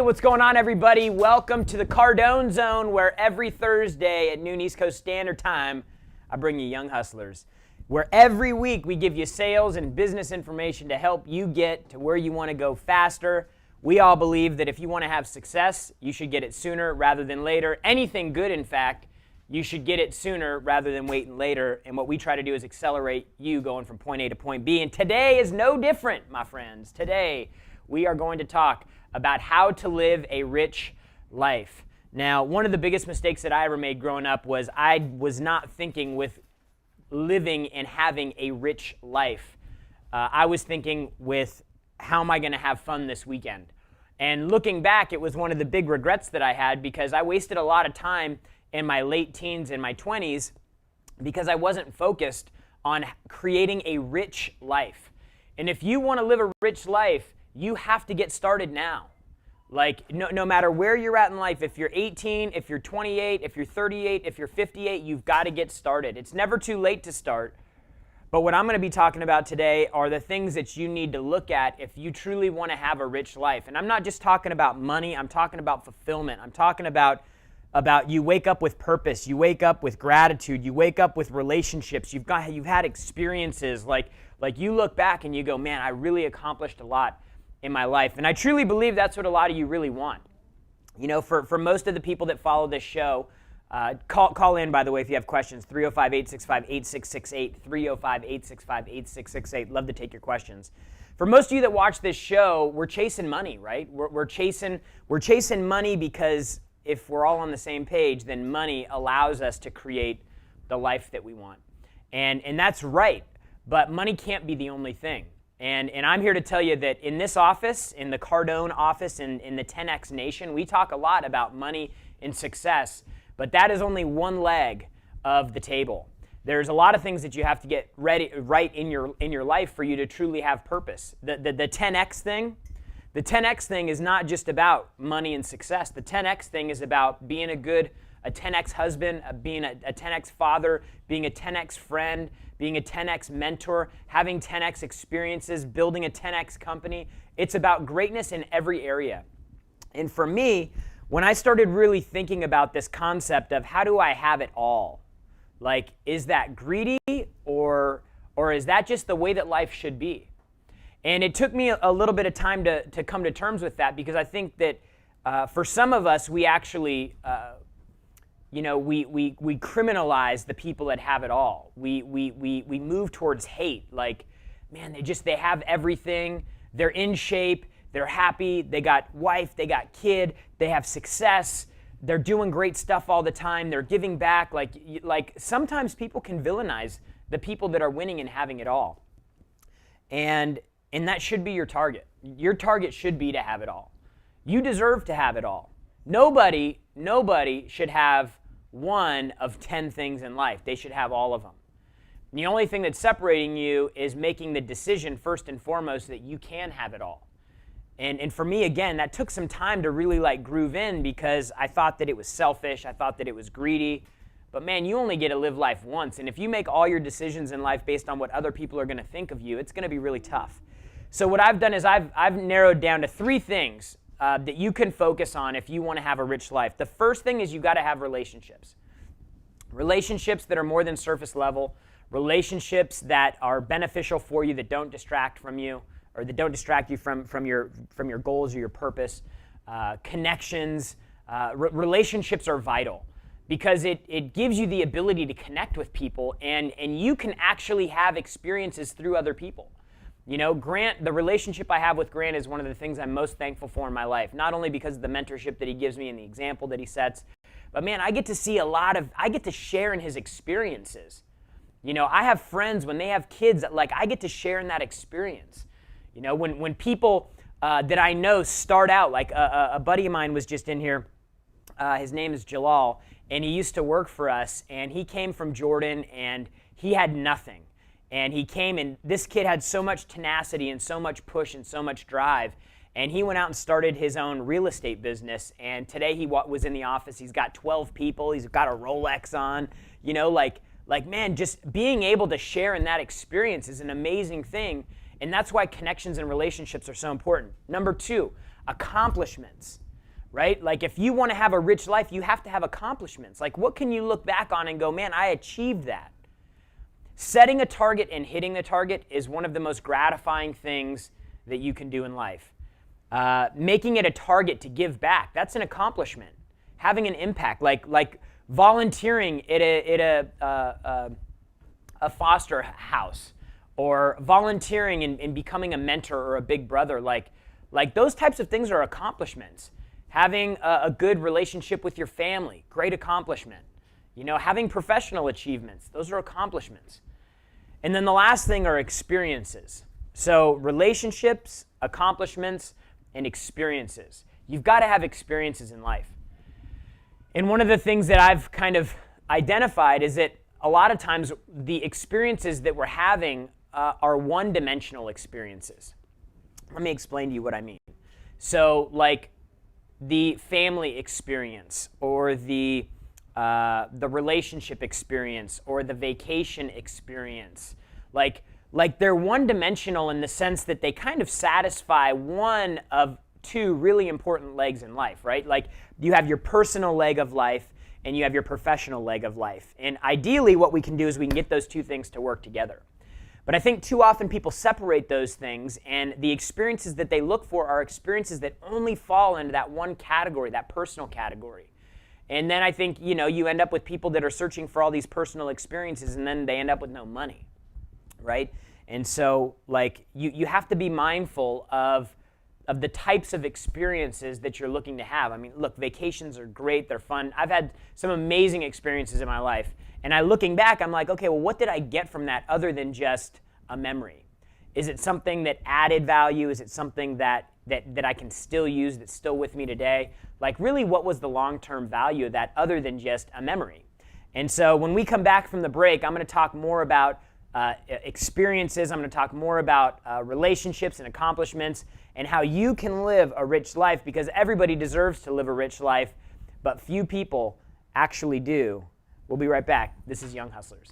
what's going on, everybody? Welcome to the Cardone Zone, where every Thursday at noon East Coast Standard Time, I bring you young hustlers. Where every week we give you sales and business information to help you get to where you want to go faster. We all believe that if you want to have success, you should get it sooner rather than later. Anything good, in fact, you should get it sooner rather than waiting later. And what we try to do is accelerate you going from point A to point B. And today is no different, my friends. Today, we are going to talk about how to live a rich life. Now, one of the biggest mistakes that I ever made growing up was I was not thinking with living and having a rich life. I was thinking with how am I going to have fun this weekend? And looking back, it was one of the big regrets that I had because I wasted a lot of time in my late teens and my 20s because I wasn't focused on creating a rich life. And if you want to live a rich life, you have to get started now. Like, no matter where you're at in life, if you're 18, if you're 28, if you're 38, if you're 58, you've got to get started. It's never too late to start. But what I'm going to be talking about today are the things that you need to look at if you truly want to have a rich life. And I'm not just talking about money. I'm talking about fulfillment. I'm talking about you wake up with purpose. You wake up with gratitude. You wake up with relationships. You've had experiences. Like you look back and you go, man, I really accomplished a lot in my life. And I truly believe that's what a lot of you really want. You know, for most of the people that follow this show, call in, by the way, if you have questions, 305-865-8668, 305-865-8668. Love to take your questions. For most of you that watch this show, we're chasing money, right? We're chasing money because if we're all on the same page, then money allows us to create the life that we want. And that's right, but money can't be the only thing. And I'm here to tell you that in this office, in the Cardone office, in the 10X Nation, we talk a lot about money and success, but that is only one leg of the table. There's a lot of things that you have to get right in your life for you to truly have purpose. The 10X thing, the 10X thing is not just about money and success. The 10X thing is about being a 10X husband, being a 10X father, being a 10X friend, being a 10X mentor, having 10X experiences, building a 10X company. It's about greatness in every area. And for me, when I started really thinking about this concept of how do I have it all? Like, is that greedy or is that just the way that life should be? And it took me a little bit of time to come to terms with that because I think that for some of us, we actually we criminalize the people that have it all. We move towards hate. Like, man, they have everything. They're in shape. They're happy. They got wife. They got kid. They have success. They're doing great stuff all the time. They're giving back. Like sometimes people can villainize the people that are winning and having it all. And that should be your target. Your target should be to have it all. You deserve to have it all. Nobody should have one of 10 things in life. They should have all of them. The only thing that's separating you is making the decision first and foremost that you can have it all. And for me, again, that took some time to really groove in because I thought that it was selfish. I thought that it was greedy. But man, you only get to live life once. And if you make all your decisions in life based on what other people are going to think of you, it's going to be really tough. So what I've done is I've narrowed down to 3 things that you can focus on if you want to have a rich life. The first thing is you got to have relationships. Relationships that are more than surface level. Relationships that are beneficial for you, that don't distract from you, or that don't distract you from your goals or your purpose. Connections. Relationships are vital because it gives you the ability to connect with people and you can actually have experiences through other people. You know, Grant, the relationship I have with Grant is one of the things I'm most thankful for in my life, not only because of the mentorship that he gives me and the example that he sets, but man, I get to share in his experiences. You know, I have friends when they have kids, I get to share in that experience. You know, when people that I know start out, a buddy of mine was just in here, his name is Jalal, and he used to work for us, and he came from Jordan, and he had nothing. And he came, and this kid had so much tenacity and so much push and so much drive. And he went out and started his own real estate business. And today he was in the office. He's got 12 people. He's got a Rolex on. You know, man, just being able to share in that experience is an amazing thing. And that's why connections and relationships are so important. Number 2, accomplishments. right? Like if you want to have a rich life, you have to have accomplishments. Like what can you look back on and go, man, I achieved that. Setting a target and hitting the target is one of the most gratifying things that you can do in life. Making it a target to give back, that's an accomplishment. Having an impact, like volunteering at a foster house, or volunteering and becoming a mentor or a big brother, like those types of things are accomplishments. Having a good relationship with your family, great accomplishment. You know, having professional achievements, those are accomplishments. And then the last thing are experiences. So relationships, accomplishments, and experiences. You've got to have experiences in life. And one of the things that I've kind of identified is that a lot of times the experiences that we're having are one-dimensional experiences. Let me explain to you what I mean. So like the family experience, or the relationship experience, or the vacation experience, like they're one-dimensional in the sense that they kind of satisfy one of two really important legs in life, right? Like you have your personal leg of life and you have your professional leg of life. And ideally what we can do is we can get those two things to work together. But I think too often people separate those things, and the experiences that they look for are experiences that only fall into that one category, that personal category. And then I think, you know, you end up with people that are searching for all these personal experiences, and then they end up with no money, right? And so like you have to be mindful of the types of experiences that you're looking to have. I mean, look, vacations are great, they're fun. I've had some amazing experiences in my life. And looking back, I'm like, okay, well, what did I get from that other than just a memory? Is it something that added value? Is it something that I can still use, that's still with me today? Like really, what was the long-term value of that other than just a memory? And so when we come back from the break, I'm going to talk more about experiences. I'm going to talk more about relationships and accomplishments, and how you can live a rich life, because everybody deserves to live a rich life, but few people actually do. We'll be right back. This is Young Hustlers.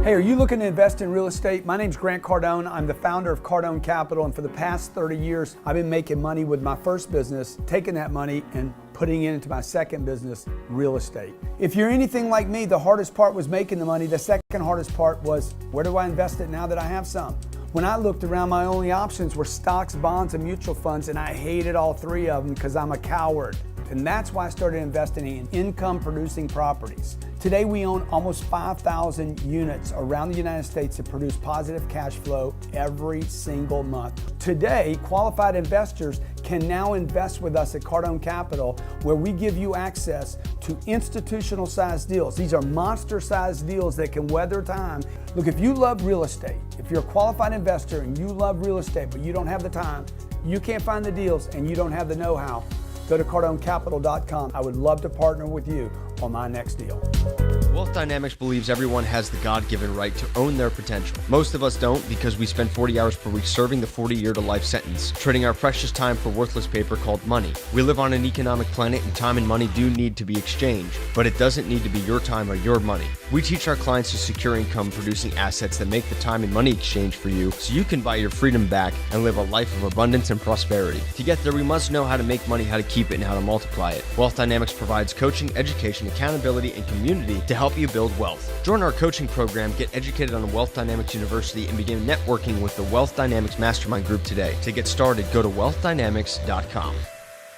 Hey, are you looking to invest in real estate? My name's Grant Cardone. I'm the founder of Cardone Capital, and for the past 30 years, I've been making money with my first business, taking that money and putting it into my second business, real estate. If you're anything like me, the hardest part was making the money. The second hardest part was, where do I invest it now that I have some? When I looked around, my only options were stocks, bonds, and mutual funds, and I hated all three of them because I'm a coward. And that's why I started investing in income-producing properties. Today, we own almost 5,000 units around the United States that produce positive cash flow every single month. Today, qualified investors can now invest with us at Cardone Capital, where we give you access to institutional-sized deals. These are monster-sized deals that can weather time. Look, if you love real estate, if you're a qualified investor and you love real estate, but you don't have the time, you can't find the deals, and you don't have the know-how, go to CardoneCapital.com. I would love to partner with you on my next deal. Wealth Dynamics believes everyone has the God-given right to own their potential. Most of us don't, because we spend 40 hours per week serving the 40-year-to-life sentence, trading our precious time for worthless paper called money. We live on an economic planet, and time and money do need to be exchanged, but it doesn't need to be your time or your money. We teach our clients to secure income-producing assets that make the time and money exchange for you, so you can buy your freedom back and live a life of abundance and prosperity. To get there, we must know how to make money, how to keep it, and how to multiply it. Wealth Dynamics provides coaching, education, accountability, and community to help you build wealth. Join our coaching program, get educated on Wealth Dynamics University, and begin networking with the Wealth Dynamics Mastermind Group today. To get started, go to wealthdynamics.com.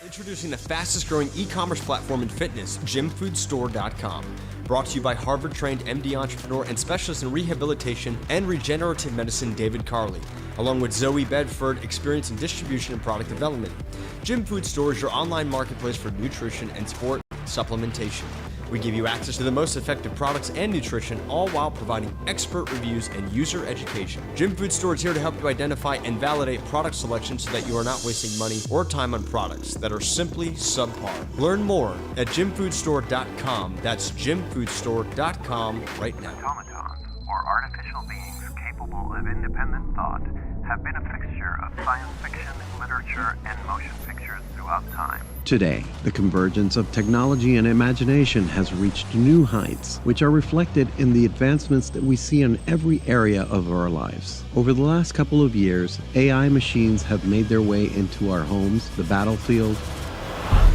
Introducing the fastest growing e-commerce platform in fitness, gymfoodstore.com. Brought to you by Harvard-trained MD entrepreneur and specialist in rehabilitation and regenerative medicine, David Carley, along with Zoe Bedford, experience in distribution and product development. Gym Food Store is your online marketplace for nutrition and sport supplementation. We give you access to the most effective products and nutrition, all while providing expert reviews and user education. Gym Food Store is here to help you identify and validate product selection so that you are not wasting money or time on products that are simply subpar. Learn more at gymfoodstore.com. That's gymfoodstore.com right now. Automatons, or artificial beings capable of independent thought, have been a fixture of science fiction, literature, and motion pictures throughout time. Today, the convergence of technology and imagination has reached new heights, which are reflected in the advancements that we see in every area of our lives. Over the last couple of years, AI machines have made their way into our homes, the battlefield,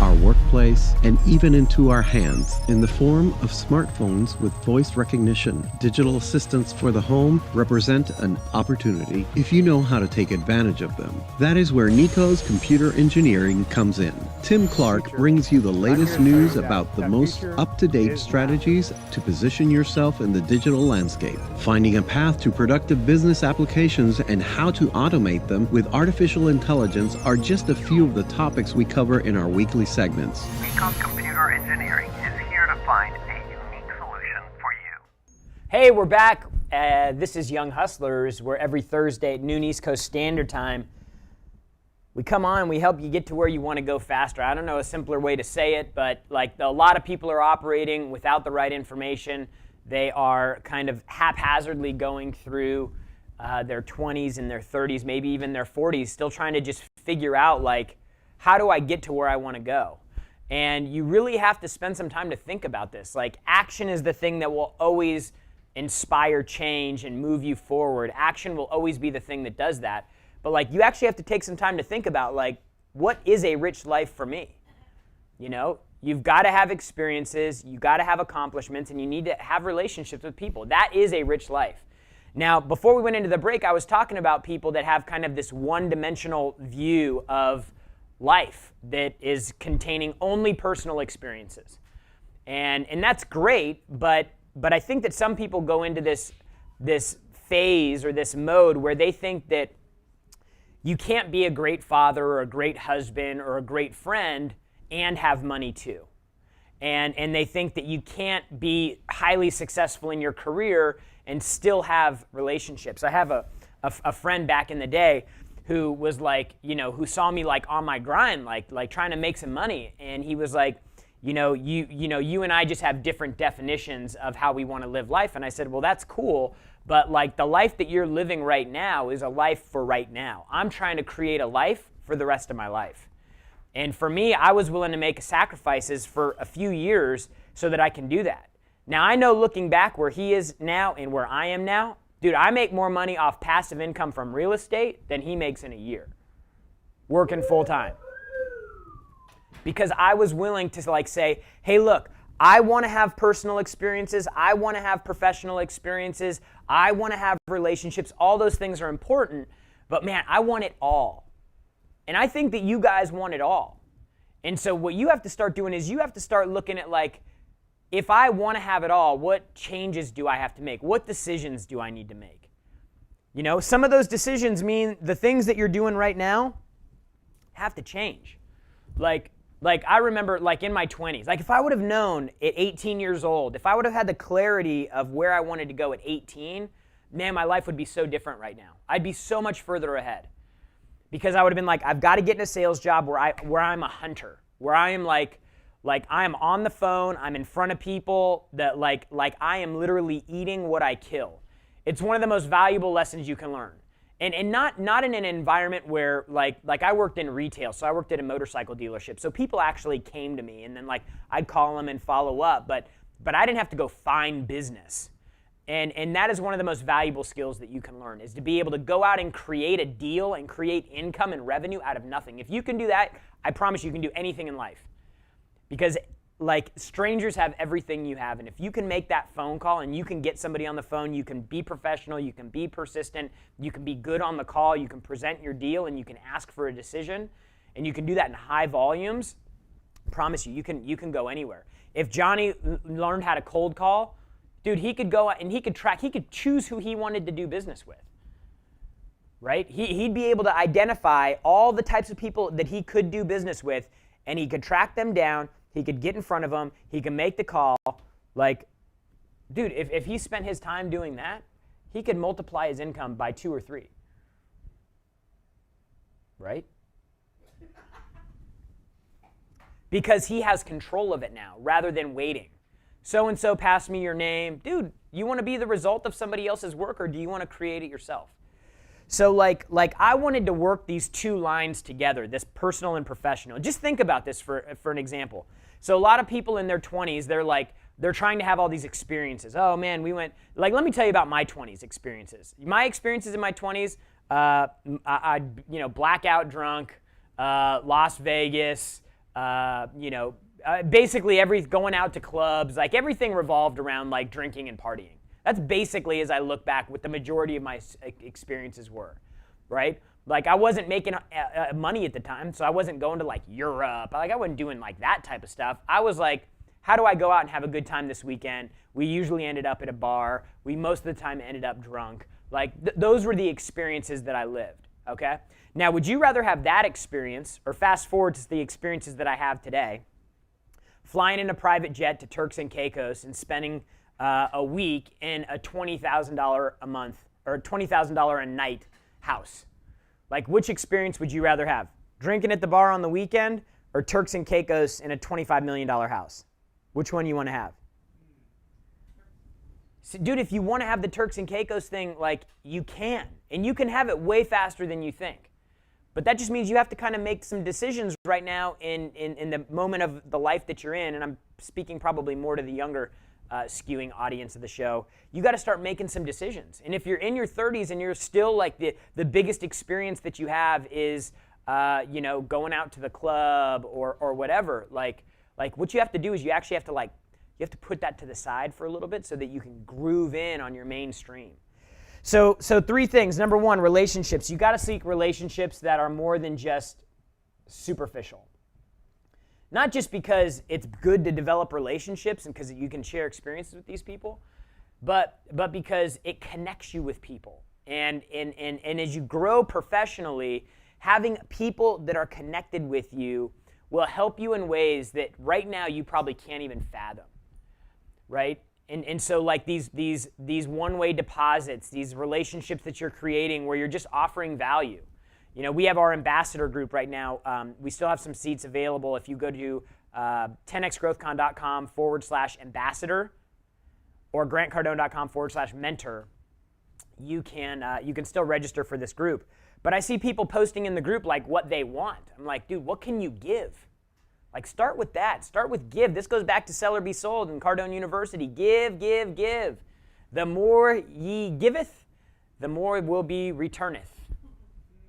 our workplace, and even into our hands in the form of smartphones with voice recognition. Digital assistants for the home represent an opportunity if you know how to take advantage of them. That is where Nico's Computer Engineering comes in. Tim Clark brings you the latest news about the most up-to-date strategies to position yourself in the digital landscape, finding a path to productive business applications and how to automate them with artificial intelligence are just a few of the topics we cover in our weekly segments. Nico's Computer Engineering is here to find a unique solution for you. Hey, we're back. This is Young Hustlers, where every Thursday at noon East Coast Standard Time, we come on and we help you get to where you want to go faster. I don't know a simpler way to say it, but like a lot of people are operating without the right information. They are kind of haphazardly going through their 20s and their 30s, maybe even their 40s, still trying to just figure out like, how do I get to where I want to go? And you really have to spend some time to think about this. Like, action is the thing that will always inspire change and move you forward. Action will always be the thing that does that. But like, you actually have to take some time to think about like, what is a rich life for me? You know, you've got to have experiences, you got to have accomplishments, and you need to have relationships with people. That is a rich life. Now, before we went into the break, I was talking about people that have kind of this one-dimensional view of life that is containing only personal experiences. And that's great, but I think that some people go into this phase or this mode where they think that you can't be a great father or a great husband or a great friend and have money too. And they think that you can't be highly successful in your career and still have relationships. I have a friend back in the day who was like, you know, who saw me like on my grind, like trying to make some money. And he was like, you and I just have different definitions of how we want to live life. And I said, well, that's cool. But like the life that you're living right now is a life for right now. I'm trying to create a life for the rest of my life. And for me, I was willing to make sacrifices for a few years so that I can do that. Now, I know looking back where he is now and where I am now, dude, I make more money off passive income from real estate than he makes in a year, working full time. Because I was willing to like say, hey, look, I want to have personal experiences. I want to have professional experiences. I want to have relationships. All those things are important, but man, I want it all. And I think that you guys want it all. And so what you have to start doing is you have to start looking at like, if I want to have it all, what changes do I have to make? What decisions do I need to make? You know, some of those decisions mean the things that you're doing right now have to change. Like I remember like in my 20s, like if I would have known at 18 years old, if I would have had the clarity of where I wanted to go at 18, man, my life would be so different right now. I'd be so much further ahead. Because I would have been like, I've got to get in a sales job where I'm a hunter, where I am like I am on the phone, I'm in front of people that like I am literally eating what I kill. It's one of the most valuable lessons you can learn. And not in an environment where like I worked in retail, so I worked at a motorcycle dealership. So people actually came to me and then like I'd call them and follow up, but I didn't have to go find business. And that is one of the most valuable skills that you can learn, is to be able to go out and create a deal and create income and revenue out of nothing. If you can do that, I promise you can do anything in life. Because like strangers have everything you have, and if you can make that phone call and you can get somebody on the phone, you can be professional, you can be persistent, you can be good on the call, you can present your deal, and you can ask for a decision, and you can do that in high volumes, I promise you can go anywhere. If Johnny learned how to cold call, dude, he could go and he could choose who he wanted to do business with, right? He'd be able to identify all the types of people that he could do business with, and he could track them down, he could get in front of them, he could make the call. Like, dude, if he spent his time doing that, he could multiply his income by 2 or 3, right? Because he has control of it now, rather than waiting. So-and-so passed me your name. Dude, you want to be the result of somebody else's work, or do you want to create it yourself? So like I wanted to work these two lines together, this personal and professional. Just think about this for an example. So a lot of people in their 20s, they're trying to have all these experiences. Oh man, let me tell you about my 20s experiences. My experiences in my 20s, I blackout drunk, Las Vegas, basically going out to clubs, like everything revolved around like drinking and partying. That's basically, as I look back, what the majority of my experiences were, right? Like I wasn't making money at the time, so I wasn't going to like Europe. Like I wasn't doing like that type of stuff. I was like, how do I go out and have a good time this weekend? We usually ended up at a bar. We most of the time ended up drunk. Like those were the experiences that I lived, okay? Now, would you rather have that experience, or fast forward to the experiences that I have today, flying in a private jet to Turks and Caicos and spending a week in a $20,000 a month or $20,000 a night house? Like, which experience would you rather have? Drinking at the bar on the weekend or Turks and Caicos in a $25 million house? Which one you want to have? So, dude, if you want to have the Turks and Caicos thing, like, you can. And you can have it way faster than you think. But that just means you have to kind of make some decisions right now in the moment of the life that you're in. And I'm speaking probably more to the younger skewing audience of the show. You got to start making some decisions. And if you're in your 30s and you're still like the biggest experience that you have is going out to the club or whatever, like what you have to do is you actually have to you have to put that to the side for a little bit so that you can groove in on your mainstream. So three things. Number one, relationships. You got to seek relationships that are more than just superficial. Not just because it's good to develop relationships and because you can share experiences with these people, but because it connects you with people. And as you grow professionally, having people that are connected with you will help you in ways that right now you probably can't even fathom, right? And so like these one-way deposits, these relationships that you're creating where you're just offering value. You know, we have our ambassador group right now. We still have some seats available. If you go to 10xgrowthcon.com/ambassador or grantcardone.com/mentor, you can still register for this group. But I see people posting in the group like what they want. I'm like, dude, what can you give? Like, start with that. Start with give. This goes back to Sell or Be Sold in Cardone University. Give, give, give. The more ye giveth, the more will be returneth.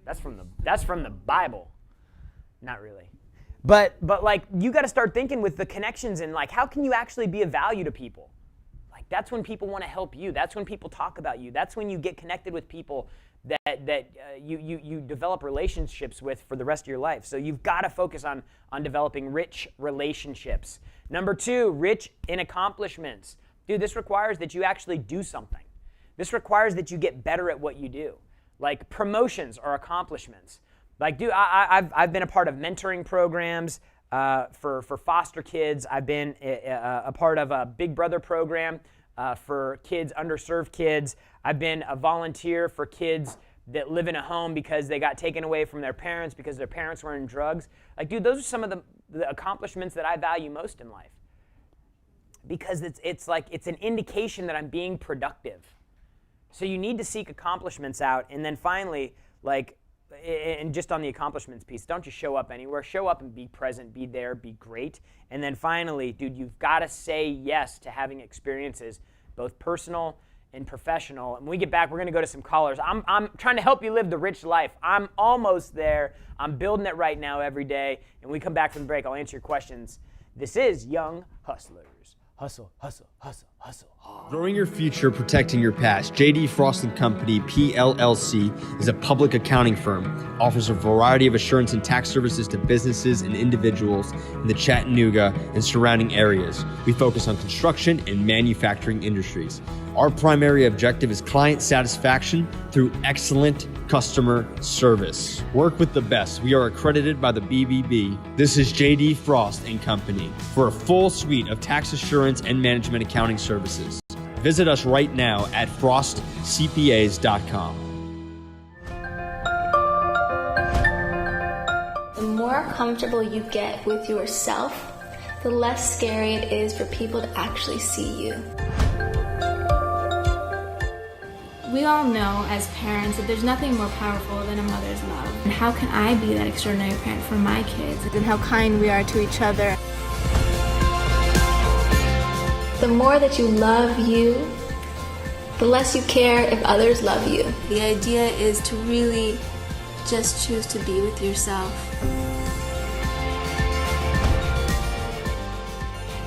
That's from the Bible. Not really. But like, you got to start thinking with the connections and like, how can you actually be of value to people? Like, that's when people want to help you. That's when people talk about you. That's when you get connected with people that you develop relationships with for the rest of your life. So you've got to focus on developing rich relationships. Number two, rich in accomplishments. Dude, this requires that you actually do something. This requires that you get better at what you do. Like, promotions are accomplishments. Like, dude, I've been a part of mentoring programs for foster kids. I've been a part of a Big Brother program for kids, underserved kids. I've been a volunteer for kids that live in a home because they got taken away from their parents because their parents were in drugs. Like, dude, those are some of the accomplishments that I value most in life. Because it's an indication that I'm being productive. So you need to seek accomplishments out. And then finally, like, and just on the accomplishments piece, don't just show up anywhere. Show up and be present, be there, be great. And then finally, dude, you've got to say yes to having experiences, both personal and professional. And when we get back, we're going to go to some callers. I'm trying to help you live the rich life. I'm almost there. I'm building it right now every day. And when we come back from the break, I'll answer your questions. This is Young Hustlers. Hustle, hustle, hustle, hustle. Growing your future, protecting your past. J.D. Frost & Company, PLLC, is a public accounting firm. Offers a variety of assurance and tax services to businesses and individuals in the Chattanooga and surrounding areas. We focus on construction and manufacturing industries. Our primary objective is client satisfaction through excellent customer service. Work with the best. We are accredited by the BBB. This is J.D. Frost & Company for a full suite of tax assurance and management accounting services. Visit us right now at frostcpas.com. The more comfortable you get with yourself, the less scary it is for people to actually see you. We all know as parents that there's nothing more powerful than a mother's love. And how can I be that extraordinary parent for my kids? And how kind we are to each other. The more that you love you, the less you care if others love you. The idea is to really just choose to be with yourself.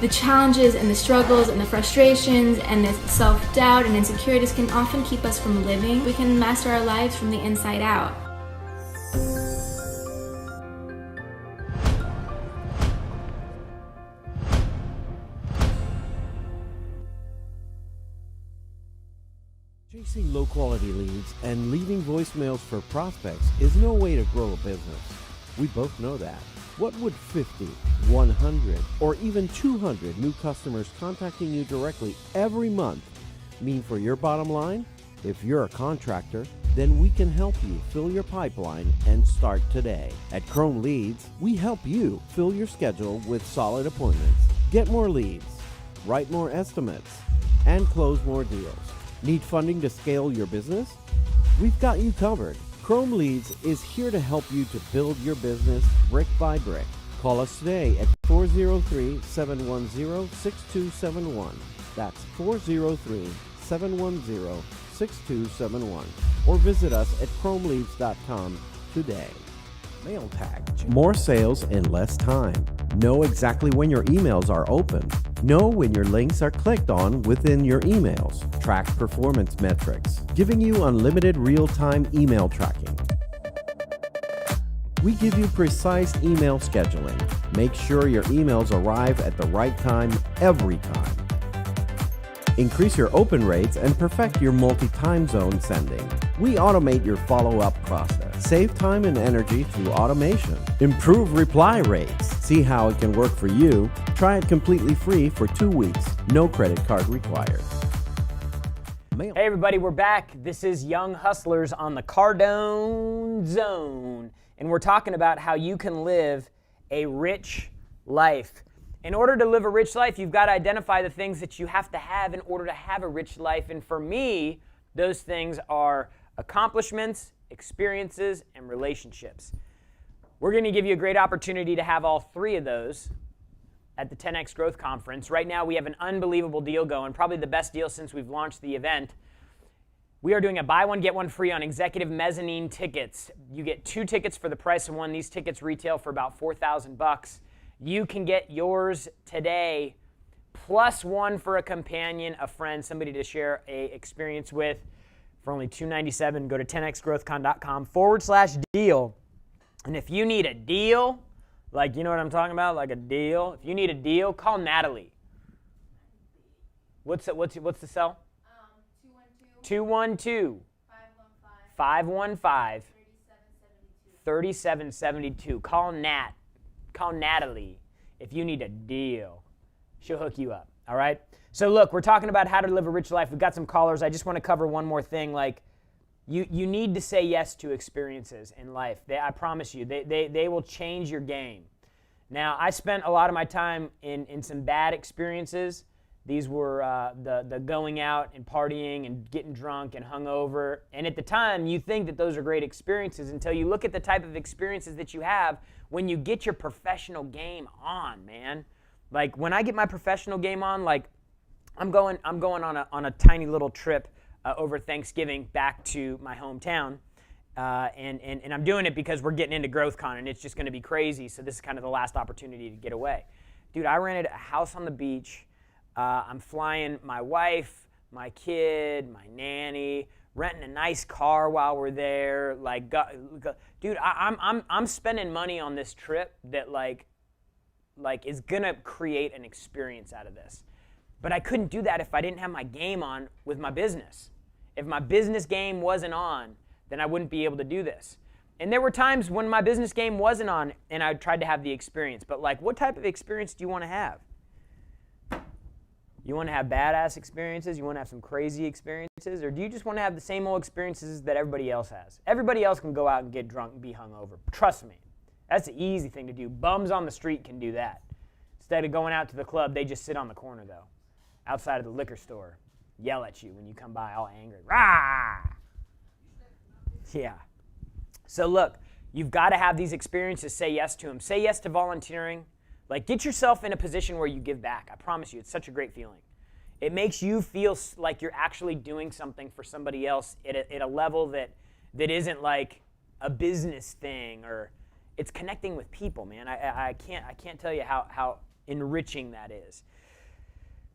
The challenges and the struggles and the frustrations and the self-doubt and insecurities can often keep us from living. We can master our lives from the inside out. Chasing low-quality leads and leaving voicemails for prospects is no way to grow a business. We both know that. What would 50, 100, or even 200 new customers contacting you directly every month mean for your bottom line? If you're a contractor, then we can help you fill your pipeline and start today. At Chrome Leads, we help you fill your schedule with solid appointments, get more leads, write more estimates, and close more deals. Need funding to scale your business? We've got you covered. Chrome Leads is here to help you to build your business brick by brick. Call us today at 403-710-6271. That's 403-710-6271. Or visit us at chromeleads.com today. Mail tag. More sales in less time. Know exactly when your emails are open. Know when your links are clicked on within your emails. Track performance metrics, giving you unlimited real-time email tracking. We give you precise email scheduling. Make sure your emails arrive at the right time every time. Increase your open rates and perfect your multi-time zone sending. We automate your follow-up process. Save time and energy through automation. Improve reply rates. See how it can work for you. Try it completely free for 2 weeks. No credit card required. Hey everybody, we're back. This is Young Hustlers on the Cardone Zone. And we're talking about how you can live a rich life. In order to live a rich life, you've got to identify the things that you have to have in order to have a rich life. And for me, those things are accomplishments, experiences, and relationships. We're going to give you a great opportunity to have all three of those at the 10X Growth Conference. Right now, we have an unbelievable deal going, probably the best deal since we've launched the event. We are doing a buy one, get one free on executive mezzanine tickets. You get 2 tickets for the price of 1. These tickets retail for about $4,000. You can get yours today, plus 1 for a companion, a friend, somebody to share a experience with for only $297. Go to 10xgrowthcon.com/deal. And if you need a deal, like, you know what I'm talking about, like a deal. If you need a deal, call Natalie. What's the cell? 212 515 3772. Call Nat. Call Natalie if you need a deal. She'll hook you up, all right? So look, we're talking about how to live a rich life. We've got some callers. I just want to cover one more thing. Like, you need to say yes to experiences in life. I promise you, they will change your game. Now, I spent a lot of my time in some bad experiences. These were the going out and partying and getting drunk and hungover. And at the time, you think that those are great experiences until you look at the type of experiences that you have when you get your professional game on, man. Like, when I get my professional game on, like, I'm going on a tiny little trip over Thanksgiving back to my hometown. And I'm doing it because we're getting into GrowthCon, and it's just going to be crazy. So this is kind of the last opportunity to get away. Dude, I rented a house on the beach. I'm flying my wife, my kid, my nanny, renting a nice car while we're there. Like, dude, I'm spending money on this trip that like is gonna create an experience out of this. But I couldn't do that if I didn't have my game on with my business. If my business game wasn't on, then I wouldn't be able to do this. And there were times when my business game wasn't on and I tried to have the experience. But like, what type of experience do you want to have? You want to have badass experiences? You want to have some crazy experiences? Or do you just want to have the same old experiences that everybody else has? Everybody else can go out and get drunk and be hungover. Trust me. That's the easy thing to do. Bums on the street can do that. Instead of going out to the club, they just sit on the corner, though, outside of the liquor store. yell at you when you come by all angry. Rah! Yeah. So look, you've got to have these experiences. Say yes to them. Say yes to volunteering. Like, get yourself in a position where you give back. I promise you, it's such a great feeling. It makes you feel like you're actually doing something for somebody else at a level that isn't like a business thing, or it's connecting with people, man. I can't tell you how enriching that is.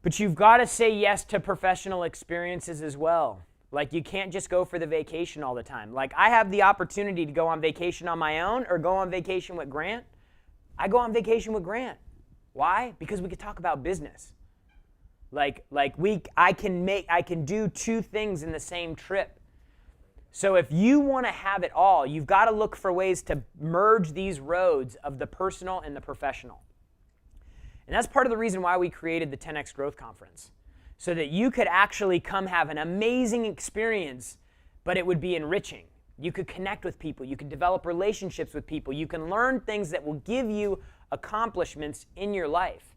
But you've got to say yes to professional experiences as well. Like, you can't just go for the vacation all the time. Like, I have the opportunity to go on vacation on my own or go on vacation with Grant. I go on vacation with Grant. Why? Because we could talk about business. I can do two things in the same trip. So if you want to have it all, you've got to look for ways to merge these roads of the personal and the professional. And that's part of the reason why we created the 10X Growth Conference, so that you could actually come have an amazing experience, but it would be enriching. You could connect with people. You could develop relationships with people. You can learn things that will give you accomplishments in your life.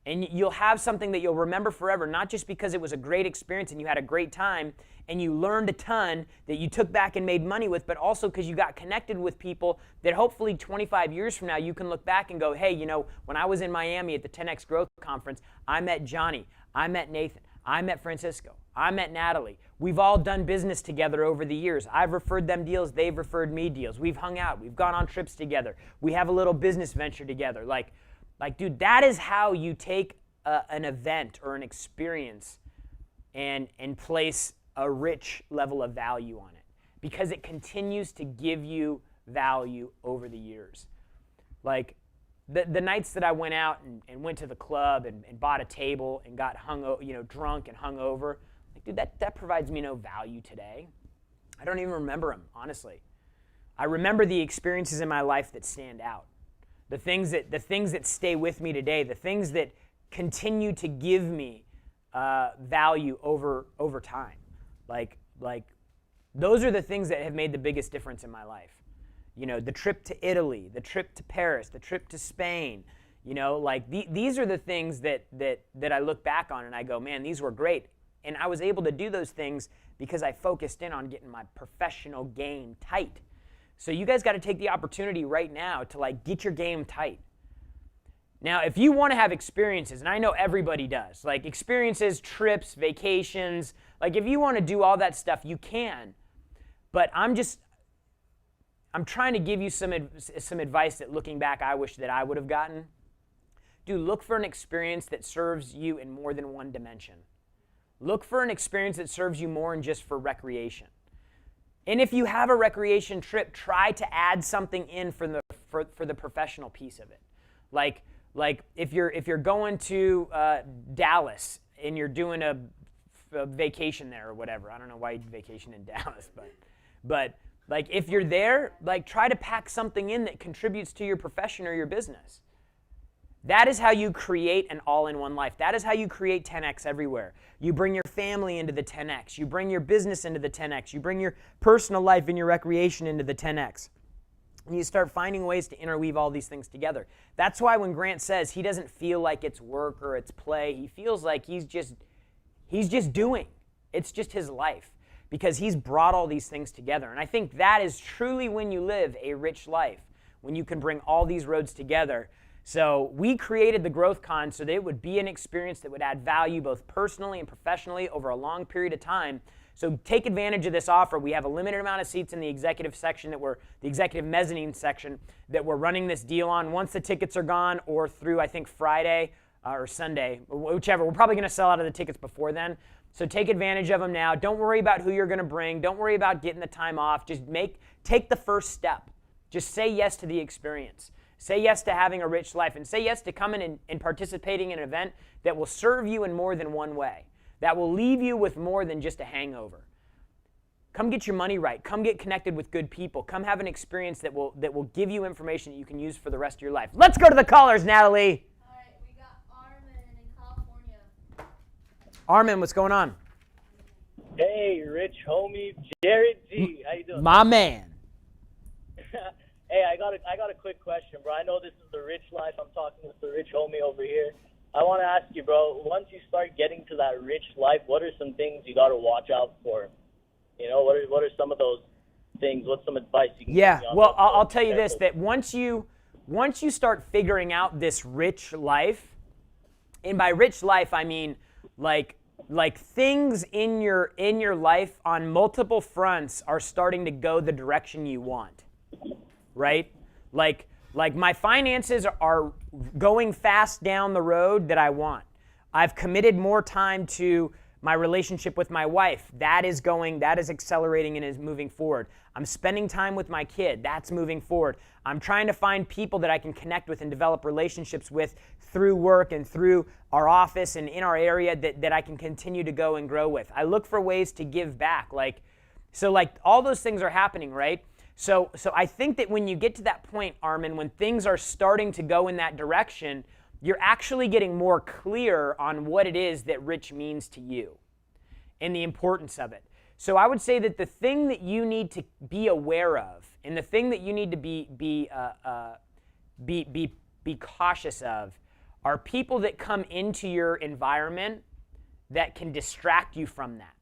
And you'll have something that you'll remember forever, not just because it was a great experience and you had a great time and you learned a ton that you took back and made money with, but also because you got connected with people that hopefully 25 years from now you can look back and go, hey, you know, when I was in Miami at the 10X Growth Conference, I met Johnny, I met Nathan, I met Francisco, I met Natalie. We've all done business together over the years. I've referred them deals, they've referred me deals. We've hung out, we've gone on trips together. We have a little business venture together. Like, dude, that is how you take an event or an experience and place a rich level of value on it, because it continues to give you value over the years. Like, the nights that I went out and went to the club and bought a table and got drunk and hung over, like, dude, that provides me no value today. I don't even remember them, honestly. I remember the experiences in my life that stand out. The things that stay with me today, the things that continue to give me value over time. Like those are the things that have made the biggest difference in my life. You know, the trip to Italy, the trip to Paris, the trip to Spain. You know, like these are the things that I look back on and I go, man, these were great. And I was able to do those things because I focused in on getting my professional game tight. So you guys got to take the opportunity right now to like get your game tight. Now, if you want to have experiences, and I know everybody does, like experiences, trips, vacations, like if you want to do all that stuff, you can. But I'm trying to give you some advice that looking back, I wish that I would have gotten. Dude, look for an experience that serves you in more than one dimension. Look for an experience that serves you more than just for recreation. And if you have a recreation trip, try to add something in for the professional piece of it. Like if you're going to Dallas and you're doing a vacation there or whatever. I don't know why you'd vacation in Dallas, but like if you're there, like try to pack something in that contributes to your profession or your business. That is how you create an all-in-one life. That is how you create 10X everywhere. You bring your family into the 10X. You bring your business into the 10X. You bring your personal life and your recreation into the 10X. And you start finding ways to interweave all these things together. That's why when Grant says he doesn't feel like it's work or it's play, he feels like he's just doing. It's just his life because he's brought all these things together. And I think that is truly when you live a rich life, when you can bring all these roads together. So we created the Growth Con so that it would be an experience that would add value both personally and professionally over a long period of time. So take advantage of this offer. We have a limited amount of seats in the executive section the executive mezzanine section that we're running this deal on. Once the tickets are gone or through, I think, Friday or Sunday, whichever, we're probably going to sell out of the tickets before then. So take advantage of them now. Don't worry about who you're going to bring. Don't worry about getting the time off. Just take the first step. Just say yes to the experience. Say yes to having a rich life, and say yes to coming and participating in an event that will serve you in more than one way, that will leave you with more than just a hangover. Come get your money right. Come get connected with good people. Come have an experience that will give you information that you can use for the rest of your life. Let's go to the callers, Natalie. All right, we got Armin in California. Armin, what's going on? Hey, Rich, homie, Jared G. How you doing? My man. Hey, I got a quick question, bro. I know this is the rich life. I'm talking with the rich homie over here. I want to ask you, bro, once you start getting to that rich life, what are some things you got to watch out for? You know, what are some of those things? What's some advice you can Yeah, give me on well, that? I'll tell you this, that once you start figuring out this rich life, and by rich life I mean like things in your life on multiple fronts are starting to go the direction you want, right? Like my finances are going fast down the road that I want. I've committed more time to my relationship with my wife. That is accelerating and is moving forward. I'm spending time with my kid. That's moving forward. I'm trying to find people that I can connect with and develop relationships with through work and through our office and in our area that I can continue to go and grow with. I look for ways to give back. So all those things are happening, right? So I think that when you get to that point, Armin, when things are starting to go in that direction, you're actually getting more clear on what it is that rich means to you and the importance of it. So I would say that the thing that you need to be aware of and the thing that you need to be cautious of are people that come into your environment that can distract you from that.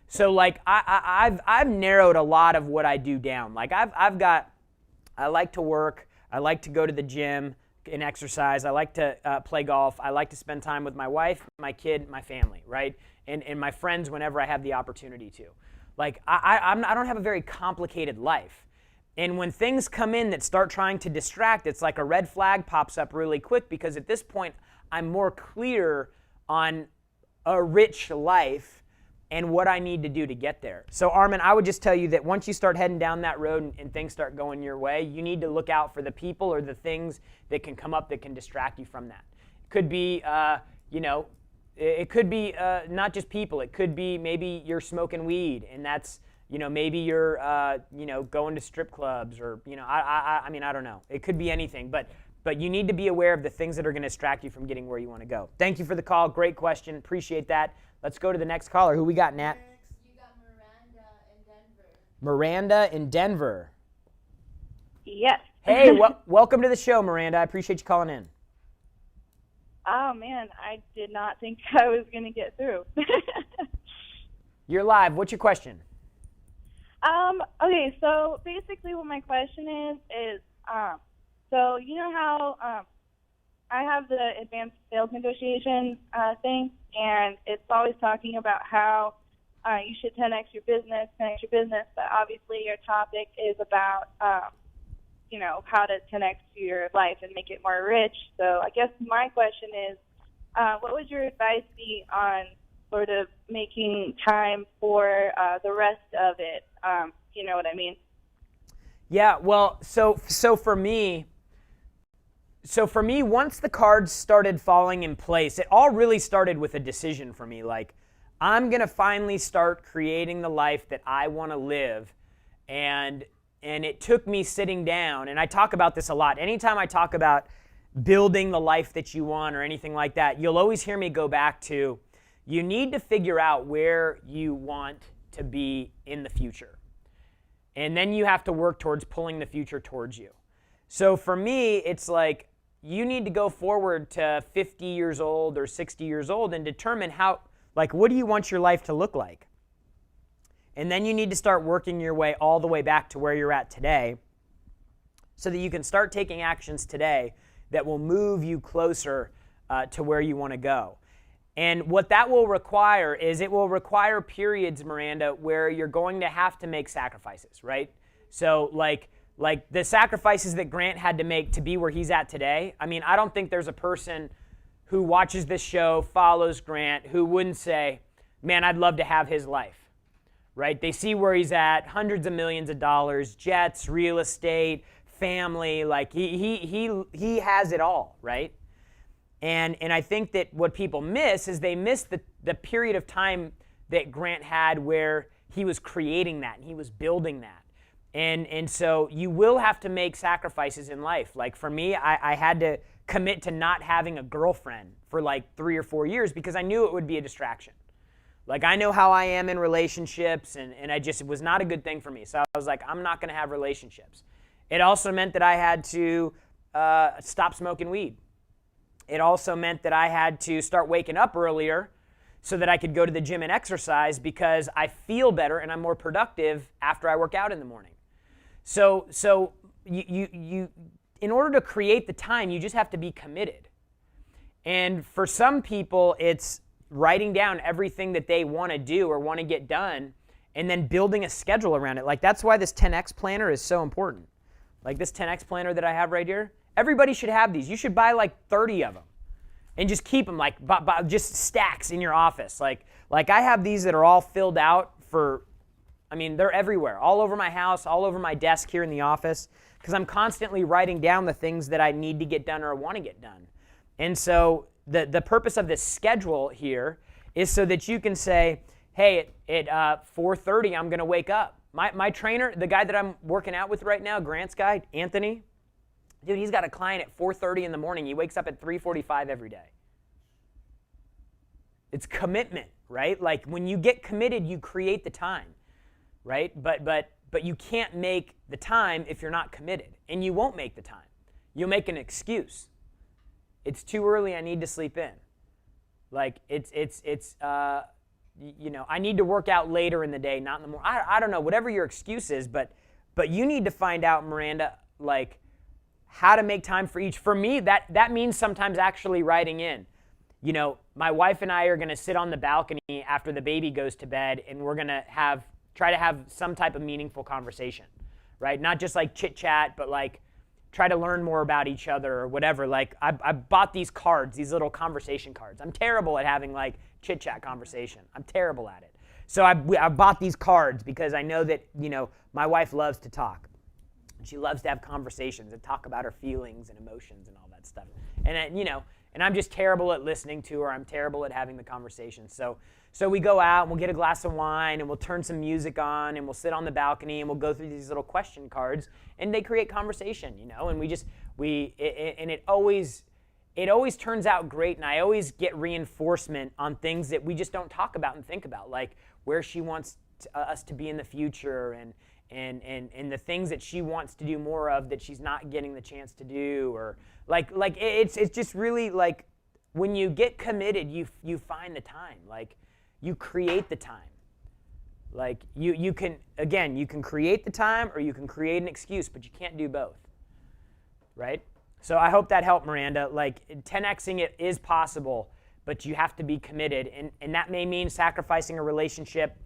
So I've narrowed a lot of what I do down. I like to work, I like to go to the gym and exercise, I like to play golf, I like to spend time with my wife, my kid, my family, right? And my friends whenever I have the opportunity to. I don't have a very complicated life. And when things come in that start trying to distract, it's like a red flag pops up really quick because at this point I'm more clear on a rich life and what I need to do to get there. So Armin, I would just tell you that once you start heading down that road and things start going your way, you need to look out for the people or the things that can come up that can distract you from that. It could be, it could be not just people. It could be maybe you're smoking weed, and that's, maybe you're, going to strip clubs, or, I mean, I don't know. It could be anything, but you need to be aware of the things that are going to distract you from getting where you want to go. Thank you for the call. Great question. Appreciate that. Let's go to the next caller. Who we got, Nat? You got Miranda in Denver. Miranda in Denver. Yes. Hey, welcome to the show, Miranda. I appreciate you calling in. Oh, man, I did not think I was going to get through. You're live. What's your question? Okay, so basically what my question is, so you know how I have the advanced sales negotiation thing, and it's always talking about how you should 10x your business, but obviously your topic is about, how to 10x your life and make it more rich. So I guess my question is, what would your advice be on sort of making time for the rest of it? You know what I mean? Yeah, well, so for me, once the cards started falling in place, it all really started with a decision for me. I'm going to finally start creating the life that I want to live. And it took me sitting down, and I talk about this a lot. Anytime I talk about building the life that you want or anything like that, you'll always hear me go back to, you need to figure out where you want to be in the future. And then you have to work towards pulling the future towards you. So for me, it's like you need to go forward to 50 years old or 60 years old and determine what do you want your life to look like? And then you need to start working your way all the way back to where you're at today so that you can start taking actions today that will move you closer to where you want to go. And what that will require is it will require periods, Miranda, where you're going to have to make sacrifices, right? So like the sacrifices that Grant had to make to be where he's at today. I mean, I don't think there's a person who watches this show, follows Grant, who wouldn't say, man, I'd love to have his life, right? They see where he's at, hundreds of millions of dollars, jets, real estate, family, he has it all, right? And I think that what people miss is they miss the period of time that Grant had where he was creating that and he was building that. And so you will have to make sacrifices in life. Like for me, I had to commit to not having a girlfriend for 3 or 4 years because I knew it would be a distraction. I know how I am in relationships, and it was not a good thing for me. So I was like, I'm not going to have relationships. It also meant that I had to stop smoking weed. It also meant that I had to start waking up earlier so that I could go to the gym and exercise, because I feel better and I'm more productive after I work out in the morning. So you in order to create the time, you just have to be committed. And for some people, it's writing down everything that they want to do or want to get done and then building a schedule around it. Like, that's why this 10X planner is so important. Like this 10X planner that I have right here, everybody should have these. You should buy like 30 of them and just keep them, like just stacks in your office. Like I have these that are all filled out for, I mean, they're everywhere, all over my house, all over my desk here in the office, because I'm constantly writing down the things that I need to get done or want to get done. And so the purpose of this schedule here is so that you can say, hey, at 4:30, I'm going to wake up. My trainer, the guy that I'm working out with right now, Grant's guy, Anthony, dude, he's got a client at 4:30 in the morning. He wakes up at 3:45 every day. It's commitment, right? Like, when you get committed, you create the time, right? But you can't make the time if you're not committed, and you won't make the time. You'll make an excuse. It's too early, I need to sleep in. Like, I need to work out later in the day, not in the morning. I don't know, whatever your excuse is, but you need to find out, Miranda, like, how to make time for each. For me, that means sometimes actually writing in. You know, my wife and I are going to sit on the balcony after the baby goes to bed, and we're going to try to have some type of meaningful conversation, right? Not just like chit chat, but like try to learn more about each other or whatever. Like, I bought these cards, these little conversation cards. I'm terrible at having like chit chat conversation. I'm terrible at it. So I bought these cards because I know that, you know, my wife loves to talk. She loves to have conversations and talk about her feelings and emotions and all that stuff. And and I'm just terrible at listening to her. I'm terrible at having the conversation. So we go out and we'll get a glass of wine and we'll turn some music on and we'll sit on the balcony and we'll go through these little question cards, and they create conversation, you know. And it always turns out great, and I always get reinforcement on things that we just don't talk about and think about, like where she wants us to be in the future and the things that she wants to do more of that she's not getting the chance to do, or like it's just really like when you get committed, you find the time, like you create the time. Like you can create the time or you can create an excuse, but you can't do both, right? So I hope that helped, Miranda. Like 10Xing it is possible, but you have to be committed, and that may mean sacrificing a relationship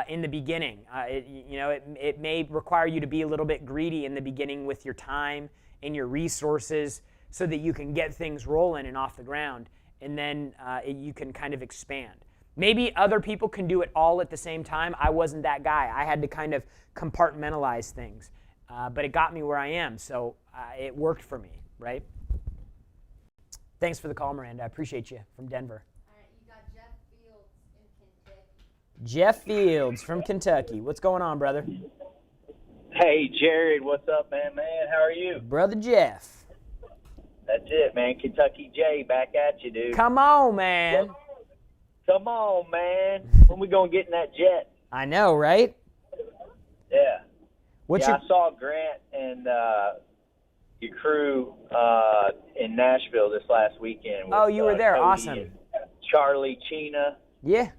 in the beginning. It may require you to be a little bit greedy in the beginning with your time and your resources so that you can get things rolling and off the ground, and then you can kind of expand. Maybe other people can do it all at the same time. I wasn't that guy. I had to kind of compartmentalize things, but it got me where I am, so it worked for me, right? Thanks for the call, Miranda. I appreciate you, from Denver. Jeff Fields from Kentucky. What's going on, brother? Hey, Jared. What's up, man? How are you? Brother Jeff. That's it, man. Kentucky J back at you, dude. Come on, man. Come on, man. When we going to get in that jet? I know, right? Yeah. I saw Grant and your crew in Nashville this last weekend. Oh, you were there. Cody Awesome. Charlie Chena. Yeah.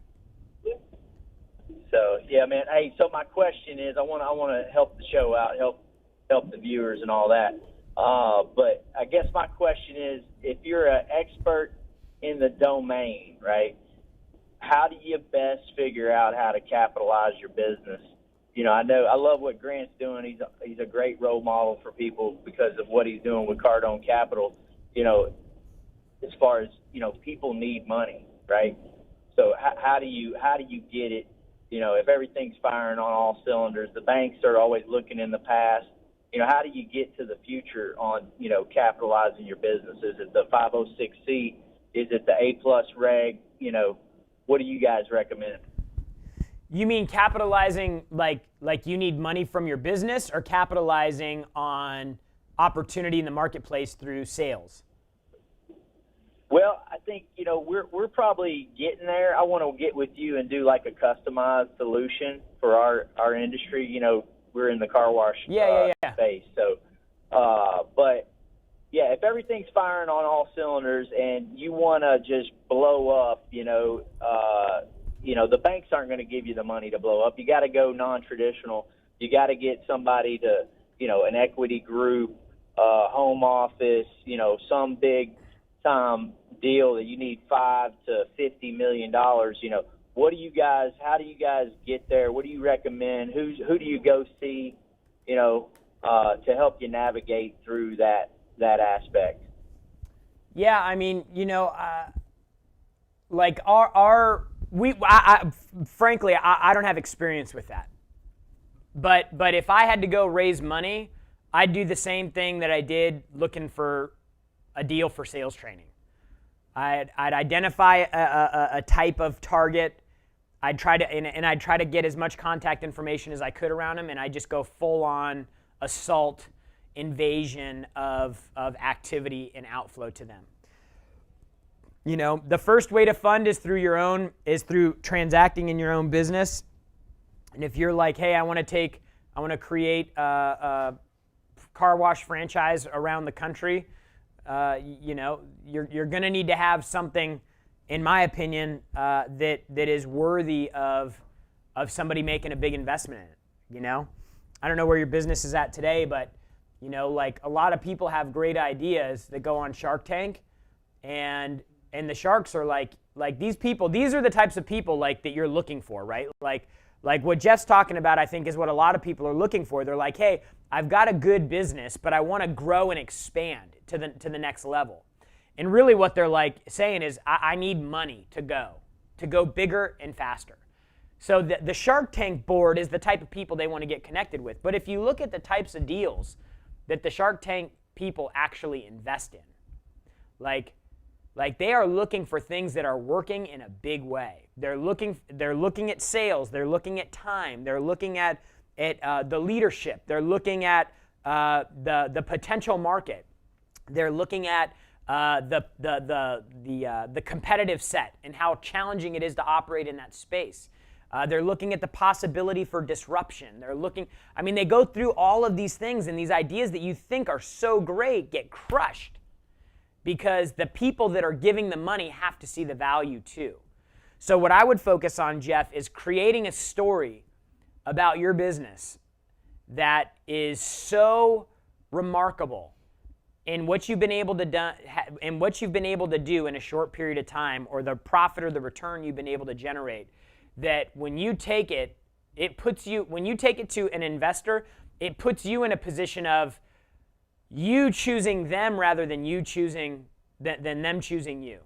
So, yeah, man. Hey, so my question is, I want to help the show out, help the viewers and all that. But I guess my question is, if you're an expert in the domain, right, how do you best figure out how to capitalize your business? You know, I love what Grant's doing. He's a great role model for people because of what he's doing with Cardone Capital. You know, as far as, you know, people need money, right? So how do you get it? You know, if everything's firing on all cylinders, the banks are always looking in the past. You know, how do you get to the future on, you know, capitalizing your business? Is it the 506C? Is it the A+ reg? You know, what do you guys recommend? You mean capitalizing like you need money from your business, or capitalizing on opportunity in the marketplace through sales? Well, I think, you know, we're probably getting there. I want to get with you and do like a customized solution for our industry. You know, we're in the car wash space. So, but if everything's firing on all cylinders and you want to just blow up, the banks aren't going to give you the money to blow up. You got to go non-traditional. You got to get somebody to, an equity group, home office, some big time deal that you need $5 to $50 million. How do you guys get there? What do you recommend? Who do you go see, to help you navigate through that aspect? Yeah, I mean, like frankly, I don't have experience with that. But if I had to go raise money, I'd do the same thing that I did looking for a deal for sales training. I'd identify a type of target. I'd try to get as much contact information as I could around them, and I'd just go full on assault, invasion of activity and outflow to them. The first way to fund is through transacting in your own business. And if you're like, hey, I want to create a car wash franchise around the country, you're going to need to have something, in my opinion, that is worthy of somebody making a big investment in it. I don't know where your business is at today, but like a lot of people have great ideas that go on Shark Tank, and the sharks are like these people. These are the types of people like that you're looking for, right? Like what Jeff's talking about, I think, is what a lot of people are looking for. They're like, hey, I've got a good business, but I want to grow and expand to the next level. And really what they're like saying is, I need money to go bigger and faster. So the Shark Tank board is the type of people they want to get connected with. But if you look at the types of deals that the Shark Tank people actually invest in, like they are looking for things that are working in a big way. They're looking at sales. They're looking at time. They're looking at the leadership. They're looking at the potential market. They're looking at the competitive set and how challenging it is to operate in that space. They're looking at the possibility for disruption. They go through all of these things, and these ideas that you think are so great get crushed because the people that are giving the money have to see the value too. So what I would focus on, Jeff, is creating a story about your business that is so remarkable in what you've been able to do in a short period of time, or the profit or the return you've been able to generate, that when you take it to an investor, it puts you in a position of you choosing them rather than than them choosing you.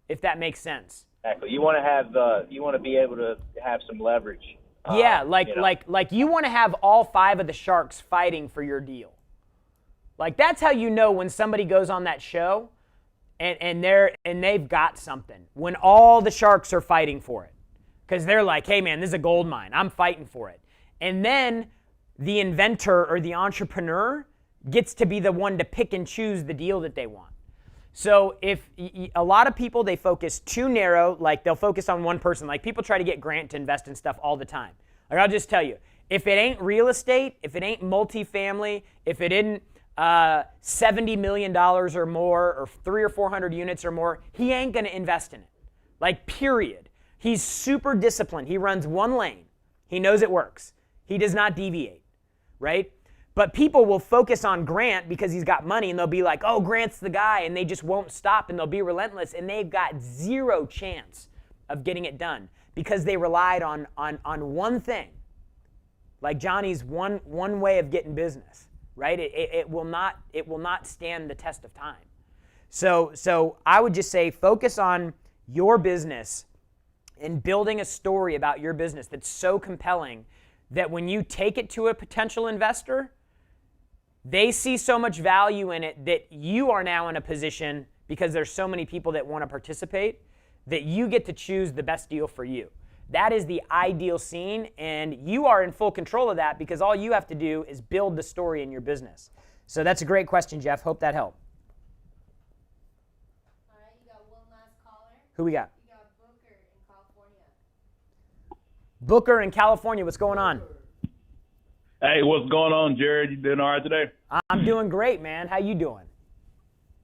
If that makes sense. Exactly. You want to be able to have some leverage. Yeah, like you want to have all 5 of the sharks fighting for your deal. Like that's how you know when somebody goes on that show and they've got something. When all the sharks are fighting for it. Because they're like, hey man, this is a gold mine. I'm fighting for it. And then the inventor or the entrepreneur gets to be the one to pick and choose the deal that they want. So if a lot of people, they focus too narrow, like they'll focus on one person. Like people try to get Grant to invest in stuff all the time. Like I'll just tell you, if it ain't real estate, if it ain't multifamily, if it isn't $70 million or more, or 300 or 400 units or more, he ain't gonna invest in it. Like period. He's super disciplined. He runs one lane. He knows it works. He does not deviate, right? But people will focus on Grant because he's got money, and they'll be like, oh, Grant's the guy, and they just won't stop, and they'll be relentless, and they've got zero chance of getting it done because they relied on one thing, like Johnny's one way of getting business, right? It will not stand the test of time. So I would just say focus on your business and building a story about your business that's so compelling that when you take it to a potential investor, they see so much value in it that you are now in a position, because there's so many people that want to participate, that you get to choose the best deal for you. That is the ideal scene, and you are in full control of that because all you have to do is build the story in your business. So that's a great question, Jeff. Hope that helped. All right, you got one last caller. Who we got? You got Booker in California. Booker in California, what's going on? Hey, what's going on, Jared? You doing all right today? I'm doing great, man. How you doing?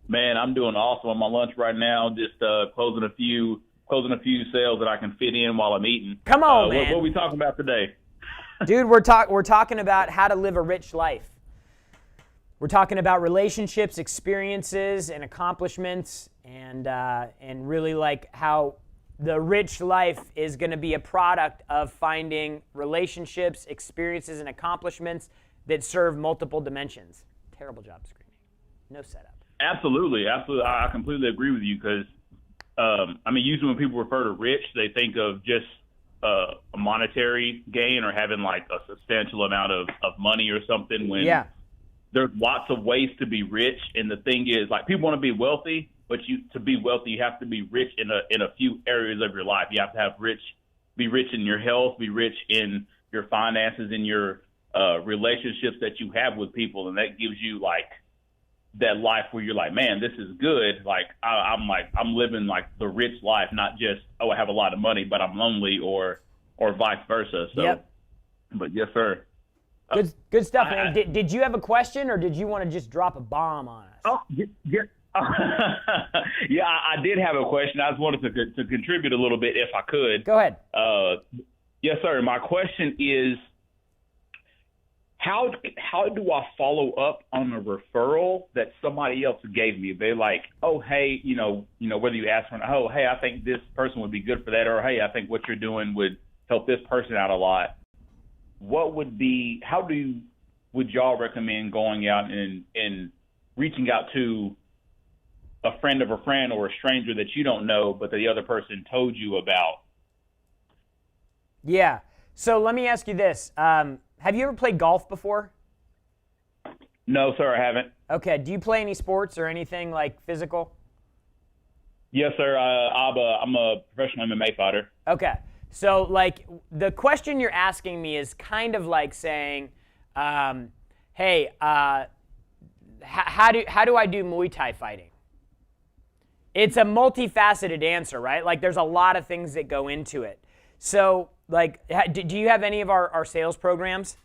Man, I'm doing awesome. I'm on lunch right now, just closing a few sales that I can fit in while I'm eating. Come on, man. What are we talking about today? Dude, we're talking about how to live a rich life. We're talking about relationships, experiences, and accomplishments, and really like how the rich life is going to be a product of finding relationships, experiences, and accomplishments that serve multiple dimensions. Terrible job screening. No setup. Absolutely. I completely agree with you because, usually when people refer to rich, they think of just a monetary gain or having like a substantial amount of money or something when there's lots of ways to be rich. And the thing is, like, people want to be wealthy, but to be wealthy, you have to be rich in a few areas of your life. You have to be rich in your health, be rich in your finances, in your relationships that you have with people. And that gives you like that life where you're like, man, this is good. Like I'm living like the rich life, not just, oh, I have a lot of money, but I'm lonely or vice versa. So, But yes, sir. Good stuff, man. Did you have a question or did you want to just drop a bomb on us? Oh, yeah. Yeah, I did have a question. I just wanted to contribute a little bit if I could. Go ahead. Yes, sir. My question is, how do I follow up on a referral that somebody else gave me? They're like, oh, hey, whether you ask for, oh, hey, I think this person would be good for that, or hey, I think what you're doing would help this person out a lot. Would y'all recommend going out and reaching out to a friend of a friend or a stranger that you don't know, but the other person told you about? Yeah. So let me ask you this. Have you ever played golf before? No, sir, I haven't. Okay. Do you play any sports or anything like physical? Yes, sir. I'm a professional MMA fighter. Okay. So like the question you're asking me is kind of like saying, hey, how do I do Muay Thai fighting? It's a multifaceted answer, right? Like there's a lot of things that go into it. So like, do you have any of our sales programs?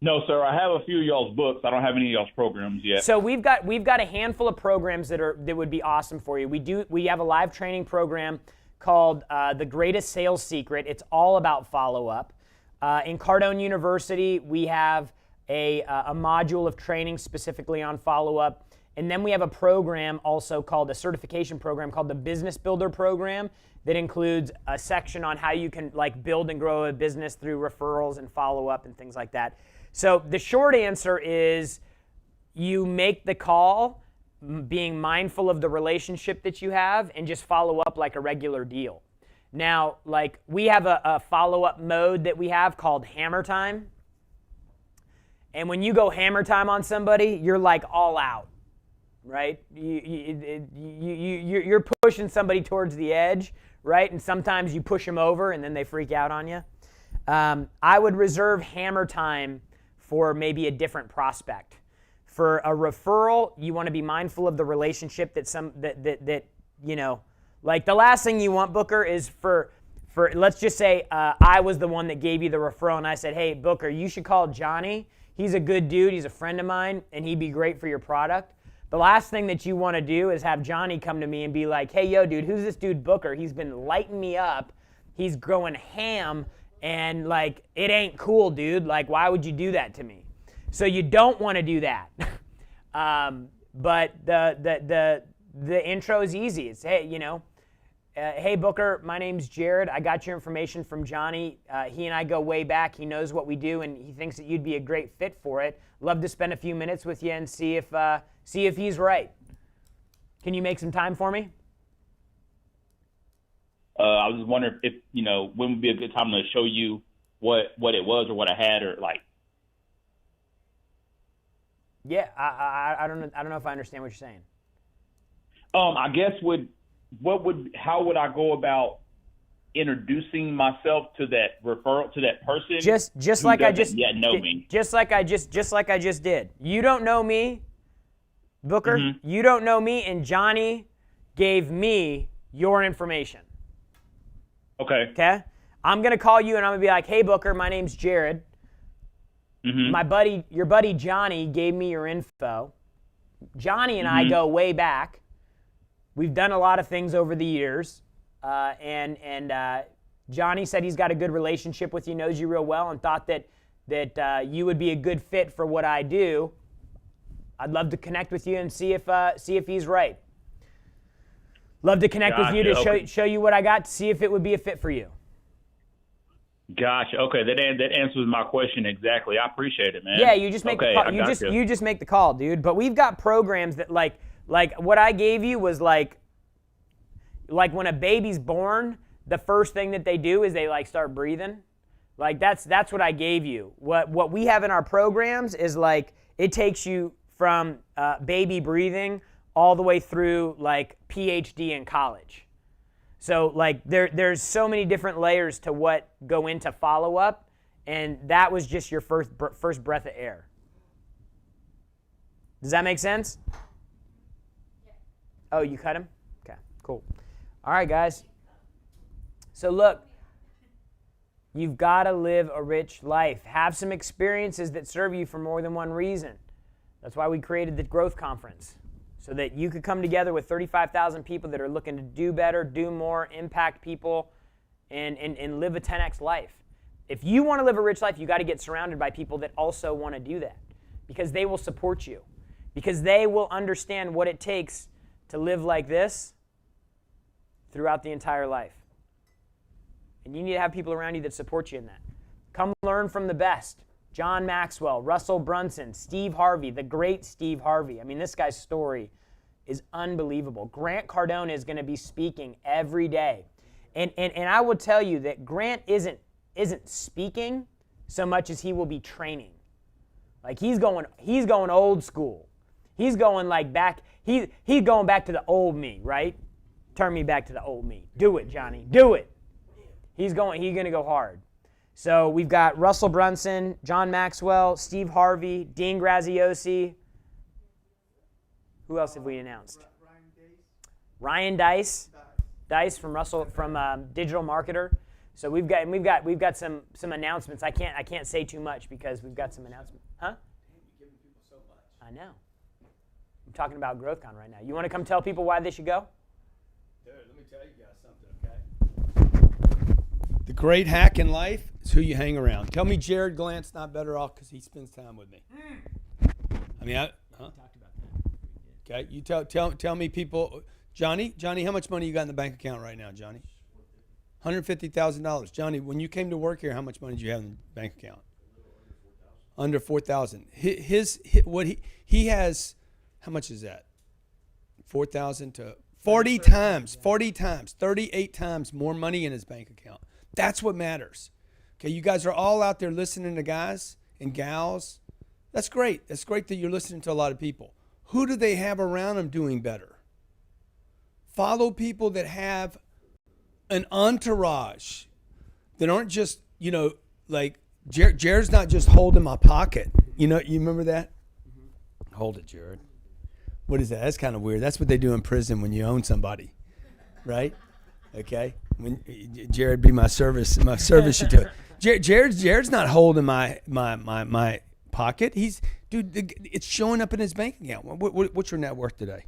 No, sir. I have a few of y'all's books. I don't have any of y'all's programs yet. So we've got a handful of programs that would be awesome for you. We have a live training program called The Greatest Sales Secret. It's all about follow-up. In Cardone University, we have a module of training specifically on follow-up. And then we have a program also called a certification program called the Business Builder Program that includes a section on how you can like build and grow a business through referrals and follow-up and things like that. So the short answer is you make the call, being mindful of the relationship that you have, and just follow up like a regular deal. Now, like we have a follow-up mode that we have called Hammer Time. And when you go Hammer Time on somebody, you're like all out, right? You're pushing somebody towards the edge, right? And sometimes you push them over and then they freak out on you. I would reserve Hammer Time for maybe a different prospect. For a referral, you want to be mindful of the relationship that like the last thing you want, Booker, is for let's just say I was the one that gave you the referral and I said, hey, Booker, you should call Johnny. He's a good dude. He's a friend of mine and he'd be great for your product. The last thing that you want to do is have Johnny come to me and be like, hey, yo, dude, who's this dude Booker? He's been lighting me up. He's going ham and like, it ain't cool, dude. Like, why would you do that to me? So you don't want to do that. But the intro is easy. It's, hey, hey, Booker, my name's Jared. I got your information from Johnny. He and I go way back. He knows what we do, and he thinks that you'd be a great fit for it. Love to spend a few minutes with you and see if he's right. Can you make some time for me? I was just wondering if, when would be a good time to show you what it was or what I had or like. Yeah, I don't know if I understand what you're saying. I guess how would I go about introducing myself to that referral to that person? Just like I just know me. Just like I just did. You don't know me, Booker. Mm-hmm. You don't know me, and Johnny gave me your information. Okay. Okay. I'm going to call you and I'm going to be like, hey, Booker, my name's Jared. Your buddy Johnny gave me your info. Johnny and I go way back. We've done a lot of things over the years. And Johnny said he's got a good relationship with you, knows you real well, and thought that you would be a good fit for what I do. I'd love to connect with you and see if he's right. Love to connect with you to show you what I got, to see if it would be a fit for you. Gotcha. Okay, that answers my question exactly. I appreciate it, man. Yeah, you just make the call. You just make the call, dude. But we've got programs that like what I gave you was like when a baby's born, the first thing that they do is they like start breathing. Like that's what I gave you. What we have in our programs is like it takes you from baby breathing all the way through like PhD in college. So like there's so many different layers to what go into follow-up, and that was just your first breath of air. Does that make sense? Yeah. Oh, you cut him? Okay, cool. All right, guys. So look, you've got to live a rich life. Have some experiences that serve you for more than one reason. That's why we created the Growth Conference, so that you could come together with 35,000 people that are looking to do better, do more, impact people, and live a 10x life. If you want to live a rich life, you got to get surrounded by people that also want to do that, because they will support you, because they will understand what it takes to live like this throughout the entire life. And you need to have people around you that support you in that. Come learn from the best. John Maxwell, Russell Brunson, Steve Harvey, the great Steve Harvey. I mean, this guy's story is unbelievable. Grant Cardone is going to be speaking every day. And I will tell you that Grant isn't speaking so much as he will be training. Like he's going old school. He's going like back, he's going back to the old me, right? Turn me back to the old me. Do it, Johnny. Do it. He's going to go hard. So we've got Russell Brunson, John Maxwell, Steve Harvey, Dean Graziosi. Who else have we announced? Ryan Dice. Dice from Digital Marketer. So we've got some announcements. I can't say too much because we've got some announcements. Huh? I know. I'm talking about GrowthCon right now. You want to come tell people why they should go? Dude, let me tell you guys something, okay? The great hack in life is who you hang around. Tell me Jared Glant's not better off because he spends time with me. I mean, huh? We talked about that. Okay, you tell me people. Johnny, how much money you got in the bank account right now, Johnny? $150,000. Johnny, when you came to work here, how much money did you have in the bank account? Under 4,000. He has, how much is that? 4,000 to 40 times, 38 times more money in his bank account. That's what matters. Okay, you guys are all out there listening to guys and gals. That's great. That's great that you're listening to a lot of people. Who do they have around them doing better? Follow people that have an entourage that aren't just, like Jared's not just holding my pocket. You remember that? Mm-hmm. Hold it, Jared. What is that? That's kind of weird. That's what they do in prison when you own somebody, right? Okay. When Jared be my service you to it. Jared's not holding my pocket. It's showing up in his bank account. What's your net worth today?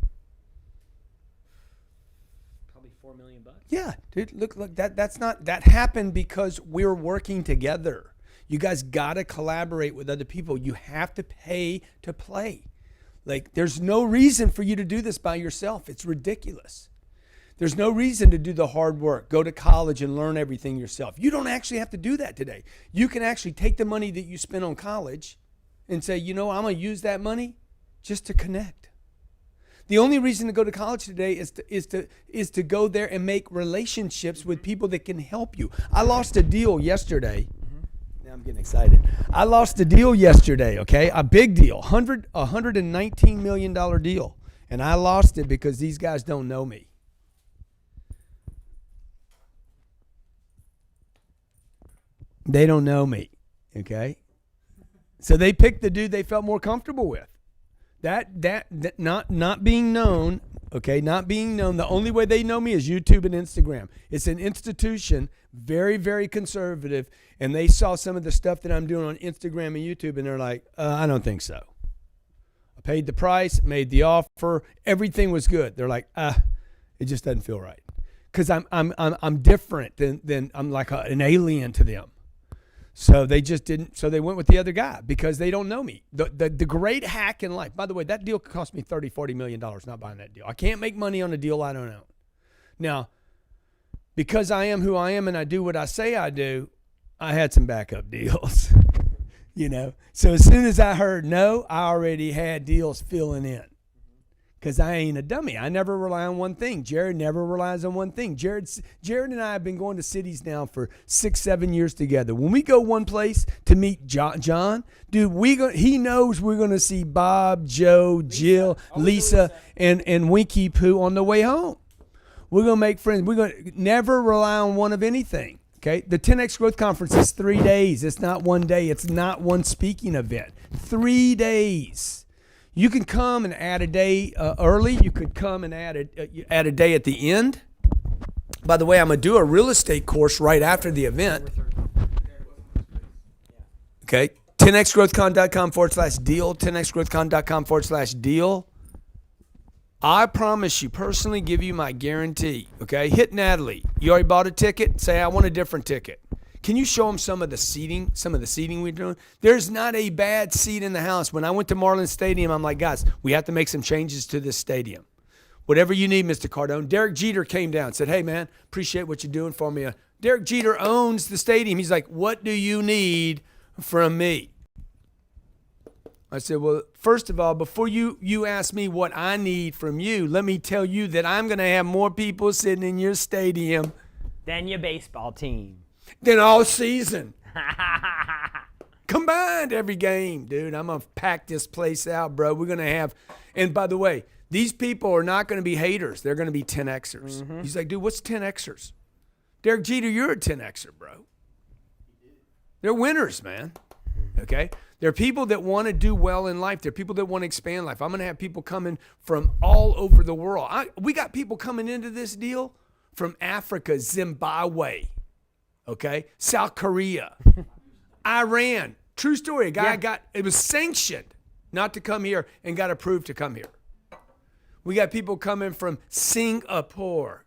Probably $4 million. Yeah, dude. Look, that happened because we're working together. You guys got to collaborate with other people. You have to pay to play. Like, there's no reason for you to do this by yourself. It's ridiculous. There's no reason to do the hard work, go to college and learn everything yourself. You don't actually have to do that today. You can actually take the money that you spent on college and say, I'm going to use that money just to connect. The only reason to go to college today is to go there and make relationships with people that can help you. I lost a deal yesterday. Now I'm getting excited. I lost a deal yesterday, okay? A big deal, $119 million deal. And I lost it because these guys don't know me. They don't know me, okay? So they picked the dude they felt more comfortable with. That not being known okay? Not being known. The only way they know me is YouTube and Instagram. It's an institution, very, very conservative, and they saw some of the stuff that I'm doing on Instagram and YouTube, and they're like, I don't think so. I paid the price, made the offer, everything was good. They're like, it just doesn't feel right. Because I'm different than I'm like an alien to them. So they just didn't. So they went with the other guy because they don't know me. The great hack in life. By the way, that deal cost me $30-40 million. Not buying that deal. I can't make money on a deal I don't own. Now, because I am who I am and I do what I say I do, I had some backup deals. You know. So as soon as I heard no, I already had deals filling in. Because I ain't a dummy. I never rely on one thing. Jared never relies on one thing. Jared and I have been going to cities now for 6-7 years together. When we go one place to meet John, dude, he knows we're going to see Bob, Joe, Jill, Lisa, and Winky Pooh on the way home. We're going to make friends. We're going to never rely on one of anything. Okay? The 10X Growth Conference is 3 days. It's not one day. It's not one speaking event. 3 days. You can come and add a day early. You could come and add a day at the end. By the way, I'm going to do a real estate course right after the event. Okay. 10xgrowthcon.com/deal. 10xgrowthcon.com/deal. I promise you, personally give you my guarantee. Okay. Hit Natalie. You already bought a ticket? Say, I want a different ticket. Can you show them some of the seating we're doing? There's not a bad seat in the house. When I went to Marlins Stadium, I'm like, guys, we have to make some changes to this stadium. Whatever you need, Mr. Cardone. Derek Jeter came down and said, hey, man, appreciate what you're doing for me. Derek Jeter owns the stadium. He's like, what do you need from me? I said, well, first of all, before you ask me what I need from you, let me tell you that I'm going to have more people sitting in your stadium than your baseball team. Than all season. Combined every game, dude. I'm going to pack this place out, bro. We're going to have, and by the way, these people are not going to be haters. They're going to be 10Xers. Mm-hmm. He's like, dude, what's 10Xers? Derek Jeter, you're a 10Xer, bro. They're winners, man. Okay? They're people that want to do well in life. They're people that want to expand life. I'm going to have people coming from all over the world. We got people coming into this deal from Africa, Zimbabwe. Okay, South Korea, Iran. True story. A guy it was sanctioned not to come here and got approved to come here. We got people coming from Singapore,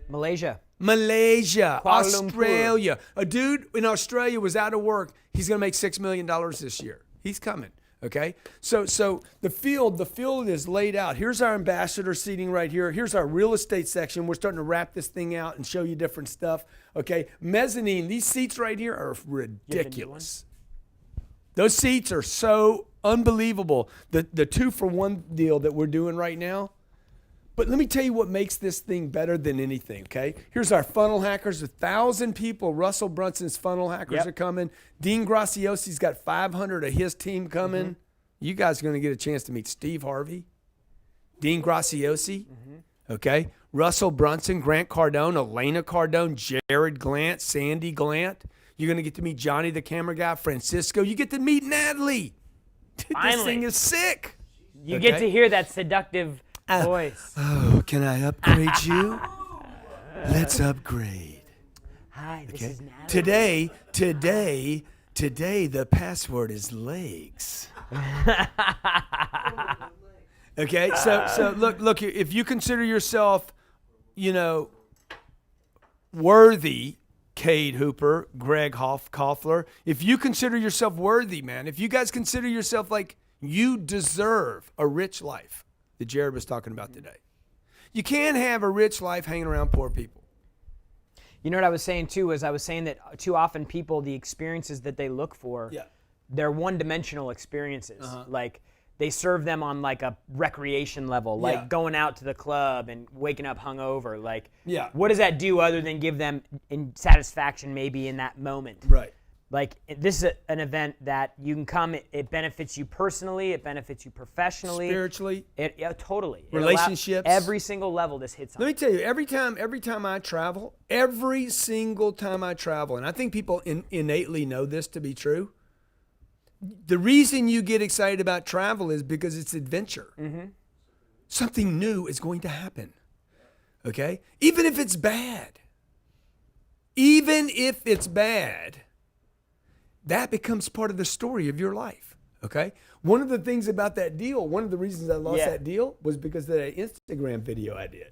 Malaysia, Kuala Australia. A dude in Australia was out of work. He's going to make $6 million this year. He's coming. Okay, so the field is laid out. Here's our ambassador seating right here. Here's our real estate section. We're starting to wrap this thing out and show you different stuff. Okay, mezzanine. These seats right here are ridiculous. Those seats are so unbelievable. The 2-for-1 deal that we're doing right now. But let me tell you what makes this thing better than anything, okay? Here's our funnel hackers, 1,000 people. Russell Brunson's funnel hackers are coming. Dean Graciosi's got 500 of his team coming. Mm-hmm. You guys are going to get a chance to meet Steve Harvey, Dean Graciosi, okay? Russell Brunson, Grant Cardone, Elena Cardone, Jared Glant, Sandy Glant. You're going to get to meet Johnny the camera guy, Francisco. You get to meet Natalie. This thing is sick. You get to hear that seductive voice. Oh, can I upgrade you? Let's upgrade. Hi, this is Natalie. Today, the password is legs. Okay, so look. If you consider yourself, worthy, Cade Hooper, Greg Koffler, if you consider yourself worthy, man, if you guys consider yourself like you deserve a rich life that Jared was talking about today, you can't have a rich life hanging around poor people. You know what I was saying too was I was saying that too often people, the experiences that they look for, they're one-dimensional experiences. Like they serve them on like a recreation level, like going out to the club and waking up hungover. Like, what does that do other than give them satisfaction maybe in that moment? Right. Like this is an event that you can come. It benefits you personally. It benefits you professionally, spiritually. Totally. Relationships. Every single level this hits on. Let me tell you, every time I travel, every single time I travel, and I think people innately know this to be true. The reason you get excited about travel is because it's adventure. Mm-hmm. Something new is going to happen. Okay? Even if it's bad. Even if it's bad, that becomes part of the story of your life. Okay? One of the things about that deal, one of the reasons I lost that deal was because of that Instagram video I did.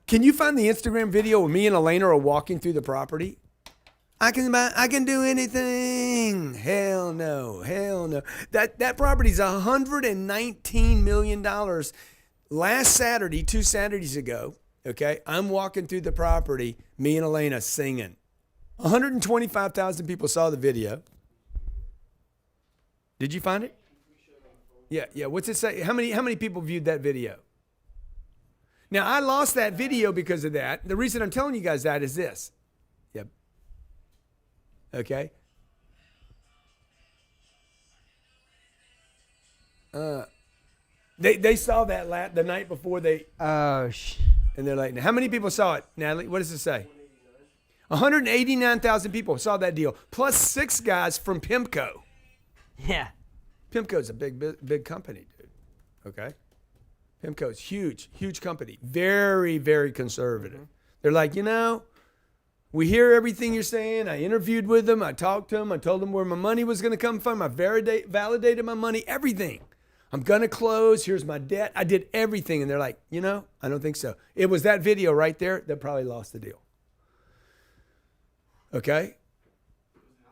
Can you find the Instagram video where me and Elena are walking through the property? I can do anything. Hell no. That property's $119 million. Last Saturday, 2 Saturdays ago, okay, I'm walking through the property, me and Elena singing. 125,000 people saw the video. Did you find it? Yeah. What's it say? How many people viewed that video? Now, I lost that video because of that. The reason I'm telling you guys that is this. Yep. Okay. They saw that the night before they. And they're like, how many people saw it, Natalie? What does it say? 189,000 people saw that deal, plus 6 guys from PIMCO. Yeah. PIMCO's a big company, dude. Okay. PIMCO's huge company. Very, very conservative. Mm-hmm. They're like, we hear everything you're saying. I interviewed with them. I talked to them. I told them where my money was going to come from. I validated my money, everything. I'm going to close. Here's my debt. I did everything. And they're like, I don't think so. It was that video right there that probably lost the deal. Okay?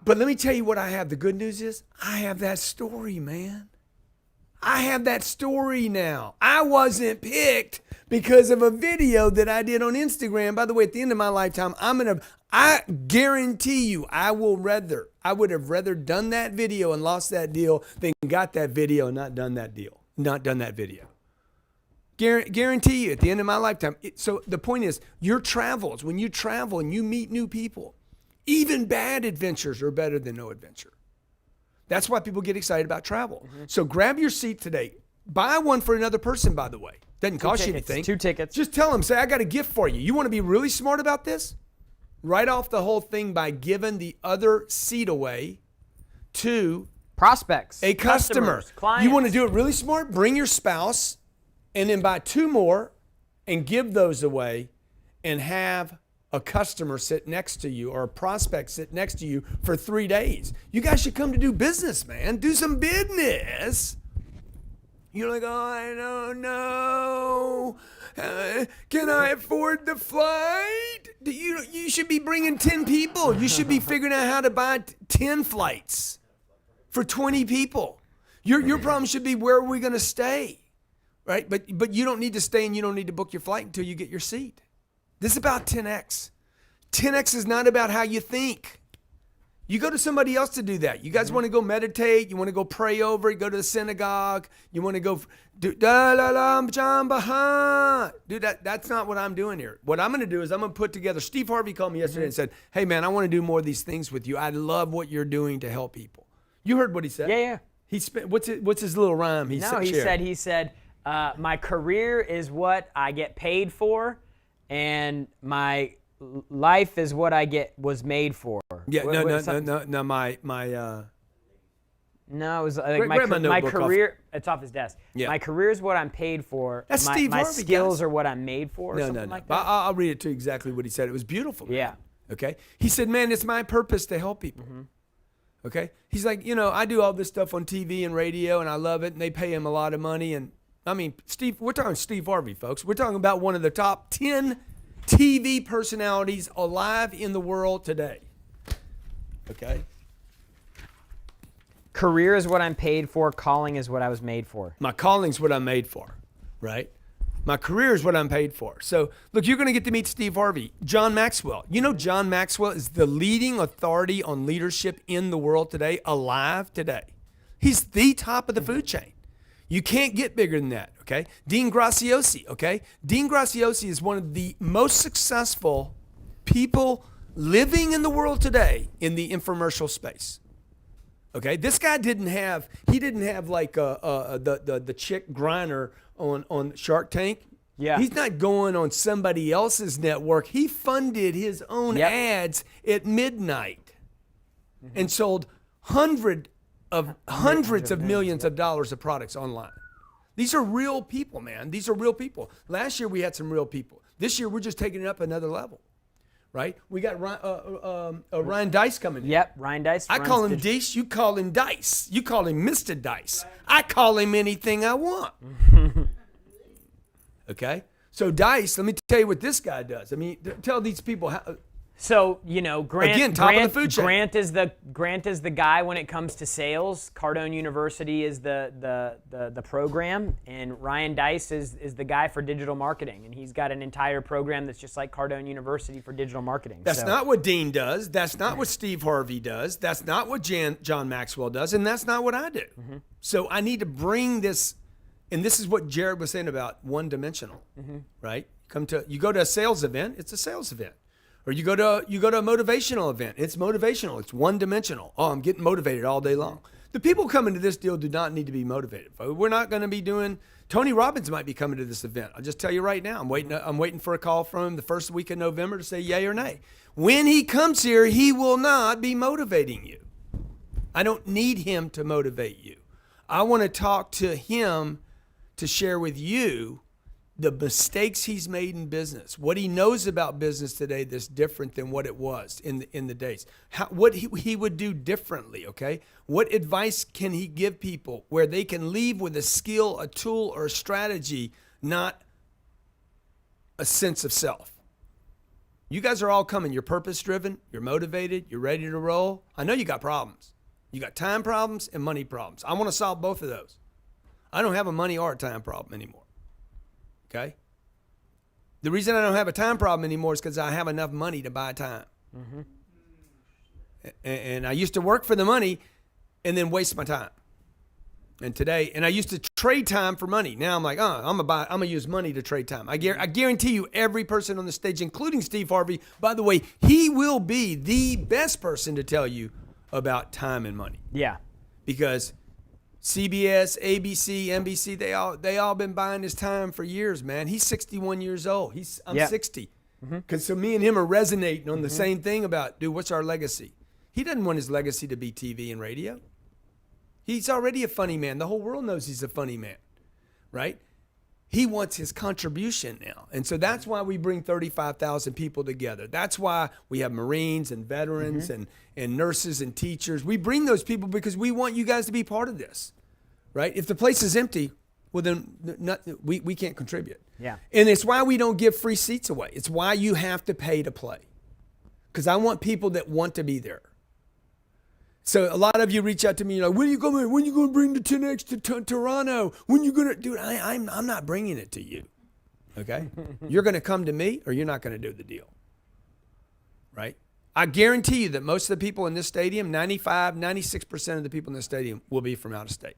But let me tell you what I have. The good news is I have that story, man. I have that story now. I wasn't picked because of a video that I did on Instagram. By the way, at the end of my lifetime, I guarantee you I would have rather done that video and lost that deal than got that video and not done that video. Guarantee you at the end of my lifetime. So the point is, your travels, when you travel and you meet new people, even bad adventures are better than no adventure. That's why people get excited about travel. Mm-hmm. So grab your seat today. Buy one for another person, by the way. Doesn't cost you anything. 2 tickets. Just tell them, say, I got a gift for you. You want to be really smart about this? Write off the whole thing by giving the other seat away to prospects, a customer. Clients. You want to do it really smart? Bring your spouse and then buy 2 more and give those away and have a customer sit next to you or a prospect sit next to you for 3 days. You guys should come to do business, man. Do some business. You're like, oh, I don't know. Can I afford the flight? You should be bringing 10 people. You should be figuring out how to buy 10 flights for 20 people. Your problem should be, where are we going to stay? Right? But you don't need to stay and you don't need to book your flight until you get your seat. This is about 10X. 10X is not about how you think. You go to somebody else to do that. You guys want to go meditate. You want to go pray over. You go to the synagogue. You want to go do Dude, that's not what I'm doing here. What I'm going to do is I'm going to put together. Steve Harvey called me yesterday and said, hey, man, I want to do more of these things with you. I love what you're doing to help people. You heard what he said? Yeah. He spent, what's his little rhyme? He said, my career is what I get paid for, and my life is what I was made for. Yeah, no. No, it was like my career. It's off his desk. Yeah. My career is what I'm paid for. That's my, Steve my Harvey, skills guys. are what I'm made for. Or something like that. I'll read it to you exactly what he said. It was beautiful. Man. Yeah. Okay. He said, man, it's my purpose to help people. Mm-hmm. Okay. He's like, I do all this stuff on TV and radio, and I love it, and they pay him a lot of money. And I mean, we're talking Steve Harvey, folks. We're talking about one of the top 10 TV personalities alive in the world today. Okay. Career is what I'm paid for. Calling is what I was made for. My calling's what I'm made for, right? My career is what I'm paid for. So, look, you're going to get to meet Steve Harvey. John Maxwell. You know John Maxwell is the leading authority on leadership in the world today, alive today. He's the top of the food chain. You can't get bigger than that, okay? Dean Graziosi, okay? Dean Graziosi is one of the most successful people living in the world today in the infomercial space. Okay, this guy didn't have like the chick Griner on Shark Tank. Yeah, he's not going on somebody else's network. He funded his own ads at midnight and sold hundreds of millions of dollars of products online. These are real people, man. These are real people. Last year we had some real people. This year we're just taking it up another level, right? We got Ryan Dice coming in. Yep, Ryan Dice. I call him Dice. You call him Dice. You call him Mr. Dice. I call him anything I want. Okay? So Dice, let me tell you what this guy does. I mean, tell these people how. So, you know, Grant, Again, top of the food chain. Grant is the guy when it comes to sales. Cardone University is the program, and Ryan Dice is the guy for digital marketing, and he's got an entire program that's just like Cardone University for digital marketing. That's not what Dean does. That's not what Steve Harvey does. That's not what John Maxwell does, and that's not what I do. Mm-hmm. So I need to bring this, and this is what Jared was saying about one-dimensional, right? You go to a sales event, it's a sales event. Or you go to a motivational event. It's motivational. It's one-dimensional. Oh, I'm getting motivated all day long. The people coming to this deal do not need to be motivated. We're not going to be doing. Tony Robbins might be coming to this event. I'll just tell you right now. I'm waiting for a call from him the first week of November to say yay or nay. When he comes here, he will not be motivating you. I don't need him to motivate you. I want to talk to him to share with you the mistakes he's made in business, what he knows about business today that's different than what it was in the days, what he would do differently, okay? What advice can he give people where they can leave with a skill, a tool, or a strategy, not a sense of self? You guys are all coming. You're purpose-driven. You're motivated. You're ready to roll. I know you got problems. You got time problems and money problems. I want to solve both of those. I don't have a money or a time problem anymore. Okay? The reason I don't have a time problem anymore is because I have enough money to buy time. Mm-hmm. And I used to work for the money and then waste my time. And I used to trade time for money. Now I'm like, I'm gonna use money to trade time. I guarantee you, every person on the stage, including Steve Harvey, by the way, he will be the best person to tell you about time and money. Yeah. Because CBS, ABC, NBC, they all been buying his time for years, man. He's 61 years old. I'm 60. Because so me and him are resonating on the same thing about, dude, what's our legacy? He doesn't want his legacy to be TV and radio. He's already a funny man. The whole world knows he's a funny man, right? He wants his contribution now. And so that's why we bring 35,000 people together. That's why we have Marines and veterans and nurses and teachers. We bring those people because we want you guys to be part of this, right? If the place is empty, well, then we can't contribute. Yeah. And it's why we don't give free seats away. It's why you have to pay to play, because I want people that want to be there. So a lot of you reach out to me, you're like, when are you going to bring the 10X to Toronto? When you going to, dude, I'm not bringing it to you, okay? You're going to come to me or you're not going to do the deal, right? I guarantee you that most of the people in this stadium, 95, 96% of the people in this stadium will be from out of state.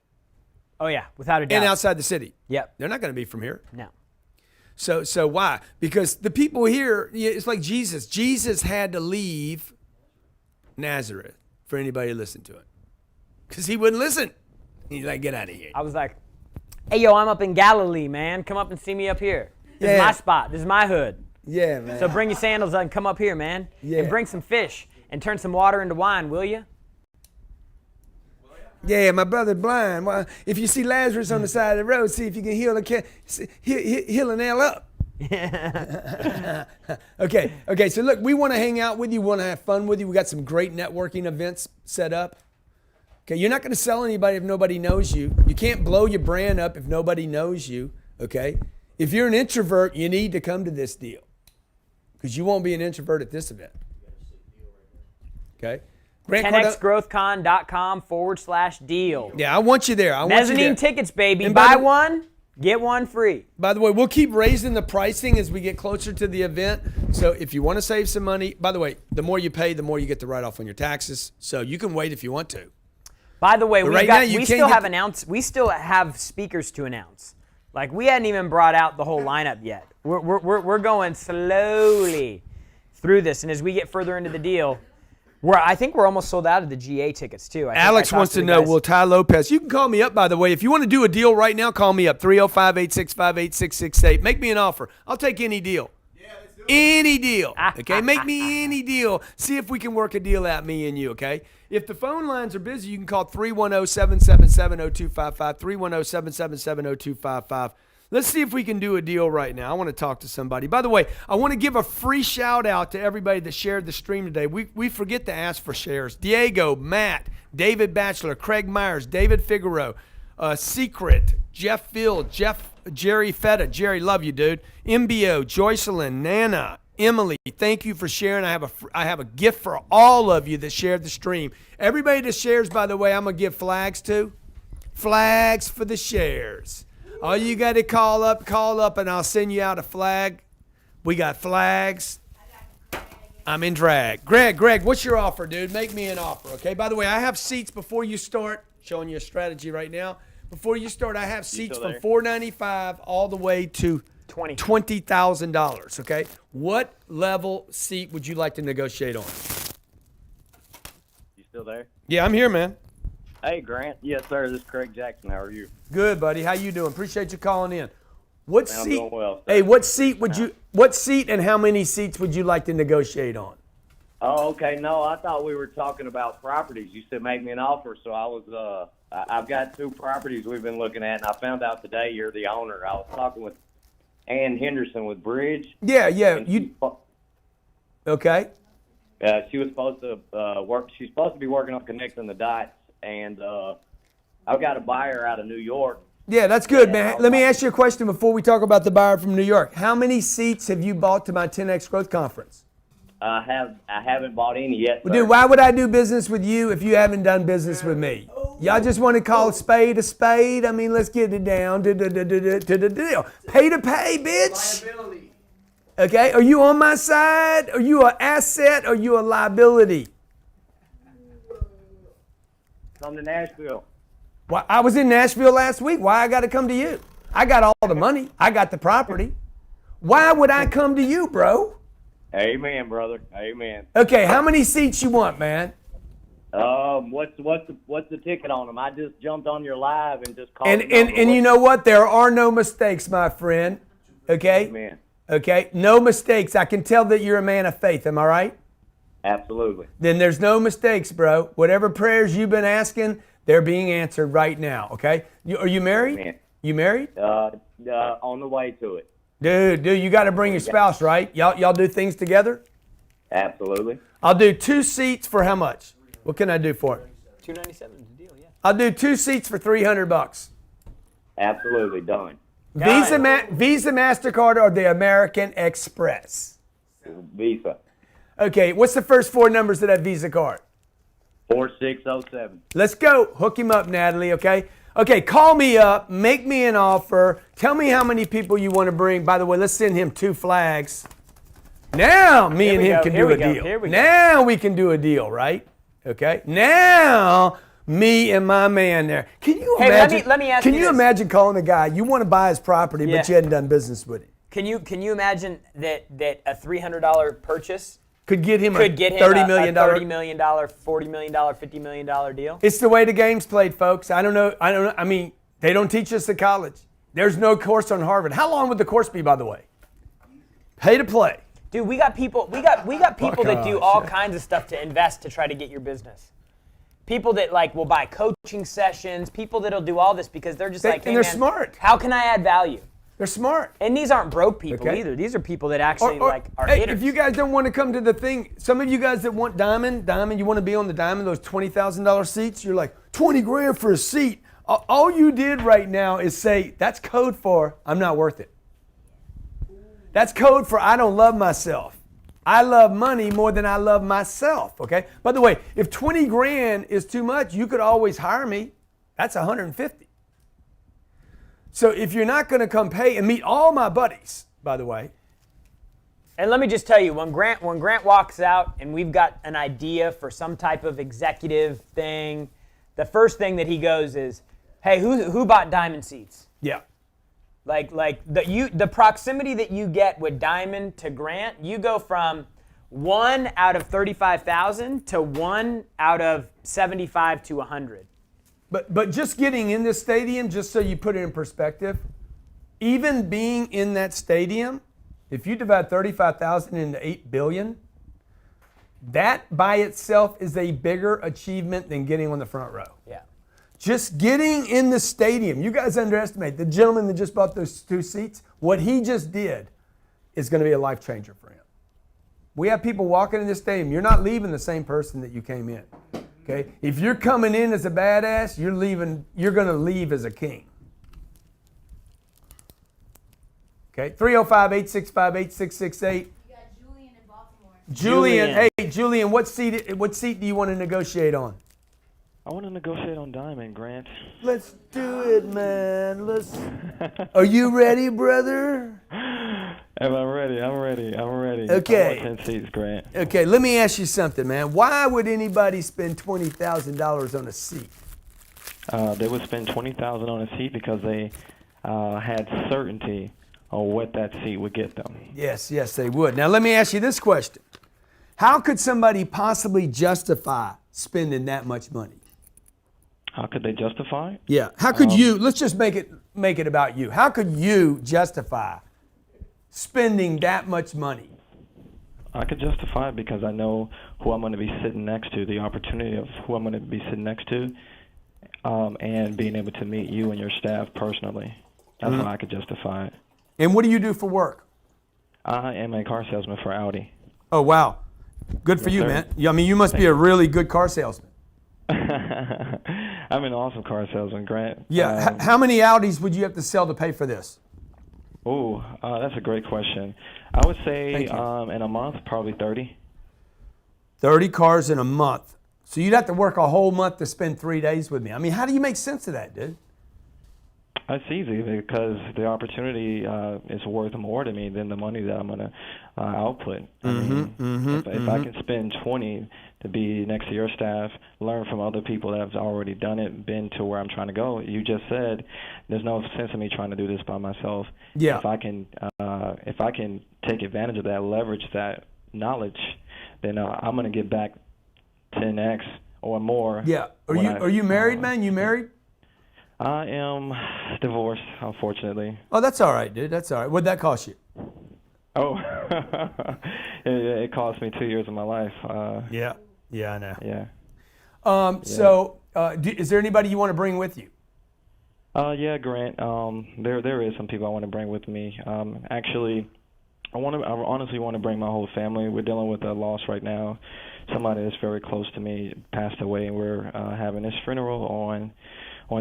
Oh, yeah, without a doubt. And outside the city. Yep. They're not going to be from here. No. So why? Because the people here, it's like Jesus. Jesus had to leave Nazareth for anybody to listen to it, because he wouldn't listen. He's like, get out of here. I was like, hey, yo, I'm up in Galilee, man. Come up and see me up here. This is my spot. This is my hood. Yeah, man. So bring your sandals on and come up here, man. Yeah. And bring some fish and turn some water into wine, will you? Yeah, my brother's blind. Well, if you see Lazarus on the side of the road, see if you can heal a nail up. Okay. So look, we want to hang out with you. We want to have fun with you. We got some great networking events set up. Okay, you're not going to sell anybody if nobody knows you. You can't blow your brand up if nobody knows you. Okay, if you're an introvert, you need to come to this deal, because you won't be an introvert at this event. Okay. 10xgrowthcon.com/deal. Yeah, I want you there. Mezzanine tickets, baby. And Buy one, get one free. By the way, we'll keep raising the pricing as we get closer to the event. So if you want to save some money, by the way, the more you pay, the more you get the write-off on your taxes. So you can wait if you want to. By the way, we still have speakers to announce. Like, we hadn't even brought out the whole lineup yet. We're going slowly through this, and as we get further into the deal, I think we're almost sold out of the GA tickets, too. Alex wants to know, will Ty Lopez, you can call me up, by the way. If you want to do a deal right now, call me up, 305-865-8668. Make me an offer. I'll take any deal. Yeah, let's do Any deal, okay? Make me any deal. See if we can work a deal out, me and you, okay? If the phone lines are busy, you can call 310-777-0255, 310-777-0255. Let's see if we can do a deal right now. I want to talk to somebody. By the way, I want to give a free shout out to everybody that shared the stream today. We forget to ask for shares. Diego, Matt, David Batchelor, Craig Myers, David Figaro, Secret, Jeff Field, Jerry Feta. Jerry, love you, dude. MBO, Joycelyn, Nana, Emily, thank you for sharing. I have a gift for all of you that shared the stream. Everybody that shares, by the way, I'm going to give flags to. Flags for the shares. All you got to call up, and I'll send you out a flag. We got flags. I'm in drag. Greg, what's your offer, dude? Make me an offer, okay? By the way, I have seats before you start. Showing you a strategy right now. Before you start, I have seats from $495 all the way to $20,000, okay? What level seat would you like to negotiate on? You still there? Yeah, I'm here, man. Hey, Grant. Yes, sir. This is Craig Jackson. How are you? Good, buddy. How you doing? Appreciate you calling in. What Man, I'm seat? doing well, sir. Hey, what seat and how many seats would you like to negotiate on? Oh, okay. No, I thought we were talking about properties. You said make me an offer, so I've got 2 properties we've been looking at, and I found out today you're the owner. I was talking with Ann Henderson with Bridge. Yeah. Okay. She was supposed to work. She's supposed to be working on connecting the dots, and I've got a buyer out of New York. Yeah, that's good, man. Let me ask you a question before we talk about the buyer from New York. How many seats have you bought to my 10X Growth Conference? I haven't bought any yet. Well, dude, why would I do business with you if you haven't done business with me? Y'all just want to call a spade a spade? I mean, let's get it down to the deal. Pay to pay, bitch. Liability. Okay, are you on my side? Are you an asset? Or are you a liability? Come to Nashville. Well, I was in Nashville last week. Why I got to come to you? I got all the money. I got the property. Why would I come to you, bro? Amen, brother. Amen. Okay, how many seats you want, man? What's the ticket on them? I just jumped on your live and just called. And you know what? There are no mistakes, my friend. Okay. Amen. Okay, no mistakes. I can tell that you're a man of faith. Am I right? Absolutely. Then there's no mistakes, bro. Whatever prayers you've been asking, they're being answered right now. Okay. Are you married? Amen. You married? On the way to it. Dude, you got to bring your spouse, right? Y'all do things together? Absolutely. I'll do 2 seats for how much? What can I do for it? $297 is the deal, yeah. I'll do 2 seats for $300. Absolutely done. Visa, MasterCard, or the American Express? Visa. Okay, what's the first 4 numbers of that Visa card? 4607. Let's go. Hook him up, Natalie, okay? Okay, call me up, make me an offer, tell me how many people you want to bring. By the way, let's send him 2 flags. Now me and him can do a deal. Now we can do a deal, right? Okay. Now me and my man there. Can you imagine? Let me ask Can you you this. imagine calling a guy you want to buy his property, Yeah. but you hadn't done business with him? Can you imagine that a $300 purchase Could get him could get him $30 million. a $30 million, $40 million, $50 million deal? It's the way the game's played, folks. I don't know. I mean, they don't teach us at college. There's no course on Harvard. How long would the course be, by the way? Pay to play. Dude, we got people that do all kinds of stuff to invest to try to get your business. People that will buy coaching sessions, people that'll do all this because they're just hey, and they're man, smart. How can I add value? They're smart. And these aren't broke people either. These are people that actually are hey, hitters. If you guys don't want to come to the thing, some of you guys that want Diamond, you want to be on the Diamond, those $20,000 seats, you're like, 20 grand for a seat. All you did right now is say, that's code for I'm not worth it. That's code for I don't love myself. I love money more than I love myself, okay? By the way, if 20 grand is too much, you could always hire me. That's 150. So if you're not going to come pay and meet all my buddies, by the way. And let me just tell you, when Grant walks out and we've got an idea for some type of executive thing, the first thing that he goes is, hey, who bought Diamond seats? Yeah. Like the proximity that you get with Diamond to Grant, you go from 1 out of 35,000 to 1 out of 75 to 100. But just getting in this stadium, just so you put it in perspective, even being in that stadium If you divide 35,000 into 8 billion, that by itself is a bigger achievement than getting on the front row. Yeah. Just getting in the stadium. You guys underestimate the gentleman that just bought those 2 seats. What he just did is going to be a life changer for him. We have people walking in this stadium. You're not leaving the same person that you came in. Okay? If you're coming in as a badass, you're going to leave as a king. Okay? 305-865-8668. You got Julian in Baltimore. Julian, hey Julian, what seat do you want to negotiate on? I want to negotiate on Diamond, Grant. Let's do it, man. Are you ready, brother? I'm ready. Okay. I want 10 seats, Grant. Okay, let me ask you something, man. Why would anybody spend $20,000 on a seat? They would spend $20,000 on a seat because they had certainty on what that seat would get them. Yes, they would. Now, let me ask you this question. How could somebody possibly justify spending that much money? How could they justify it? Yeah. How could you, let's just make it about you. How could you justify spending that much money? I could justify it because I know who I'm going to be sitting next to, the opportunity of who I'm going to be sitting next to, and being able to meet you and your staff personally. That's why I could justify it. And what do you do for work? I am a car salesman for Audi. Oh, wow. Good for you, sir. man. I mean, you must be a really good car salesman. I'm an awesome car salesman, Grant. Yeah. How many Audis would you have to sell to pay for this? Oh, that's a great question. I would say in a month, probably 30. 30 cars in a month. So you'd have to work a whole month to spend 3 days with me. I mean, how do you make sense of that, dude? That's easy because the opportunity is worth more to me than the money that I'm going to output. If I can spend 20 to be next to your staff, learn from other people that have already done it, been to where I'm trying to go. You just said there's no sense in me trying to do this by myself. Yeah. If I can take advantage of that, leverage that knowledge, then I'm going to get back 10x or more. Yeah. Are you married, man? You married? I am divorced, unfortunately. Oh, that's all right, dude. That's all right. What'd that cost you? Oh, it cost me 2 years of my life. Yeah, I know. Yeah. So, is there anybody you want to bring with you? Yeah, Grant. There is some people I want to bring with me. Actually, I honestly want to bring my whole family. We're dealing with a loss right now. Somebody that's very close to me passed away, and we're having his funeral on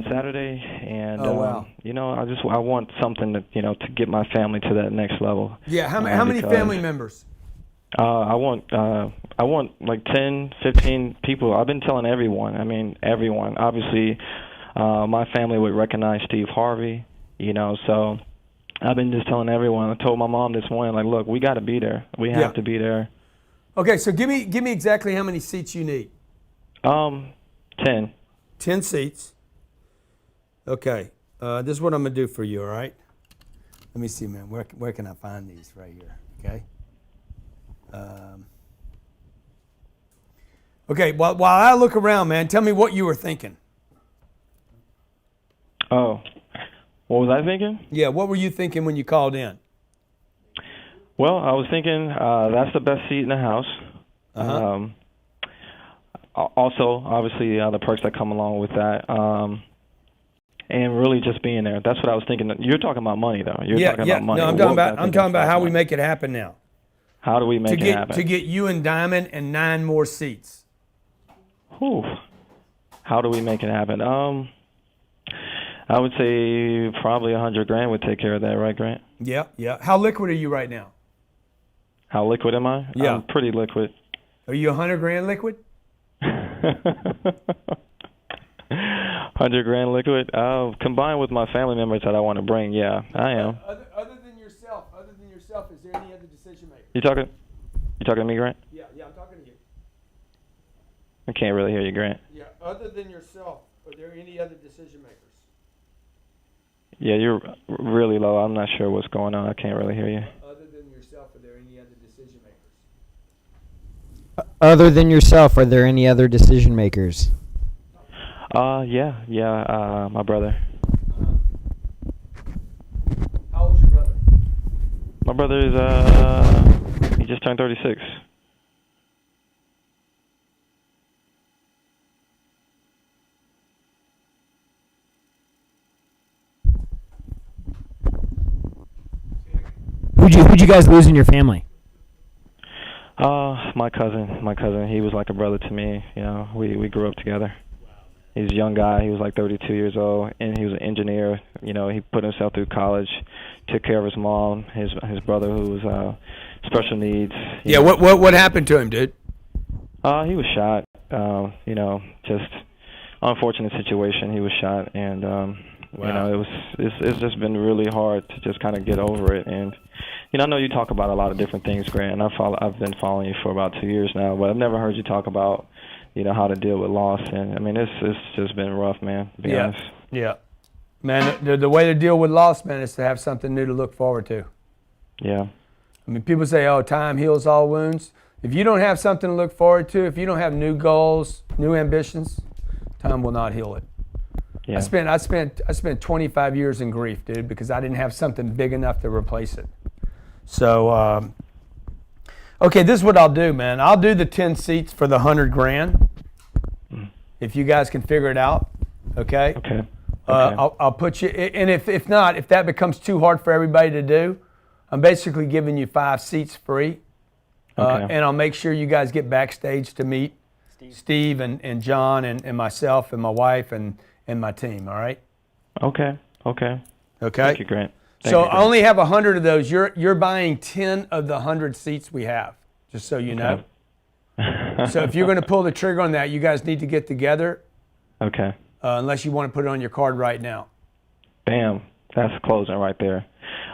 Saturday, and wow. I want something that to get my family to that next level. Yeah, how many family members? I want like 10, 15 people. I've been telling everyone. I mean, everyone. Obviously, my family would recognize Steve Harvey. So I've been just telling everyone. I told my mom this morning, like, look, we got to be there. We have to be there. Okay, so give me exactly how many seats you need. 10. 10 seats. Okay, this is what I'm gonna do for you. All right. Let me see, man. Where can I find these right here? Okay. Okay. While I look around, man, tell me what you were thinking. Oh, what was I thinking? Yeah. What were you thinking when you called in? Well, I was thinking that's the best seat in the house. Also, obviously, the perks that come along with that. And really just being there. That's what I was thinking. You're talking about money, though. You're talking about money. No, I'm talking about how we make it happen now. How do we make it happen? To get you and Diamond and 9 more seats. Whew. How do we make it happen? I would say probably $100,000 would take care of that, right, Grant? Yeah. How liquid are you right now? How liquid am I? Yeah. I'm pretty liquid. Are you $100,000 liquid? $100,000 liquid. Combined with my family members that I want to bring, yeah, I am. Other than yourself, is there any other decision maker? You talking to me, Grant? Yeah, I'm talking to you. I can't really hear you, Grant. Yeah, other than yourself, are there any other decision makers? Yeah, you're really low. I'm not sure what's going on. I can't really hear you. Other than yourself, are there any other decision makers? Other than yourself, are there any other decision makers? Yeah, my brother. How old's your brother? My brother is he just turned 36. Who'd you guys lose in your family? My cousin. He was like a brother to me. You know, we grew up together. He's a young guy. He was like 32 years old, and he was an engineer. You know, he put himself through college, took care of his mom, his brother who was special needs. Yeah, what happened to him, dude? He was shot. You know, just unfortunate situation. He was shot, and you know, it's just been really hard to just kind of get over it. And you know, I know you talk about a lot of different things, Grant. And I've been following you for about 2 years now, but I've never heard you talk about, you know, how to deal with loss. And I mean, it's just been rough, man. To be honest. Yeah, man. The way to deal with loss, man, is to have something new to look forward to. Yeah. I mean, people say, "Oh, time heals all wounds." If you don't have something to look forward to, if you don't have new goals, new ambitions, time will not heal it. Yeah. I spent 25 years in grief, dude, because I didn't have something big enough to replace it. So, okay, this is what I'll do, man. I'll do the 10 seats for the $100,000. If you guys can figure it out, okay? Okay. I'll put you, and if not, if that becomes too hard for everybody to do, I'm basically giving you 5 seats free. And I'll make sure you guys get backstage to meet Steve and John and myself and my wife and my team, all right? Okay. Thank you, Grant. So I only have 100 of those. You're buying 10 of the 100 seats we have, just so you know. So if you're going to pull the trigger on that, you guys need to get together. Okay. Unless you want to put it on your card right now. Bam. That's closing right there.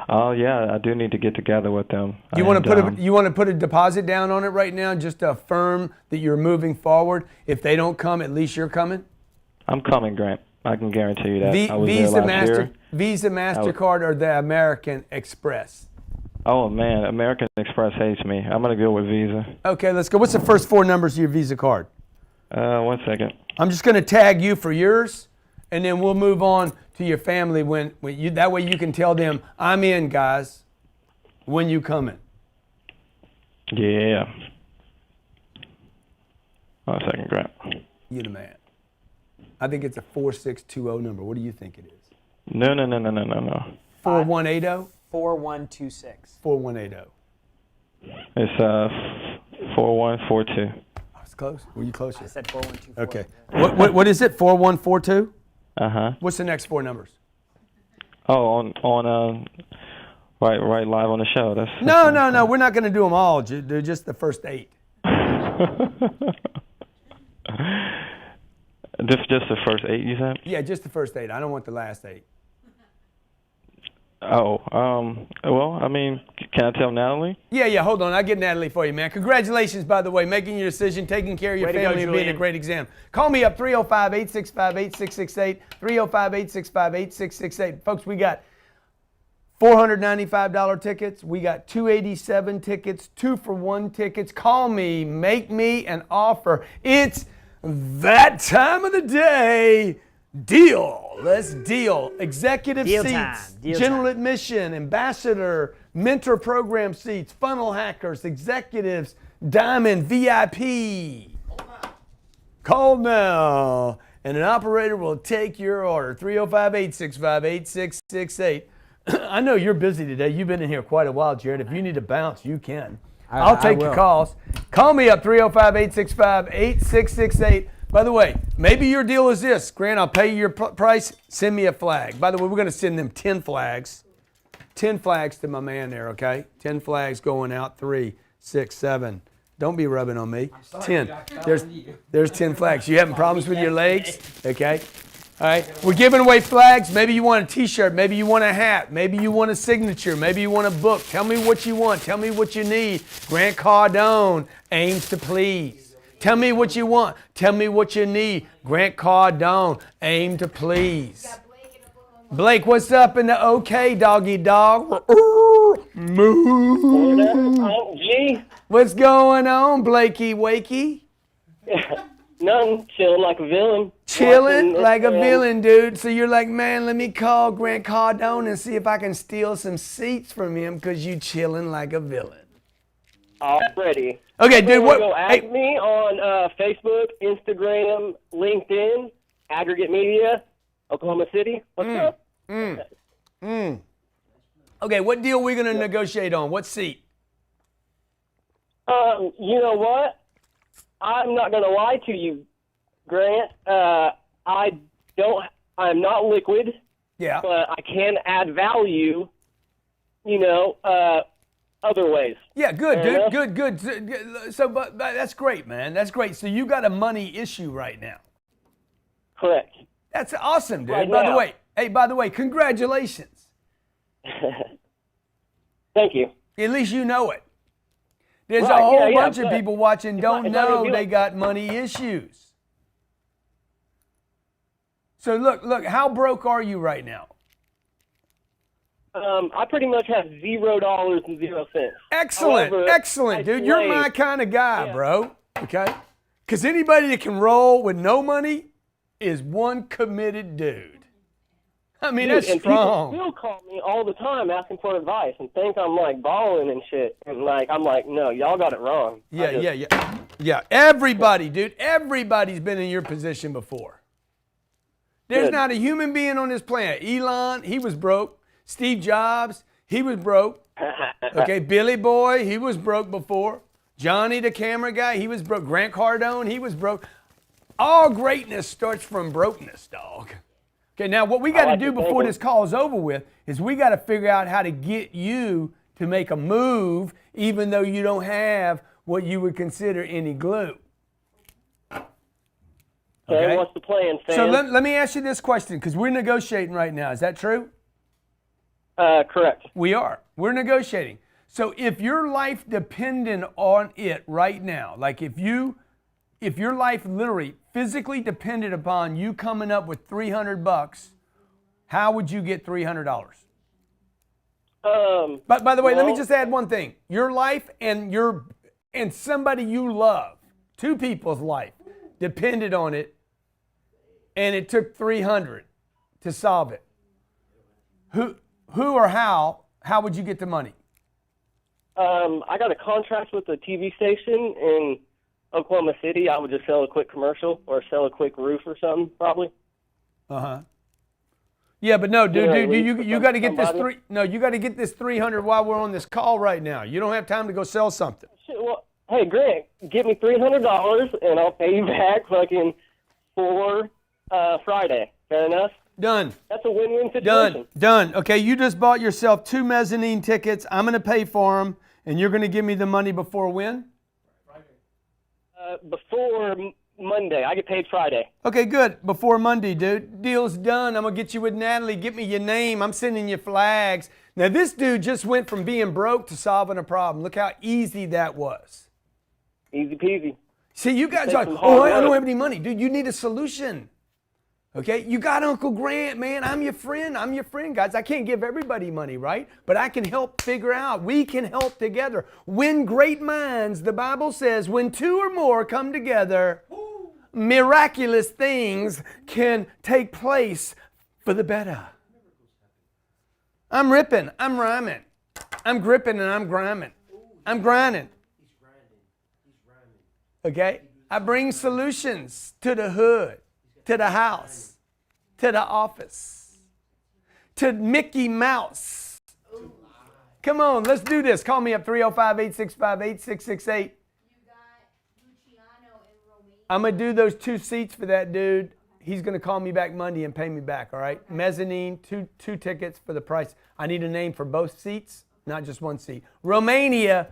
Oh yeah, I do need to get together with them. You want to put a deposit down on it right now, just to affirm that you're moving forward. If they don't come, at least you're coming. I'm coming, Grant. I can guarantee you that. I was Visa, there last year. Visa, MasterCard, or the American Express? Oh man, American Express hates me. I'm gonna go with Visa. Okay, let's go. What's the first 4 numbers of your Visa card? 1 second. I'm just gonna tag you for yours, and then we'll move on to your family when you. That way you can tell them, "I'm in, guys." When you coming? Yeah. 1 second, Grant. You the man. I think it's a 4620 number. What do you think it is? No. 4180? 4126. 4180. It's 4142. I was close. Were you closer? I said 4124. Okay. What is it? 4142? Uh-huh. What's the next 4 numbers? Oh, on right live on the show. That's No. We're not going to do them all. They're just the first 8. Just the first 8, you said? Yeah, just the first 8. I don't want the last 8. Oh, well, I mean, can I tell Natalie? Yeah, hold on. I'll get Natalie for you, man. Congratulations, by the way, making your decision, taking care of your family, and being a great exam. Call me up, 305-865-8668, 305-865-8668. Folks, we got $495 tickets. We got $287 tickets, 2-for-1 tickets. Call me, make me an offer. It's that time of the day. Deal. Let's deal. Executive Deal seats, time. Deal general time. admission, ambassador, mentor program seats, funnel hackers, executives, diamond, VIP. Call now, and an operator will take your order. 305-865-8668. I know you're busy today. You've been in here quite a while, Jared. If you need to bounce, you can. I'll take your calls. Call me up, 305-865-8668. By the way, maybe your deal is this. Grant, I'll pay you your price. Send me a flag. By the way, we're going to send them 10 flags. 10 flags to my man there, okay? 10 flags going out. 3, 6, 7. Don't be rubbing on me. 10. There's 10 flags. You having problems with your legs? Okay. All right. We're giving away flags. Maybe you want a T-shirt. Maybe you want a hat. Maybe you want a signature. Maybe you want a book. Tell me what you want. Tell me what you need. Grant Cardone aims to please. Tell me what you want. Tell me what you need. Grant Cardone, aim to please. Blake, what's up in the OK, doggy dog? Moo. What's going on, Blakey Wakey? None. Chilling like a villain. Chilling Watching like a Instagram. villain, dude. So you're like, man, let me call Grant Cardone and see if I can steal some seats from him because you chilling like a villain. Already. Okay, dude. What? Go add me on Facebook, Instagram, LinkedIn, Aggregate Media, Oklahoma City. What's up? Okay, what deal we gonna negotiate on? What seat? You know what? I'm not gonna lie to you, Grant. I'm not liquid. Yeah. But I can add value. Other ways. Yeah, good, Fair dude. Good. So, but that's great, man. That's great. So you got a money issue right now. Correct. That's awesome, dude. Right By now. the way, congratulations. Thank you. At least you know it. There's Right, a whole yeah, bunch of but people watching don't it's not know gonna be they like- got money issues. So look, how broke are you right now? I pretty much have $0 and 0 cents. Excellent, However, excellent, dude. You're slave. my kind of guy, bro. Okay? Because anybody that can roll with no money is one committed dude. I mean, Dude, that's and strong. People still call me all the time asking for advice and think I'm like balling and shit. And like, I'm like, no, y'all got it wrong. Yeah. Everybody, dude. Everybody's been in your position before. There's Good. not a human being on this planet. Elon, he was broke. Steve Jobs, he was broke. Okay, Billy Boy, he was broke before. Johnny the camera guy, he was broke. Grant Cardone, he was broke. All greatness starts from brokenness, dog. Okay, now what we got to do before this call is over with is we got to figure out how to get you to make a move even though you don't have what you would consider any glue. Okay, what's the plan, Sam? So let me ask you this question because we're negotiating right now. Is that true? Correct. We are. We're negotiating. So if your life depended on it right now, like if your life literally physically depended upon you coming up with $300, how would you get $300? But by the way, let me just add one thing. Your life and somebody you love, two people's life depended on it, and it took $300 to solve it. Who or how would you get the money? I got a contract with a TV station in Oklahoma City. I would just sell a quick commercial or sell a quick roof or something, probably. Yeah, but no, dude, you got to get this somebody? you got to get this 300 while we're on this call right now. You don't have time to go sell something. Shit, well, hey, Grant, give me $300 and I'll pay you back fucking for Friday. Fair enough? Done. That's a win-win situation. Done. Okay, you just bought yourself 2 mezzanine tickets. I'm going to pay for them, and you're going to give me the money before when? Before Monday. I get paid Friday. Okay, good. Before Monday, dude. Deal's done. I'm going to get you with Natalie. Get me your name. I'm sending you flags. Now, this dude just went from being broke to solving a problem. Look how easy that was. Easy peasy. See, you guys Take are, some hard I don't work. have any money. Dude, you need a solution. Okay, you got Uncle Grant, man. I'm your friend, guys. I can't give everybody money, right? But I can help figure out. We can help together. When great minds, the Bible says, when 2 or more come together, miraculous things can take place for the better. I'm ripping, I'm rhyming. I'm gripping and I'm grinding. I'm grinding. Okay? I bring solutions to the hood, to the house, to the office, to Mickey Mouse. Come on, let's do this. Call me up, 305-865-8668. I'm going to do those 2 seats for that dude. He's going to call me back Monday and pay me back, all right? Mezzanine, two tickets for the price. I need a name for both seats, not just one seat. Romania,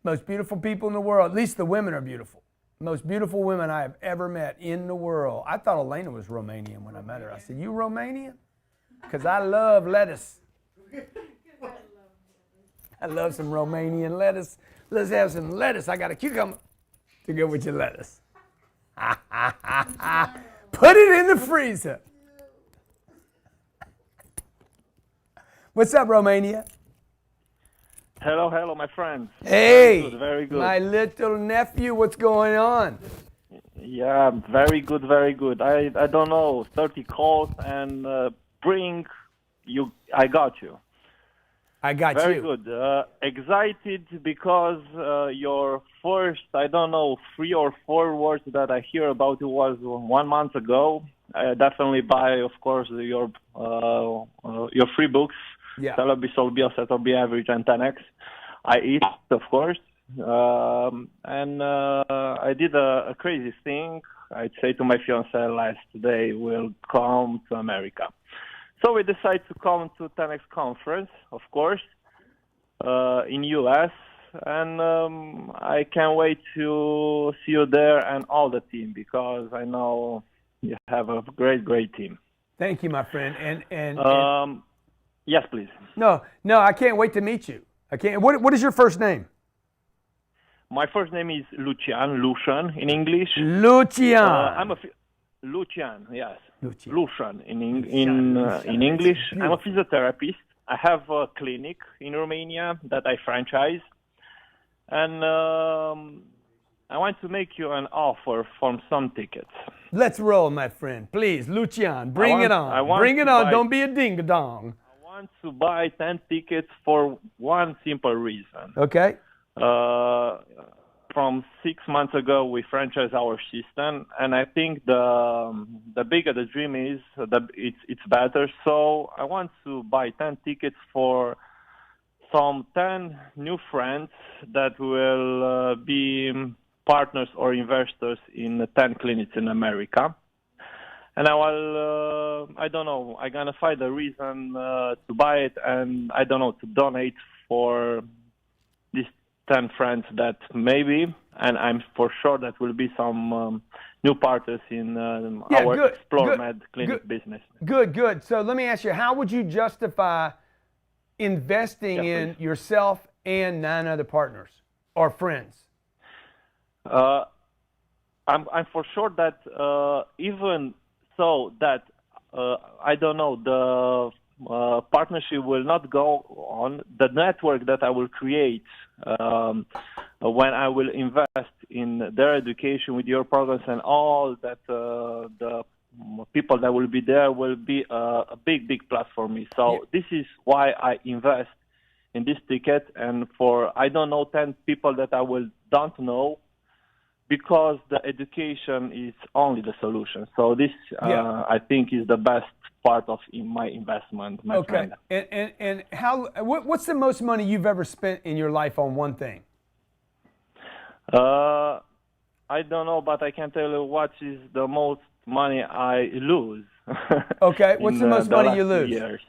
most beautiful people in the world. At least the women are beautiful. Most beautiful women I have ever met in the world. I thought Elena was Romanian when I met her. I said, you Romanian? Because I love lettuce. I love some Romanian lettuce. Let's have some lettuce. I got a cucumber to go with your lettuce. Put it in the freezer. What's up, Romania? Hello, my friend. Hey, Very good. my little nephew, what's going on? Yeah, very good, very good. I don't know, 30 calls and bring you. I got you. I got very you. Good. Excited because your first, I don't know, 3 or 4 words that I hear about it was 1 month ago. I definitely buy, of course, your free books. Yeah. Sell or be sold, be a set or be average, and 10x. I eat, of course. And I did a crazy thing. I'd say to my fiancée last day, we'll come to America. So we decided to come to 10x conference, of course, in US. And I can't wait to see you there and all the team, because I know you have a great, great team. Thank you, my friend. And yes, please. No, I can't wait to meet you. I can't. What is your first name? My first name is Lucian in English. Lucian. Lucian, yes. Lucian in English. I'm a physiotherapist. I have a clinic in Romania that I franchise, and I want to make you an offer for some tickets. Let's roll, my friend. Please, Lucian, bring it on. Bring it on. Don't be a ding-dong. I want to buy 10 tickets for one simple reason. Okay. From 6 months ago, we franchised our system, and I think the bigger the dream is, it's better. So I want to buy 10 tickets for some 10 new friends that will be partners or investors in 10 clinics in America. And I don't know, I'm going to find a reason to buy it, and I don't know, to donate for these 10 friends that maybe, and I'm for sure that will be some new partners in our Explore Med clinic business. Good. So let me ask you, how would you justify investing in yourself and 9 other partners or friends? I'm for sure that even so that I don't know, the partnership will not go on. The network that I will create when I will invest in their education with your programs and all that, the people that will be there will be a big plus for me. So this is why I invest in this ticket, and for I don't know 10 people that I don't know, because the education is only the solution. So this I think is the best part of my investment, my friend. And what's the most money you've ever spent in your life on one thing? I don't know, but I can tell you what is the most money I lose. Okay, what's the most money you lose? Years.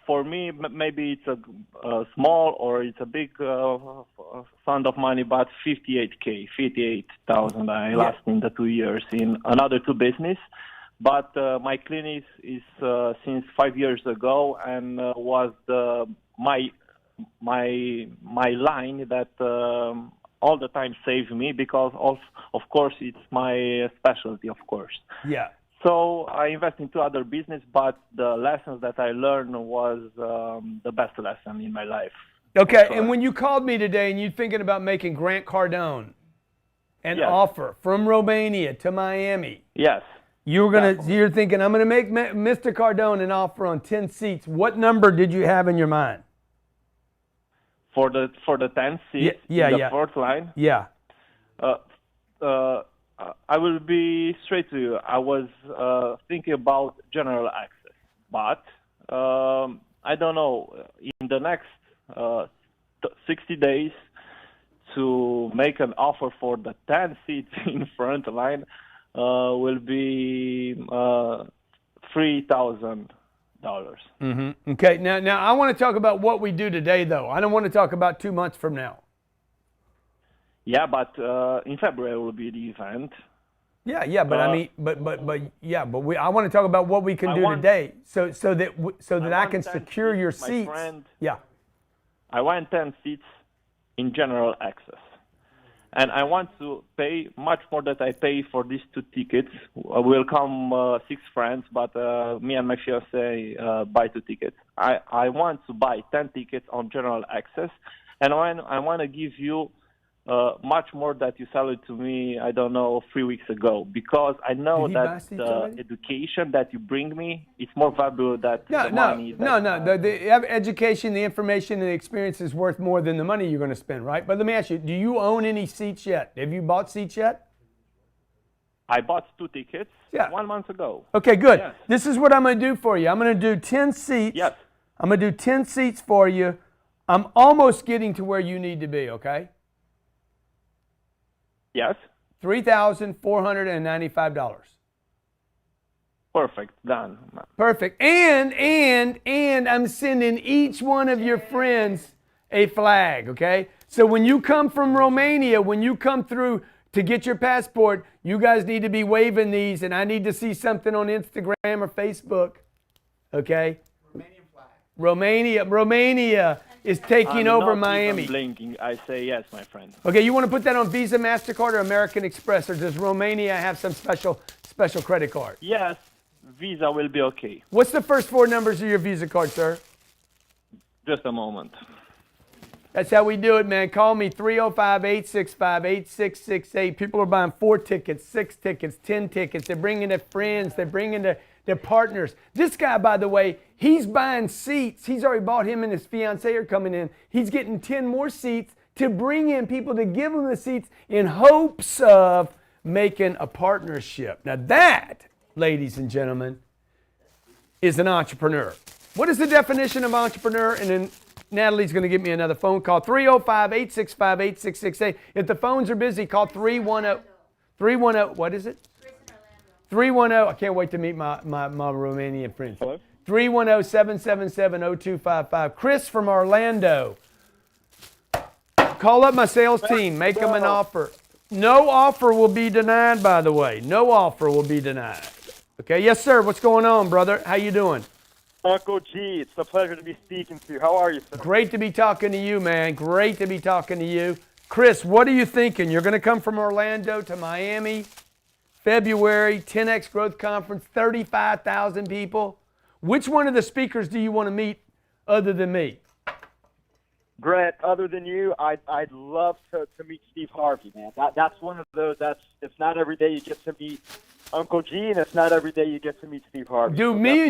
For me, maybe it's a small or it's a big fund of money, but 58,000 I lost in the 2 years in another 2 business. But my clinic is since 5 years ago, and was my line that all the time saved me, because of course it's my specialty, of course. Yeah. So I invest in 2 other business, but the lessons that I learned was the best lesson in my life. Okay, and when you called me today and you're thinking about making Grant Cardone an offer from Romania to Miami. Yes. You're thinking, I'm gonna make Mr. Cardone an offer on 10 seats. What number did you have in your mind? For the 10 seats, the fourth line? Yeah. I will be straight to you. I was thinking about general access, but I don't know, in the next 60 days to make an offer for the 10 seats in front line will be $3,000. Mm-hmm. Okay, now I want to talk about what we do today, though. I don't want to talk about 2 months from now. Yeah, but in February will be the event. Yeah, but I mean, but I want to talk about what we can do today, so that I can secure your seats. I want 10 seats in general access, and I want to pay much more than I pay for these 2 tickets. Will come 6 friends, but me and my fiancée buy 2 tickets. I want to buy 10 tickets on general access, and I want to give you much more that you sell it to me, I don't know, 3 weeks ago, because I know Did he buy that seats the already? education that you bring me, it's more valuable than No, the no, money. no. The education, the information, and the experience is worth more than the money you're going to spend, right? But let me ask you, do you own any seats yet? Have you bought seats yet? I bought 2 tickets Yeah. 1 month ago. Okay, good. Yes. This is what I'm going to do for you. I'm going to do 10 seats. Yes. I'm going to do 10 seats for you. I'm almost getting to where you need to be, okay? Yes. $3,495. Perfect. Done. Perfect. And I'm sending each one of your friends a flag, okay? So when you come from Romania, when you come through to get your passport, you guys need to be waving these, and I need to see something on Instagram or Facebook, okay? Romania is taking over Miami. I'm blinking. I say yes, my friend. Okay, you want to put that on Visa, MasterCard, or American Express, or does Romania have some special credit card? Yes, Visa will be okay. What's the first 4 numbers of your Visa card, sir? Just a moment. That's how we do it, man. Call me 305-865-8668. People are buying 4 tickets, 6 tickets, 10 tickets. They're bringing their friends. They're bringing their partners. This guy, by the way, he's buying seats. He's already bought, him and his fiancée are coming in. He's getting 10 more seats to bring in people to give him the seats in hopes of making a partnership. Now that, ladies and gentlemen, is an entrepreneur. What is the definition of entrepreneur? And then Natalie's going to give me another phone call. 305-865-8668. If the phones are busy, call 310. What is it? 310. I can't wait to meet my Romanian friends. Hello? 310-777-0255. Chris from Orlando. Call up my sales team. Make them an offer. No offer will be denied, by the way. No offer will be denied. Okay, yes, sir. What's going on, brother? How you doing? Uncle G, it's a pleasure to be speaking to you. How are you, sir? Great to be talking to you, man. Great to be talking to you. Chris, what are you thinking? You're going to come from Orlando to Miami, February, 10X Growth Conference, 35,000 people. Which one of the speakers do you want to meet other than me? Grant, other than you, I'd love to meet Steve Harvey, man. That's one of those, it's not every day you get to meet Uncle G, and it's not every day you get to meet Steve Harvey. Dude, So me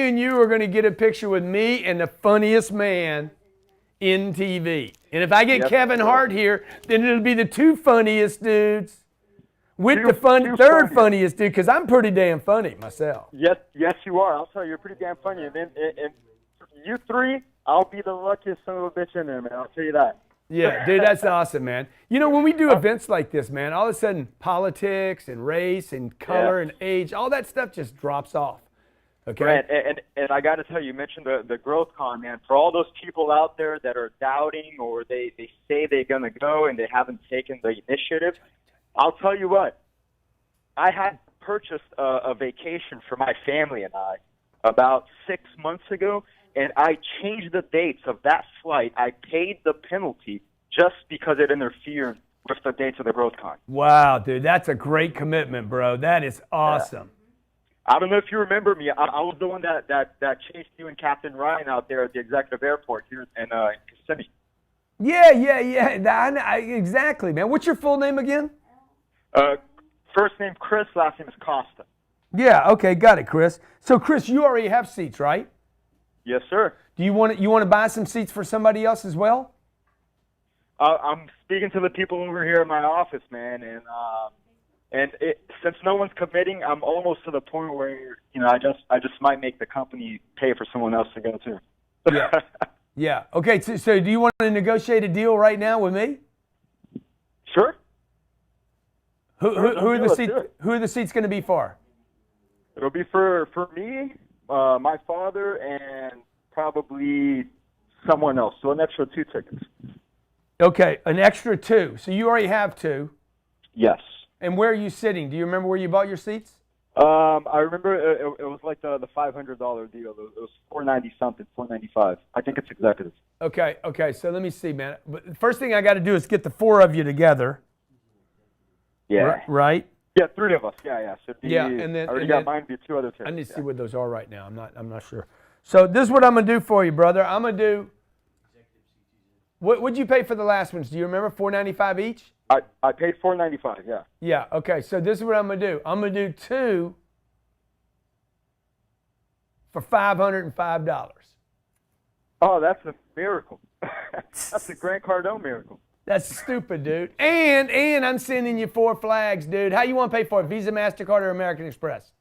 and you are going to get a picture with me and the funniest man in TV. And if I get Yes, Kevin sir. Hart here, then it'll be the 2 funniest dudes with Two- the two third funniest. funniest dude, because I'm pretty damn funny myself. Yes, you are. I'll tell you, you're pretty damn funny. And then, and you 3, I'll be the luckiest son of a bitch in there, man. I'll tell you that. Yeah, dude, that's awesome, man. You know, when we do events like this, man, all of a sudden politics and race and color and age, all that stuff just drops off. Okay? Grant, and I got to tell you, you mentioned the Growth Con, man. For all those people out there that are doubting or they say they're going to go and they haven't taken the initiative, I'll tell you what. I had purchased a vacation for my family and I about 6 months ago, and I changed the dates of that flight. I paid the penalty just because it interfered with the dates of the Growth Con. Wow, dude, that's a great commitment, bro. That is awesome. I don't know if you remember me. I was the one that chased you and Captain Ryan out there at the executive airport here in Kissimmee. Yeah. Exactly, man. What's your full name again? First name Chris, last name is Costa. Yeah, okay, got it, Chris. So, Chris, you already have seats, right? Yes, sir. Do you want to buy some seats for somebody else as well? I'm speaking to the people over here in my office, man, and since no one's committing, I'm almost to the point where I just might make the company pay for someone else to go too. Yeah. Yeah. Okay. So do you want to negotiate a deal right now with me? Sure. Who are the seats going to be for? It'll be for me, my father, and probably someone else. So an extra 2 tickets. Okay, an extra 2. So you already have 2. Yes. And where are you sitting? Do you remember where you bought your seats? I remember it was like the $500 deal. It was $490 something, $495. I think it's executive. Okay. So let me see, man. But the first thing I got to do is get the 4 of you together. Yeah. Right? Yeah, 3 of us. Yeah. So and then I already got mine. Be 2 other tickets. I need to see what those are right now. I'm not sure. So this is what I'm gonna do for you, brother. I'm gonna do. What'd you pay for the last ones? Do you remember? $495 each? I paid $495. Yeah. Yeah. Okay. So this is what I'm gonna do. I'm gonna do 2 for $505. Oh, that's a miracle. That's a Grant Cardone miracle. That's stupid, dude. And I'm sending you 4 flags, dude. How you want to pay for it? Visa, MasterCard, or American Express?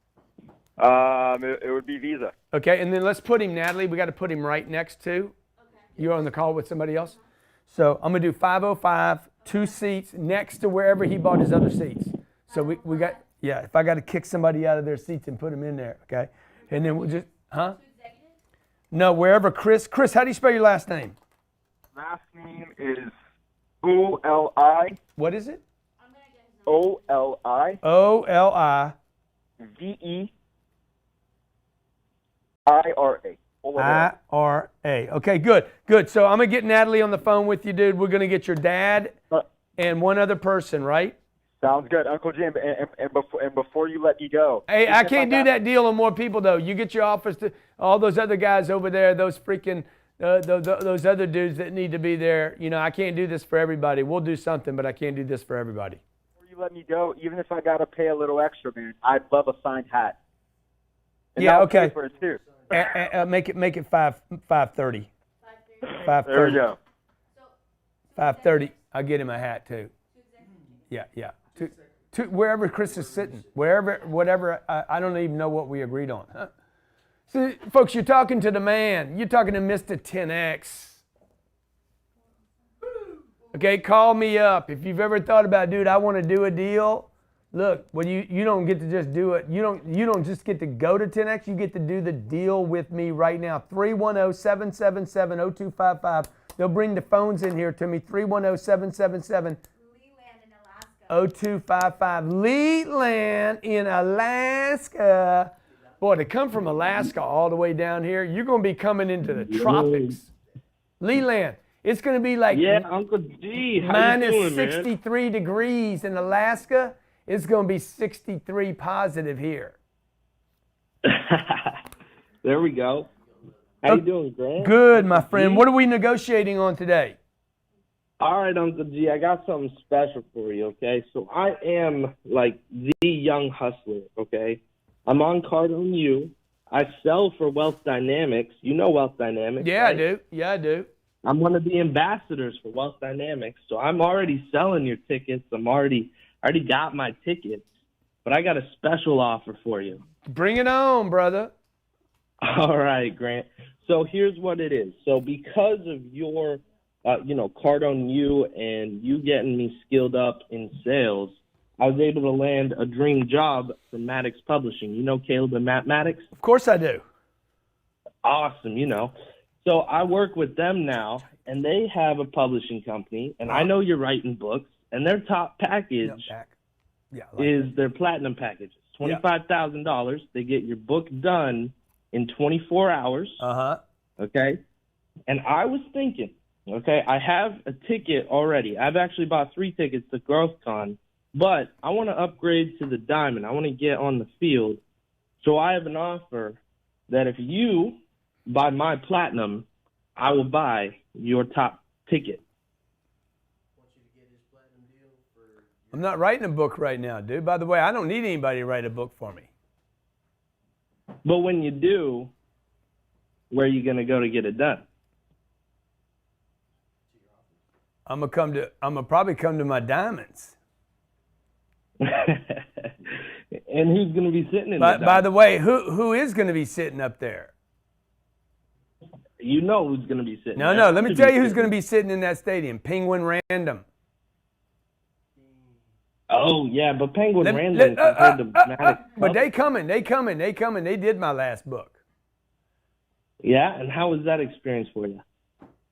It would be Visa. Okay, and then let's put him, Natalie. We got to put him right next to. Okay. You're on the call with somebody else. So I'm gonna do 505, 2 seats next to wherever he bought his other seats. So we got, yeah. If I got to kick somebody out of their seats and put them in there, okay. And then we'll just, No, wherever Chris. Chris, how do you spell your last name? Last name is O-L-I. What is it? O-L-I. O-L-I. V-E-I-R-A. I-R-A. Okay, good. So I'm going to get Natalie on the phone with you, dude. We're going to get your dad and one other person, right? Sounds good, Uncle Jim. And before you let me go. Hey, I can't do that deal on more people, though. You get your office to all those other guys over there, those freaking, those other dudes that need to be there. You know, I can't do this for everybody. We'll do something, but I can't do this for everybody. Before you let me go, even if I got to pay a little extra, man, I'd love a signed hat. And yeah, I'll okay. pay for it too. Make it 5:30. 5:30. There we go. 5:30. I'll get him a hat too. Yeah. To wherever Chris is sitting, whatever. I don't even know what we agreed on. Huh? See, folks, you're talking to the man. You're talking to Mr. 10X. Okay, call me up if you've ever thought about, dude, I want to do a deal. Look, well, you don't get to just do it. You don't just get to go to 10X. You get to do the deal with me right now. 310-777-0255. They'll bring the phones in here to me. 310-777-0255. Leland in Alaska. Boy, to come from Alaska all the way down here, you're going to be coming into the tropics. Leland, it's going to be like Uncle G, how minus you doing, 63 degrees in Alaska. It's going to be 63 positive here. There we go. How you doing, Grant? Good, my friend. What are we negotiating on today? All right, Uncle G, I got something special for you, okay? So I am like the young hustler, okay? I'm on Cardone U. I sell for Wealth Dynamics. You know Wealth Dynamics, Yeah, right? I do. Yeah, I do. I'm one of the ambassadors for Wealth Dynamics, so I'm already selling your tickets. I already got my tickets, but I got a special offer for you. Bring it on, brother. All right, Grant. So here's what it is. So because of your, Cardone U and you getting me skilled up in sales, I was able to land a dream job from Maddox Publishing. You know Caleb and Matt Maddox? Of course I do. Awesome, So I work with them now, and they have a publishing company, and I know you're writing books, and their top package is their platinum package. It's $25,000. They get your book done in 24 hours. Okay? And I was thinking, okay, I have a ticket already. I've actually bought 3 tickets to GrowthCon, but I want to upgrade to the Diamond. I want to get on the field. So I have an offer that if you buy my platinum, I will buy your top ticket. I'm not writing a book right now, dude. By the way, I don't need anybody to write a book for me. But when you do, where are you going to go to get it done? I'm gonna probably come to my Diamonds. And who's going to be sitting in the By the way, who is going to be sitting up there? You know who's going to be sitting there. No, let me tell you who's going to be sitting in that stadium. Penguin Random. Oh, yeah, but Penguin Random compared to Maddox. But they coming. They did my last book. Yeah, and how was that experience for you?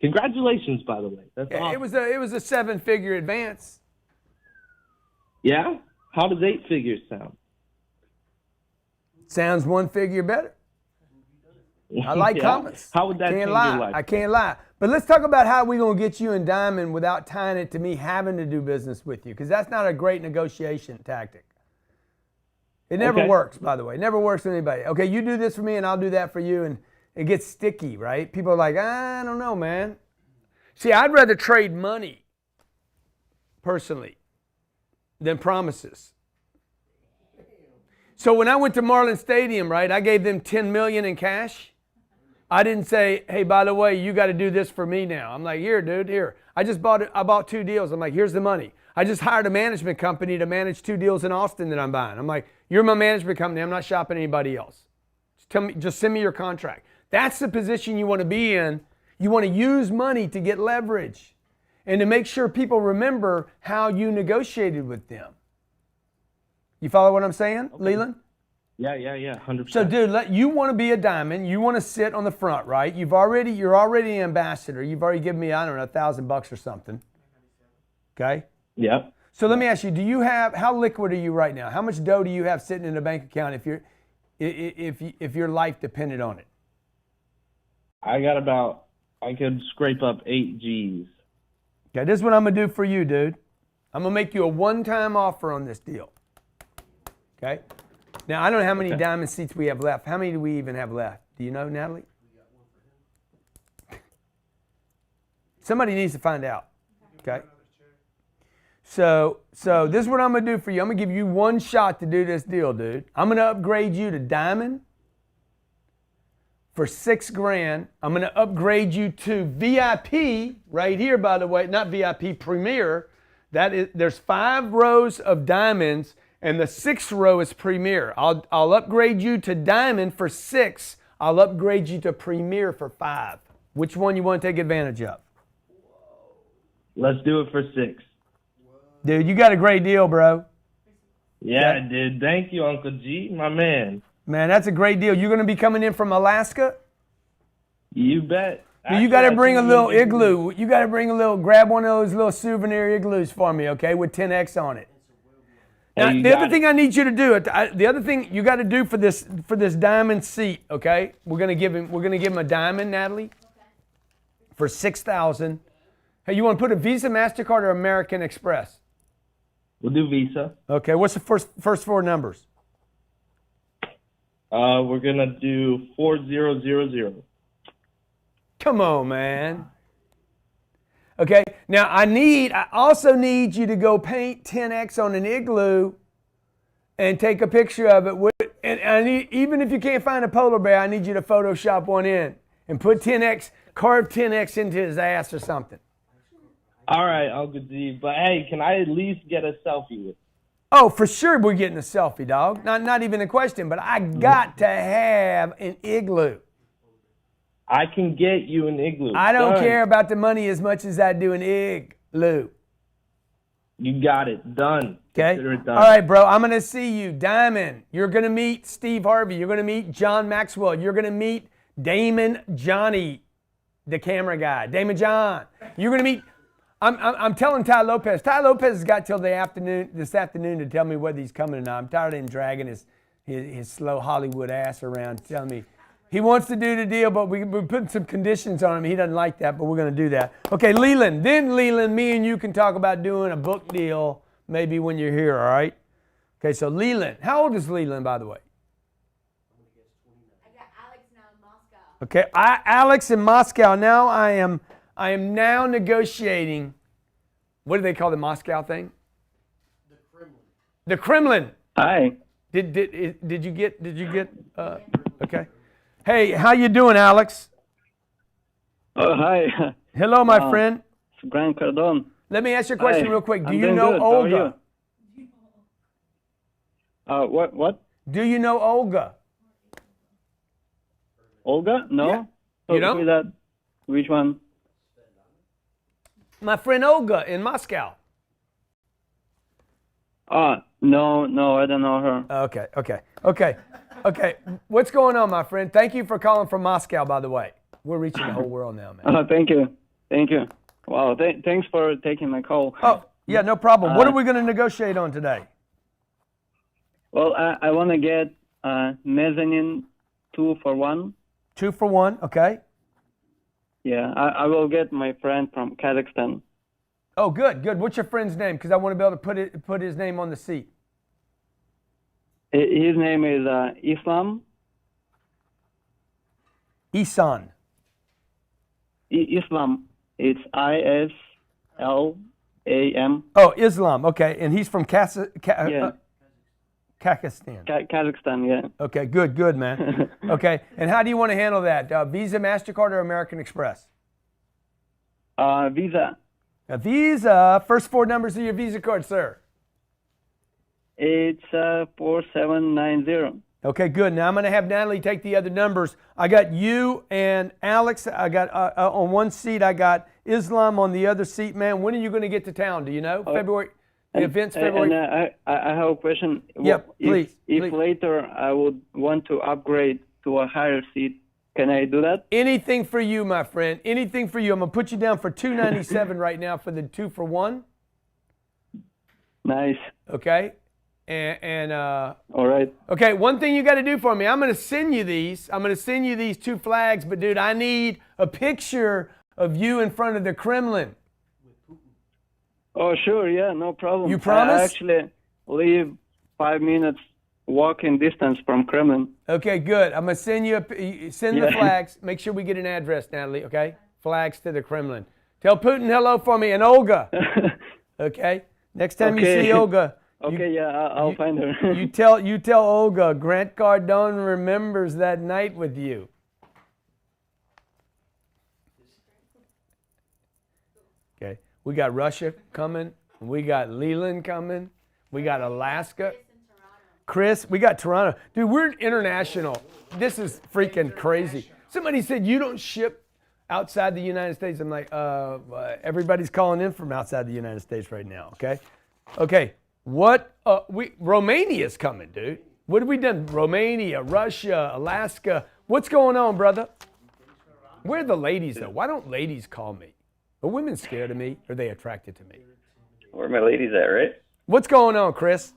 Congratulations, by the way. That's awesome. It was a 7-figure advance. Yeah? How does 8 figures sound? Sounds 1 figure better. I like comments. How would that change your life? I can't lie. But let's talk about how we're going to get you in Diamond without tying it to me having to do business with you, because that's not a great negotiation tactic. It never works, by the way. It never works with anybody. Okay, you do this for me and I'll do that for you, and it gets sticky, right? People are like, I don't know, man. See, I'd rather trade money, personally, than promises. So when I went to Marlin Stadium, right, I gave them $10 million in cash. I didn't say, hey, by the way, you got to do this for me now. I'm like, here, dude, here. I bought 2 deals. I'm like, here's the money. I just hired a management company to manage 2 deals in Austin that I'm buying. I'm like, you're my management company. I'm not shopping anybody else. Just send me your contract. That's the position you want to be in. You want to use money to get leverage and to make sure people remember how you negotiated with them. You follow what I'm saying, okay. Leland? Yeah, 100%. So, dude, you want to be a diamond. You want to sit on the front, right? You're already an ambassador. You've already given me, I don't know, $1,000 or something. Okay? Yeah. So let me ask you, how liquid are you right now? How much dough do you have sitting in a bank account if your life depended on it? I could scrape up 8 G's. Okay, this is what I'm going to do for you, dude. I'm going to make you a one-time offer on this deal. Okay? Now, I don't know how many diamond seats we have left. How many do we even have left? Do you know, Natalie? Somebody needs to find out. Okay? So this is what I'm going to do for you. I'm going to give you one shot to do this deal, dude. I'm going to upgrade you to diamond for $6,000. I'm going to upgrade you to VIP right here, by the way. Not VIP, Premier. There's 5 rows of diamonds, and the 6th row is Premier. I'll upgrade you to diamond for 6. I'll upgrade you to Premier for 5. Which one you want to take advantage of? Let's do it for 6. Dude, you got a great deal, bro. Yeah, I did. Thank you, Uncle G, my man. Man, that's a great deal. You're going to be coming in from Alaska? You bet. You got to bring a little igloo. You got to bring grab one of those little souvenir igloos for me, okay, with 10X on it. Now, the other thing I need you to do, the other thing you got to do for this diamond seat, okay? We're going to give him a diamond, Natalie, for $6,000. Hey, you want to put a Visa, MasterCard, or American Express? We'll do Visa. Okay, what's the first 4 numbers? We're going to do 4000. Come on, man. Okay, now I also need you to go paint 10X on an igloo and take a picture of it. And even if you can't find a polar bear, I need you to Photoshop one in and put 10X, carve 10X into his ass or something. All right, Uncle G. But hey, can I at least get a selfie with? Oh, for sure we're getting a selfie, dog. Not even a question, but I got to have an igloo. I can get you an igloo. I don't care about the money as much as I do an igloo. You got it. Done. Okay. Consider it done. All right, bro. I'm going to see you. Diamond. You're going to meet Steve Harvey. You're going to meet John Maxwell. You're going to meet Damon Johnny, the camera guy. Damon John. You're going to meet... I'm telling Ty Lopez. Ty Lopez has got till this afternoon to tell me whether he's coming or not. I'm tired of him dragging his slow Hollywood ass around, telling me he wants to do the deal, but we're putting some conditions on him. He doesn't like that, but we're going to do that. Okay, Leland. Then Leland, me and you can talk about doing a book deal maybe when you're here. All right. Okay, so Leland. How old is Leland, by the way? I got Alex now in Moscow. Okay, Alex in Moscow. Now I am now negotiating. What do they call the Moscow thing? The Kremlin. The Kremlin. Hi. Did you get? Okay. Hey, how you doing, Alex? Oh, hi. Hello, my friend. It's Grant Cardone. Let me ask you a question real quick. Do I'm you doing know good. Olga? How are you? What? Do you know Olga? Olga? No. Yeah. You don't? Who is that? Which one? My friend Olga in Moscow. No, I don't know her. Okay. What's going on, my friend? Thank you for calling from Moscow, by the way. We're reaching the whole world now, man. Thank you. Wow, thanks for taking my call. Oh, yeah, no problem. What are we going to negotiate on today? Well, I want to get mezzanine 2 for 1. 2 for 1, okay. Yeah, I will get my friend from Kazakhstan. Oh, good. What's your friend's name? Because I want to be able to put his name on the seat. His name is Islam. Isan. Islam. It's ISLAM. Oh, Islam. Okay, and he's from Kazakhstan. Kazakhstan, yeah. Okay, good, man. Okay, and how do you want to handle that? Visa, MasterCard, or American Express? Visa. A Visa. First four numbers of your Visa card, sir. It's 4790. Okay, good. Now I'm going to have Natalie take the other numbers. I got you and Alex. I got on one seat. I got Islam on the other seat, man. When are you going to get to town? Do you know? February. The event's February. And I have a question. Yep, please. If later I would want to upgrade to a higher seat, can I do that? Anything for you, my friend. Anything for you. I'm going to put you down for $297 right now for the 2-for-1. Nice. Okay. All right. Okay, one thing you got to do for me. I'm going to send you these. I'm going to send you these 2 flags, but dude, I need a picture of you in front of the Kremlin. Oh, sure. Yeah, no problem. You promise? I actually live 5 minutes walking distance from Kremlin. Okay, good. I'm going to send you the flags. Make sure we get an address, Natalie, okay? Flags to the Kremlin. Tell Putin hello for me and Olga. Okay? Next time you see Olga. Okay, I'll find her. you tell Olga, Grant Cardone remembers that night with you. Okay, we got Russia coming. We got Leland coming. We got Alaska. Chris, we got Toronto. Dude, we're international. This is freaking crazy. Somebody said you don't ship outside the United States. I'm like, everybody's calling in from outside the United States right now, okay? Okay. Romania's coming, dude. What have we done? Romania, Russia, Alaska. What's going on, brother? Where are the ladies, though? Why don't ladies call me? Are women scared of me? Or are they attracted to me? Where my ladies at, right? What's going on, Chris?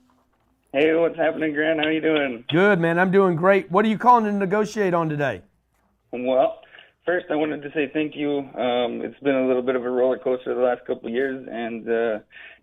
Hey, what's happening, Grant? How you doing? Good, man. I'm doing great. What are you calling to negotiate on today? Well, first I wanted to say thank you. It's been a little bit of a roller coaster the last couple of years, and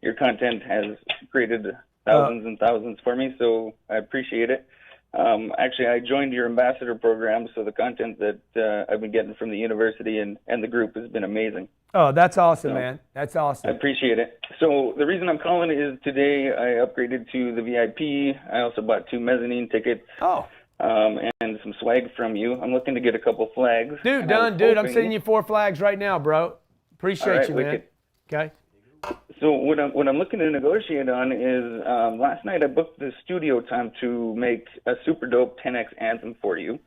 your content has created thousands and thousands for me, so I appreciate it. Actually, I joined your ambassador program, so the content that I've been getting from the university and the group has been amazing. Oh, that's awesome, man. That's awesome. I appreciate it. So the reason I'm calling is today I upgraded to the VIP. I also bought 2 mezzanine tickets. Oh. And some swag from you. I'm looking to get a couple flags. Dude, done. Dude, I'm sending you 4 flags right now, bro. Appreciate you, man. Wicked. Okay. So what I'm looking to negotiate on is last night I booked the studio time to make a super dope 10X anthem for you.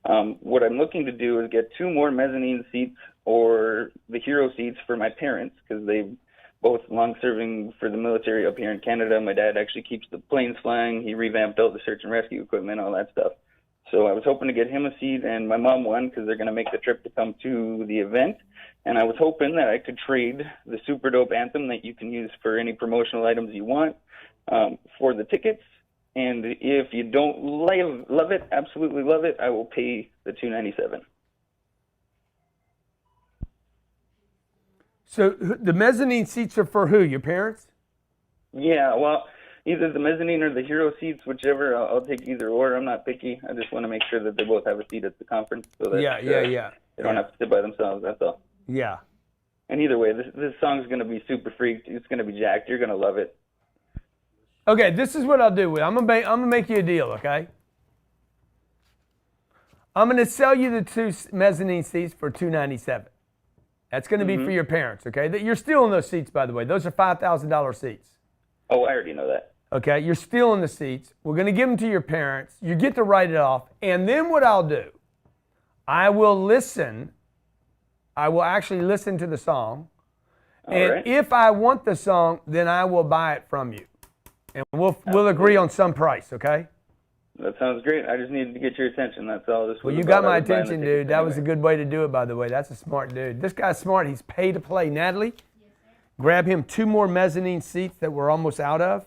What I'm looking to do is get 2 more mezzanine seats or the hero seats for my parents because they've both long serving for the military up here in Canada. My dad actually keeps the planes flying. He revamped all the search and rescue equipment, all that stuff. So I was hoping to get him a seat and my mom one because they're going to make the trip to come to the event. And I was hoping that I could trade the super dope anthem that you can use for any promotional items you want for the tickets. And if you don't love it, absolutely love it, I will pay the $297. So the mezzanine seats are for who? Your parents? Yeah, well, either the mezzanine or the hero seats, whichever. I'll take either or. I'm not picky. I just want to make sure that they both have a seat at the conference so that they don't have to sit by themselves. That's all. Yeah. And either way, this song's going to be super freaked. It's going to be jacked. You're going to love it. Okay, this is what I'll do. I'm gonna make you a deal, okay? I'm gonna sell you the 2 mezzanine seats for $297. That's gonna be for your parents, okay? You're still in those seats, by the way. Those are $5,000 seats. Oh, I already know that. Okay, you're still in the seats. We're gonna give them to your parents. You get to write it off, and then what I'll do, I will actually listen to the song, and if I want the song, then I will buy it from you. And we'll agree on some price, okay? That sounds great. I just needed to get your attention. That's all. Well, you got my attention, dude. That was a good way to do it, by the way. That's a smart dude. This guy's smart. He's pay to play. Natalie, grab him 2 more mezzanine seats that we're almost out of.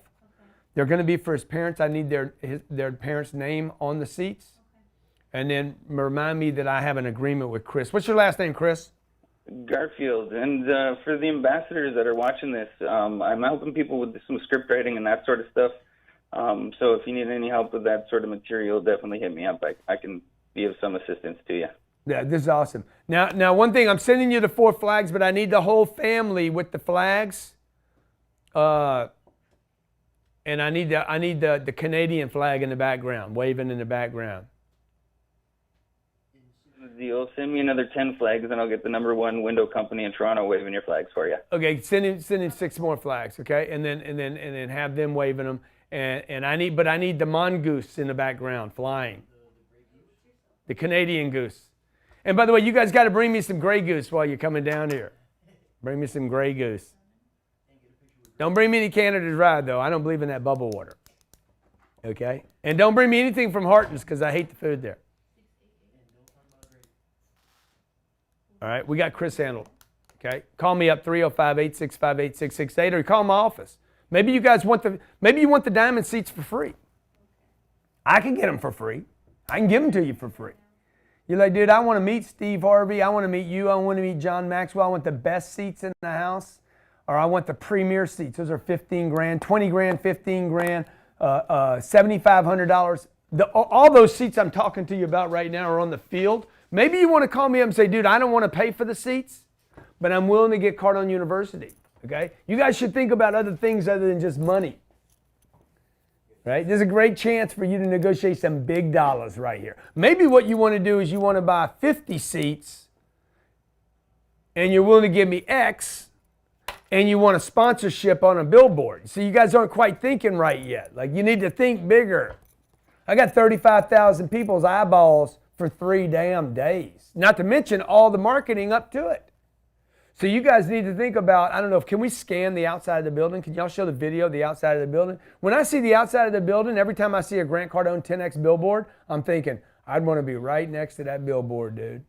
They're going to be for his parents. I need their parents' name on the seats. And then remind me that I have an agreement with Chris. What's your last name, Chris? Garfield. And for the ambassadors that are watching this, I'm helping people with some script writing and that sort of stuff. So if you need any help with that sort of material, definitely hit me up. I can be of some assistance to you. Yeah, this is awesome. Now, one thing, I'm sending you the 4 flags, but I need the whole family with the flags. And I need the Canadian flag in the background, waving in the background. Deal. Send me another 10 flags, and I'll get the #1 window company in Toronto waving your flags for you. Okay, send in 6 more flags, okay, and then have them waving them. And I need the mongoose in the background flying. The Canadian goose. And by the way, you guys got to bring me some Grey Goose while you're coming down here. Bring me some Grey Goose. Don't bring me any Canada Dry, though. I don't believe in that bubble water. Okay? And don't bring me anything from Hartons because I hate the food there. All right? We got Chris handled. Okay? Call me up 305-865-8668 or call my office. Maybe you guys want the diamond seats for free. I can get them for free. I can give them to you for free. You're like, dude, I want to meet Steve Harvey. I want to meet you. I want to meet John Maxwell. I want the best seats in the house. Or I want the premier seats. Those are $15,000, $20,000, $15,000, $7,500. All those seats I'm talking to you about right now are on the field. Maybe you want to call me up and say, dude, I don't want to pay for the seats, but I'm willing to get Cardone University. Okay? You guys should think about other things other than just money. Right? There's a great chance for you to negotiate some big dollars right here. Maybe what you want to do is you want to buy 50 seats and you're willing to give me X and you want a sponsorship on a billboard. So you guys aren't quite thinking right yet. Like, you need to think bigger. I got 35,000 people's eyeballs for 3 damn days. Not to mention all the marketing up to it. So you guys need to think about, I don't know, can we scan the outside of the building? Can y'all show the video of the outside of the building? When I see the outside of the building, every time I see a Grant Cardone 10X billboard, I'm thinking, I'd want to be right next to that billboard, dude.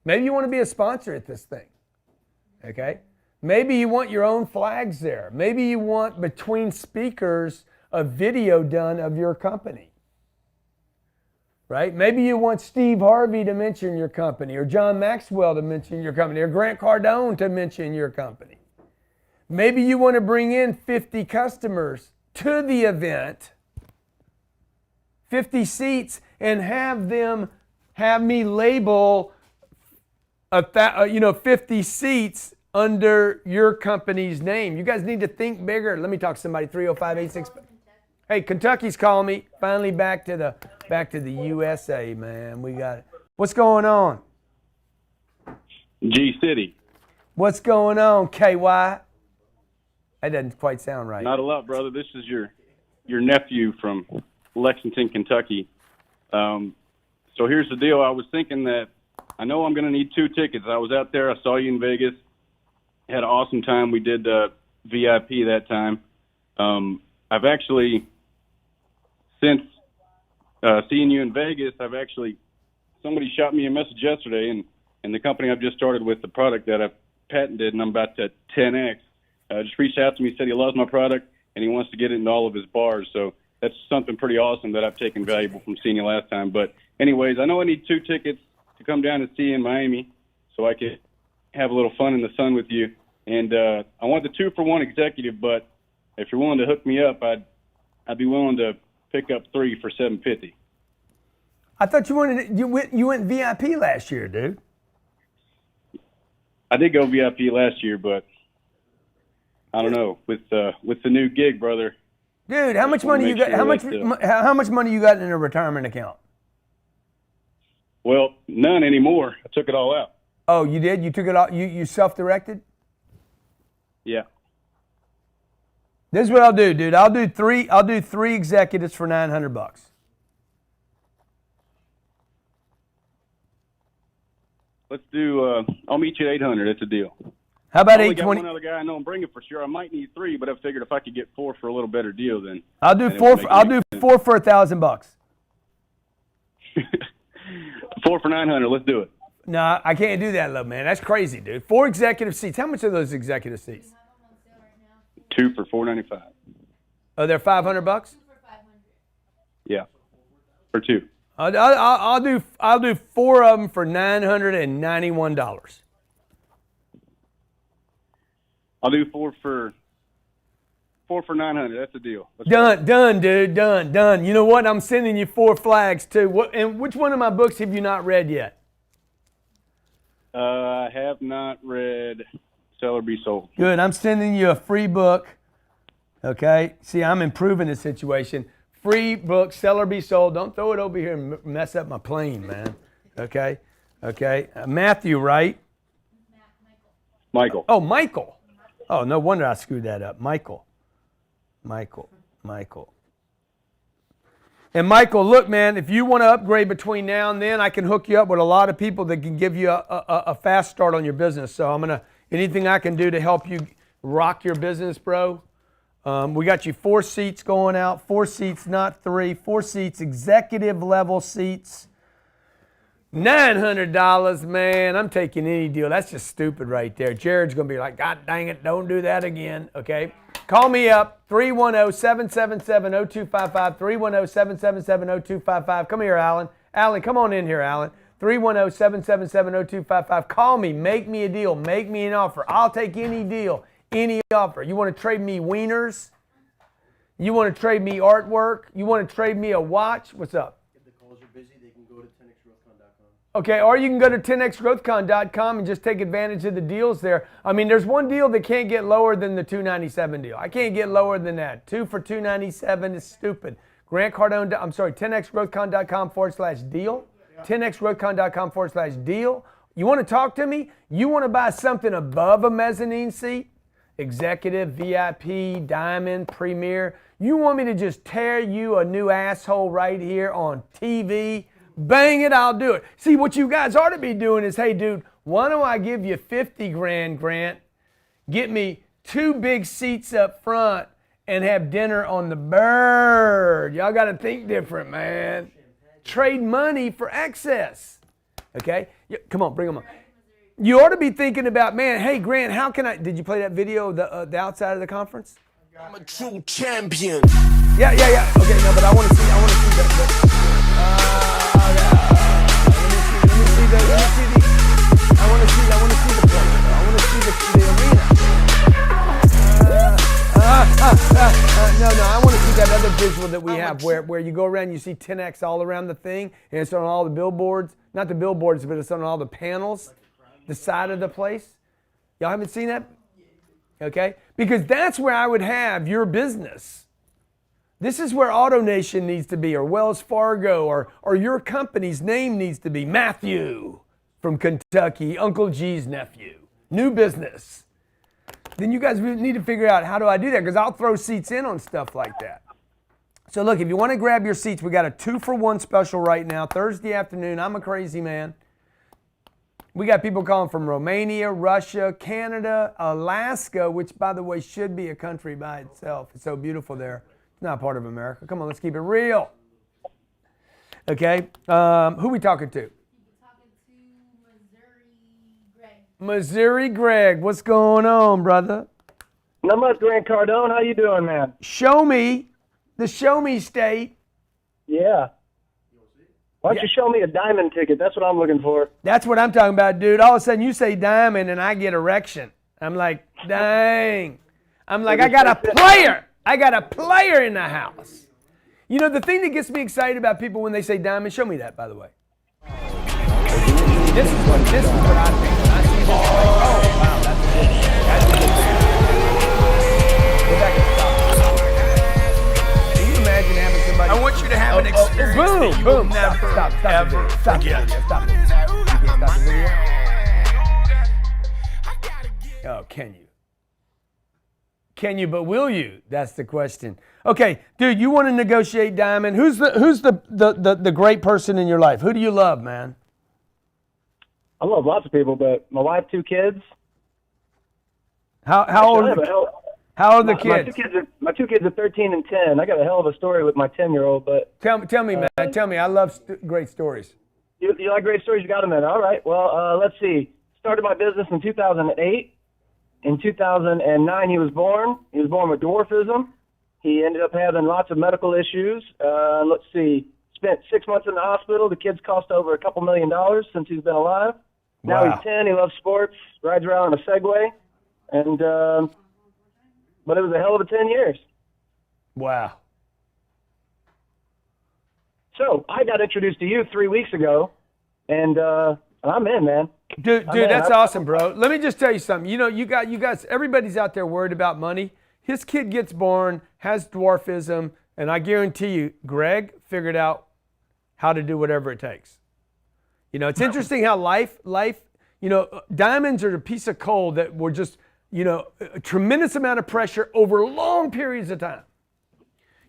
Maybe you want to be a sponsor at this thing, okay? Maybe you want your own flags there. Maybe you want between speakers a video done of your company. Right? Maybe you want Steve Harvey to mention your company, or John Maxwell to mention your company, or Grant Cardone to mention your company. Maybe you want to bring in 50 customers to the event, 50 seats, and have me label 50 seats under your company's name. You guys need to think bigger. Let me talk to somebody. 305-86. Hey, Kentucky's calling me. Finally back to the USA, man. We got it. What's going on? G City. What's going on, KY? That doesn't quite sound right. Not a lot, brother. This is your nephew from Lexington, Kentucky. So here's the deal. I was thinking that I know I'm going to need 2 tickets. I was out there. I saw you in Vegas. Had an awesome time. We did VIP that time. I've actually, since seeing you in Vegas, somebody shot me a message yesterday, and the company I've just started with, the product that I've patented, and I'm about to 10X, just reached out to me, said he loves my product, and he wants to get it in all of his bars. So that's something pretty awesome that I've taken valuable from seeing you last time. But anyways, I know I need 2 tickets to come down and see you in Miami so I could have a little fun in the sun with you. And I want the 2-for-1 executive, but if you're willing to hook me up, I'd be willing to pick up 3 for $750. I thought you went VIP last year, dude. I did go VIP last year, but I don't know with the new gig, brother. Dude, how much money you got? How much money you got in a retirement account? Well, none anymore. I took it all out. Oh, you did? You took it all? You self-directed? Yeah. This is what I'll do, dude. I'll do three executives for $900. Let's do. I'll meet you at 800. That's a deal. How about 820? 820? One other guy I know I'm bringing for sure. I might need 3, but I figured if I could get 4 for a little better deal, then I'll do 4. I'll do 4 for $1,000. 4 for 900. Let's do it. No, I can't do that, love, man. That's crazy, dude. 4 executive seats. How much are those executive seats? 2 for $495. Oh, they're $500? Yeah, for 2. I'll do 4 of them for $991. I'll do 4 for 900. That's a deal. Done, dude. Done. You know what? I'm sending you 4 flags too. And which one of my books have you not read yet? I have not read Sell or Be Sold. Good. I'm sending you a free book. Okay. See, I'm improving the situation. Free book, Sell or Be Sold. Don't throw it over here and mess up my plane, man. Okay. Okay. Matthew, right? Michael. Oh, Michael. Oh, no wonder I screwed that up. Michael. And Michael, look, man, if you want to upgrade between now and then, I can hook you up with a lot of people that can give you a fast start on your business. So anything I can do to help you rock your business, bro. We got you 4 seats going out, 4 seats, not 3, 4 seats, executive level seats. $900, man. I'm taking any deal. That's just stupid right there. Jared's going to be like, God dang it, don't do that again. Okay. Call me up, 310-777-0255, 310-777-0255. Come here, Alan. Alan, come on in here, Alan. 310-777-0255. Call me. Make me a deal. Make me an offer. I'll take any deal, any offer. You want to trade me wieners? You want to trade me artwork? You want to trade me a watch? What's up? If the calls are busy, they can go to 10xgrowthcon.com. Okay, or you can go to 10xgrowthcon.com and just take advantage of the deals there. I mean, there's one deal that can't get lower than the $297 deal. I can't get lower than that. 2 for $297 is stupid. Grant Cardone, 10xgrowthcon.com/deal. 10xgrowthcon.com/deal. You want to talk to me? You want to buy something above a mezzanine seat? Executive, VIP, Diamond, Premier. You want me to just tear you a new asshole right here on TV? Bang it, I'll do it. See, what you guys ought to be doing is, hey, dude, why don't I give you 50 grand, Grant? Get me 2 big seats up front and have dinner on the Bird. Y'all got to think different, man. Trade money for access. Okay? Come on, bring them on. You ought to be thinking about, man, hey, Grant, how can I... Did you play that video of the outside of the conference? I'm a true champion. Yeah. Okay, no, but I want to see that. I want to see the place. I want to see the arena. No, I want to see that other visual that we have where you go around and you see 10X all around the thing, and it's on all the billboards. Not the billboards, but it's on all the panels, the side of the place. Y'all haven't seen that? Okay? Because that's where I would have your business. This is where AutoNation needs to be, or Wells Fargo, or your company's name needs to be. Matthew from Kentucky, Uncle G's nephew. New business. Then you guys need to figure out, how do I do that? Because I'll throw seats in on stuff like that. So look, if you want to grab your seats, we got a 2-for-1 special right now, Thursday afternoon. I'm a crazy man. We got people calling from Romania, Russia, Canada, Alaska, which, by the way, should be a country by itself. It's so beautiful there. It's not part of America. Come on, let's keep it real. Okay, who we talking to? Missouri Greg, what's going on, brother? Not much, Grant Cardone. How you doing, man? Show me, the show me state. Yeah. Why don't you show me a diamond ticket? That's what I'm looking for. That's what I'm talking about, dude. All of a sudden you say diamond and I get erection. I'm like, dang. I'm like, I got a player. I got a player in the house. You know, the thing that gets me excited about people when they say diamond, show me that, by the way. This is what I think. When I see this, like, oh, wow, that's good. Go back and stop. Can you imagine having somebody... I want you to have an experience that you will never, ever forget. Stop the video. Oh, can you? Can you, but will you? That's the question. Okay, dude, you want to negotiate diamond. Who's the great person in your life? Who do you love, man? I love lots of people, but my wife, 2 kids. How old are the kids? My two kids are 13 and 10. I got a hell of a story with my 10-year-old, but... Tell me, man. Tell me. I love great stories. You like great stories? You got them in. All right. Well, let's see. Started my business in 2008. In 2009, he was born. He was born with dwarfism. He ended up having lots of medical issues. Let's see. Spent 6 months in the hospital. The kid's cost over $2 million since he's been alive. Now he's 10. He loves sports. Rides around on a Segway. And but it was a hell of a 10 years. Wow. So I got introduced to you 3 weeks ago, and I'm in, man. Dude, I'm in. that's awesome, bro. Let me just tell you something. You know, you guys, everybody's out there worried about money. His kid gets born, has dwarfism, and I guarantee you, Greg figured out how to do whatever it takes. You know, it's interesting how life, you know, diamonds are a piece of coal that were just, you know, a tremendous amount of pressure over long periods of time.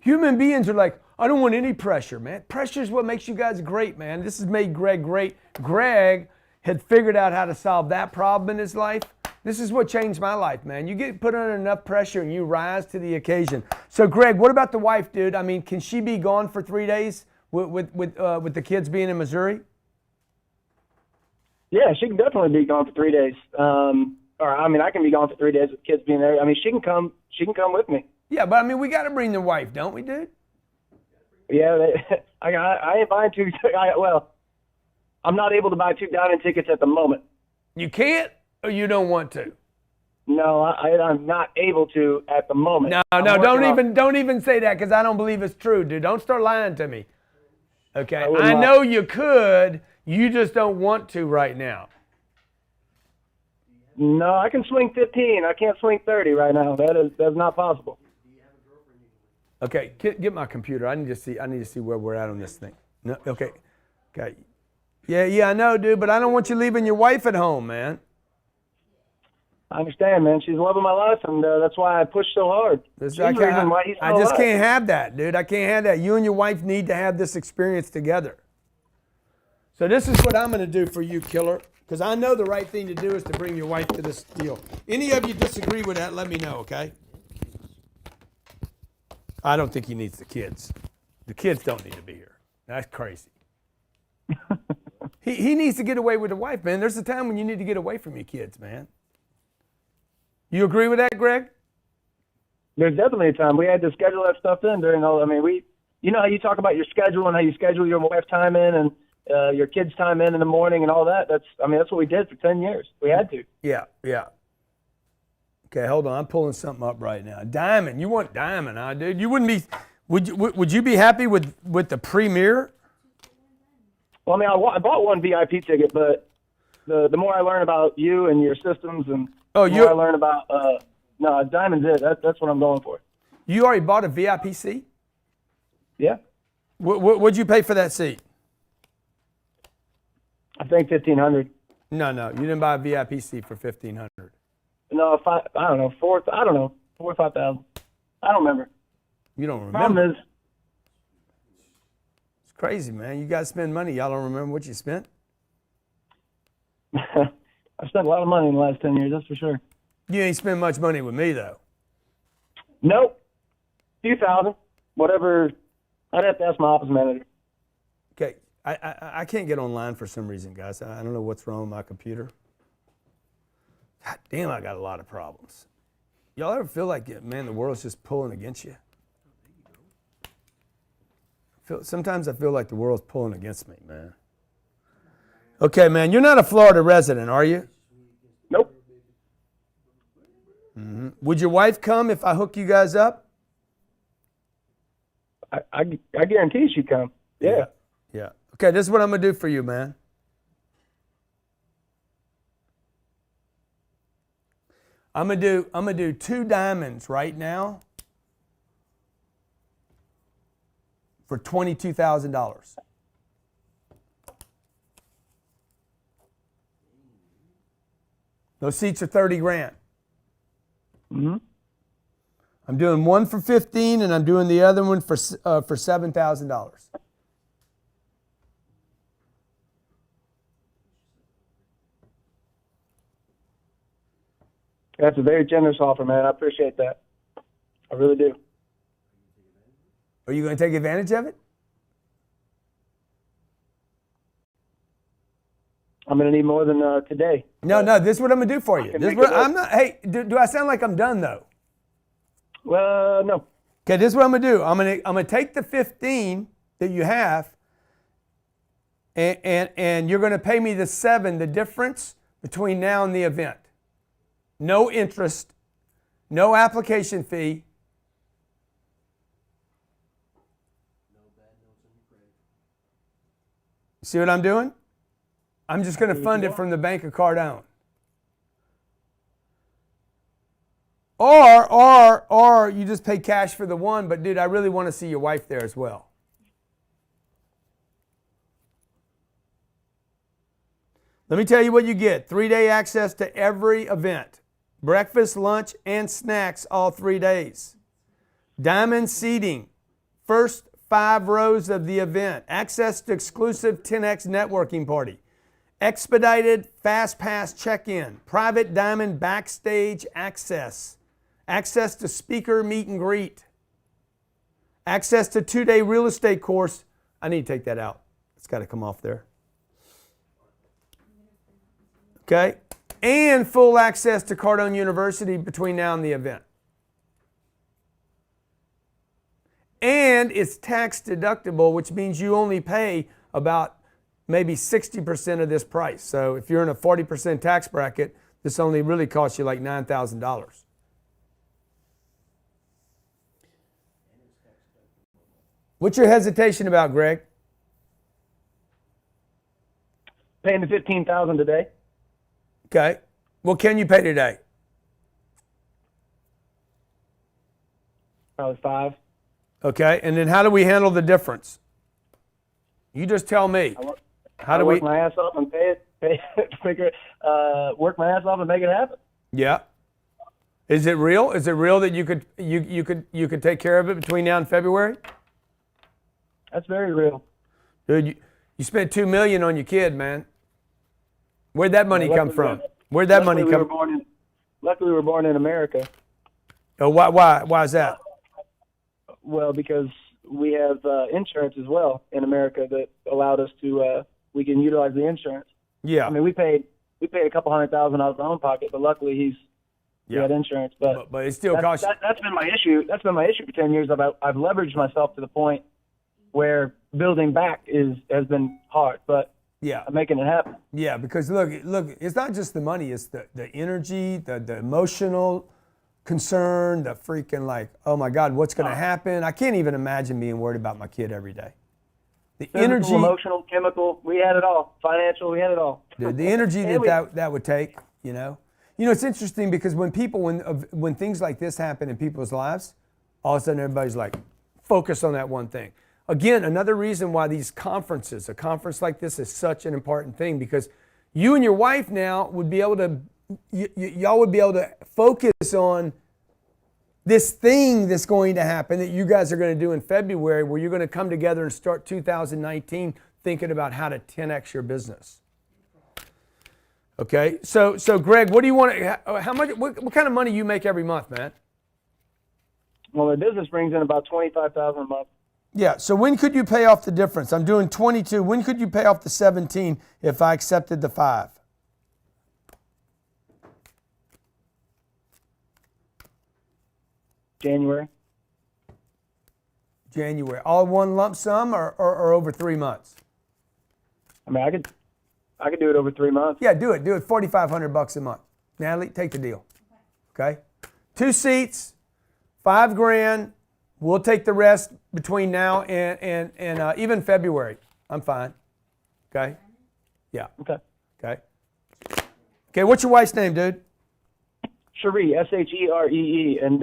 Human beings are like, I don't want any pressure, man. Pressure is what makes you guys great, man. This has made Greg great. Greg had figured out how to solve that problem in his life. This is what changed my life, man. You get put under enough pressure and you rise to the occasion. So, Greg, what about the wife, dude? I mean, can she be gone for 3 days with the kids being in Missouri? Yeah, she can definitely be gone for 3 days. Or I mean, I can be gone for 3 days with kids being there. I mean, she can come. She can come with me. Yeah, but I mean, we got to bring the wife, don't we, dude? Yeah, I ain't buying two. Well, I'm not able to buy 2 diamond tickets at the moment. You can't, or you don't want to? No, I'm not able to at the moment. No, don't even say that because I don't believe it's true, dude. Don't start lying to me. Okay, I know you could. You just don't want to right now. No, I can swing 15. I can't swing 30 right now. That's not possible. Okay, get my computer. I need to see where we're at on this thing. No, okay. Yeah, I know, dude, but I don't want you leaving your wife at home, man. I understand, man. She's loving my life, and that's why I push so hard. I just can't have that, dude. I can't have that. You and your wife need to have this experience together. So this is what I'm going to do for you, Killer, because I know the right thing to do is to bring your wife to this deal. Any of you disagree with that, let me know, okay? I don't think he needs the kids. The kids don't need to be here. That's crazy. He needs to get away with the wife, man. There's a time when you need to get away from your kids, man. You agree with that, Greg? There's definitely a time. We had to schedule that stuff in during all. I mean, you know how you talk about your schedule and how you schedule your wife's time in and your kids' time in the morning and all that. That's what we did for 10 years. We had to. Yeah. Okay, hold on. I'm pulling something up right now. Diamond. You want Diamond, huh, dude? You wouldn't be. Would you be happy with the Premier? Well, I mean, I bought one VIP ticket, but the more I learn about you and your systems, and the more I learn about no, Diamond's it. That's what I'm going for. You already bought a VIP seat? Yeah. What'd you pay for that seat? I think $1,500. No, you didn't buy a VIP seat for $1,500. No, I don't know, $4,000 or $5,000. I don't remember. You don't remember? Problem is, it's crazy, man. You guys spend money. Y'all don't remember what you spent? I spent a lot of money in the last 10 years, that's for sure. You ain't spend much money with me, though. Nope. A few thousand. Whatever. I'd have to ask my office manager. Okay. I can't get online for some reason, guys. I don't know what's wrong with my computer. God damn, I got a lot of problems. Y'all ever feel like, man, the world's just pulling against you? Sometimes I feel like the world's pulling against me, man. Okay, man, you're not a Florida resident, are you? Nope. Mm-hmm. Would your wife come if I hook you guys up? I guarantee she'd come. Yeah. Okay, this is what I'm going to do for you, man. I'm gonna do 2 diamonds right now for $22,000. Those seats are $30,000. Mm-hmm. I'm doing one for $15,000 and I'm doing the other one for $7,000. That's a very generous offer, man. I appreciate that. I really do. Are you going to take advantage of it? I'm going to need more than today. No, this is what I'm going to do for you. I'm not. Hey, do I sound like I'm done though? Well, no. Okay, this is what I'm going to do. I'm going to take the 15 that you have, and you're going to pay me the 7, the difference between now and the event. No interest, no application fee. See what I'm doing? I'm just going to fund it from the Bank of Cardone. Or you just pay cash for the one, but dude, I really want to see your wife there as well. Let me tell you what you get. 3-day access to every event. Breakfast, lunch, and snacks all 3 days. Diamond seating. First 5 rows of the event. Access to exclusive 10X networking party. Expedited Fast Pass check-in. Private Diamond backstage access. Access to speaker meet and greet. Access to 2-day real estate course. I need to take that out. It's got to come off there. Okay? And full access to Cardone University between now and the event. And it's tax deductible, which means you only pay about maybe 60% of this price. So if you're in a 40% tax bracket, this only really costs you like $9,000. What's your hesitation about, Greg? Paying the $15,000 today. Okay. What can you pay today? Probably 5. Okay. And then how do we handle the difference? You just tell me. How do we work my ass off and pay it? Work my ass off and make it happen. Yeah. Is it real? Is it real that you could take care of it between now and February? That's very real. Dude, you spent $2 million on your kid, man. Where'd that money come from? Where'd that money come from? Luckily, we were born in America. Oh, why is that? Well, because we have insurance as well in America that allowed us to we can utilize the insurance. Yeah. I mean, we paid a couple $100,000 out of our own pocket, but luckily he had insurance. But it still costs. That's been my issue. That's been my issue for 10 years. I've leveraged myself to the point where building back has been hard, but yeah, I'm making it happen. Yeah, because look, it's not just the money; it's the energy, the emotional concern, the freaking like, oh my God, what's going to happen? I can't even imagine being worried about my kid every day. The Physical, energy, emotional, chemical, we had it all. Financial, we had it all. The energy that would take, you know, it's interesting because when things like this happen in people's lives, all of a sudden everybody's like, focus on that one thing. Again, another reason why a conference like this is such an important thing, because you and your wife now would be able to, y'all would be able to focus on this thing that's going to happen that you guys are going to do in February, where you're going to come together and start 2019 thinking about how to 10x your business. Okay, so Greg, what do you want? How much? What kind of money you make every month, man? Well, my business brings in about $25,000 a month. Yeah, so when could you pay off the difference? I'm doing 22. When could you pay off the 17 if I accepted the 5? January. All one lump sum or over 3 months? I mean, I could do it over 3 months. Yeah, do it. Do it $4,500 a month. Natalie, take the deal. Okay? 2 seats, $5,000. We'll take the rest between now and even February. I'm fine. Okay? Yeah. Okay. Okay. Okay, what's your wife's name, dude? Sheree, Sheree. And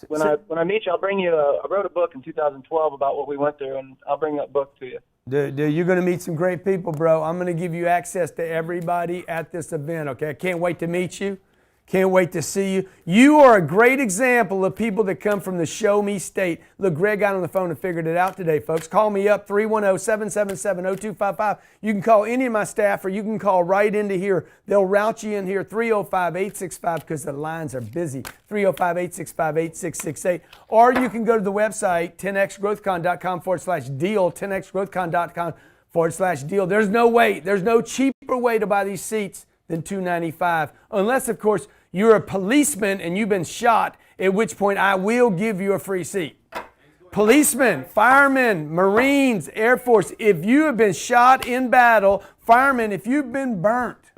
when I meet you, I'll bring you I wrote a book in 2012 about what we went through, and I'll bring that book to you. Dude, you're going to meet some great people, bro. I'm going to give you access to everybody at this event, okay? I can't wait to meet you. Can't wait to see you. You are a great example of people that come from the show me state. Look, Greg got on the phone and figured it out today, folks. Call me up, 310-777-0255. You can call any of my staff, or you can call right into here. They'll route you in here, 305-865, because the lines are busy, 305-865-8668. Or you can go to the website, 10xgrowthcon.com/deal, 10xgrowthcon.com/deal. There's no way, there's no cheaper way to buy these seats than $295, unless, of course, you're a policeman and you've been shot, at which point I will give you a free seat. Policemen, firemen, Marines, Air Force, if you have been shot in battle, firemen, if you've been burnt,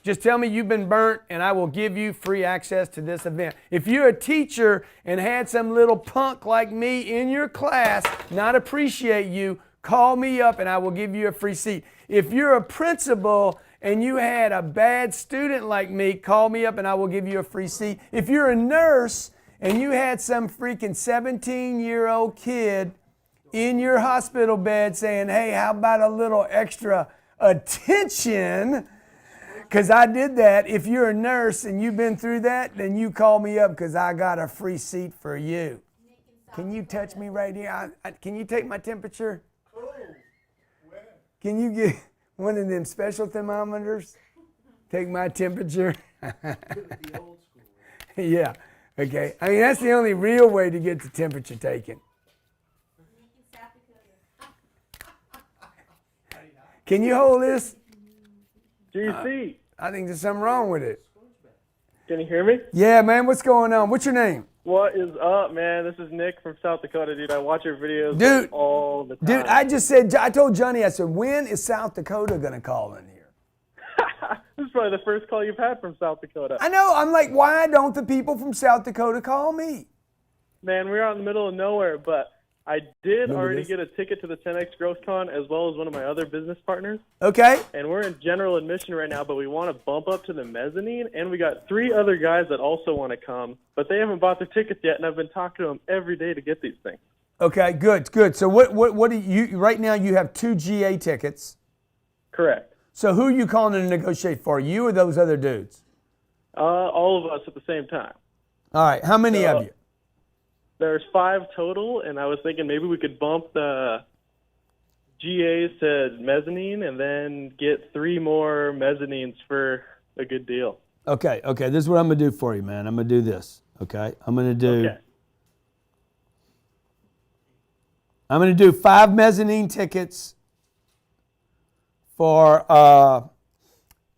just tell me you've been burnt and I will give you free access to this event. If you're a teacher and had some little punk like me in your class not appreciate you, call me up and I will give you a free seat. If you're a principal and you had a bad student like me, call me up and I will give you a free seat. If you're a nurse and you had some freaking 17-year-old kid in your hospital bed saying, hey, how about a little extra attention? Because I did that. If you're a nurse and you've been through that, then you call me up because I got a free seat for you. Can you touch me right here? Can you take my temperature? Can you get one of them special thermometers? Take my temperature? Yeah, okay. I mean, that's the only real way to get the temperature taken. Can you hold this? GC. I think there's something wrong with it. Can you hear me? Yeah, man, what's going on? What's your name? What is up, man? This is Nick from South Dakota, dude. I watch your videos all the time. Dude, I told Johnny, I said, when is South Dakota going to call in here? This is probably the first call you've had from South Dakota. I know. I'm like, why don't the people from South Dakota call me? Man, we're out in the middle of nowhere, but I did Remember already this? get a ticket to the 10X Growth Con as well as one of my other business partners. Okay. And we're in general admission right now, but we want to bump up to the mezzanine. And we got 3 other guys that also want to come, but they haven't bought their tickets yet, and I've been talking to them every day to get these things. Okay, good. So what do you, right now you have 2 GA tickets. Correct. So who are you calling to negotiate for, you or those other dudes? All of us at the same time. All right, how many of you? There's 5 total, and I was thinking maybe we could bump the GAs to mezzanine and then get 3 more mezzanines for a good deal. Okay, this is what I'm going to do for you, man. I'm going to do this, okay? I'm going to do 5 mezzanine tickets for, let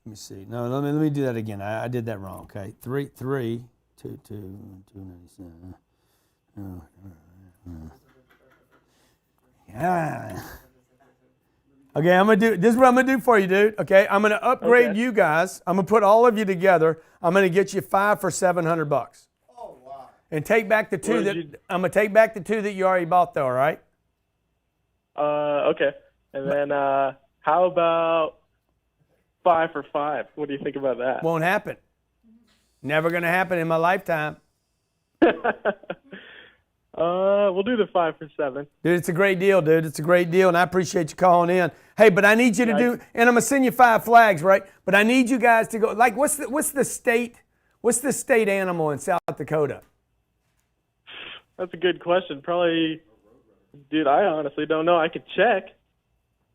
me see. No, let me do that again. I did that wrong, okay? 3, 297. Yeah. Okay, this is what I'm gonna do for you, dude. Okay, I'm gonna upgrade you guys. I'm gonna put all of you together. I'm gonna get you 5 for $700. Oh wow! And take back the 2 that I'm gonna take back the 2 that you already bought, though. All right? Okay. And then how about 5 for 5? What do you think about that? Won't happen. Never gonna happen in my lifetime. We'll do the 5 for 7. Dude, it's a great deal, dude. It's a great deal, and I appreciate you calling in. Hey, but I need you to do, and I'm gonna send you 5 flags, right? But I need you guys to go. Like, what's the state animal in South Dakota? That's a good question. Probably, dude. I honestly don't know. I could check.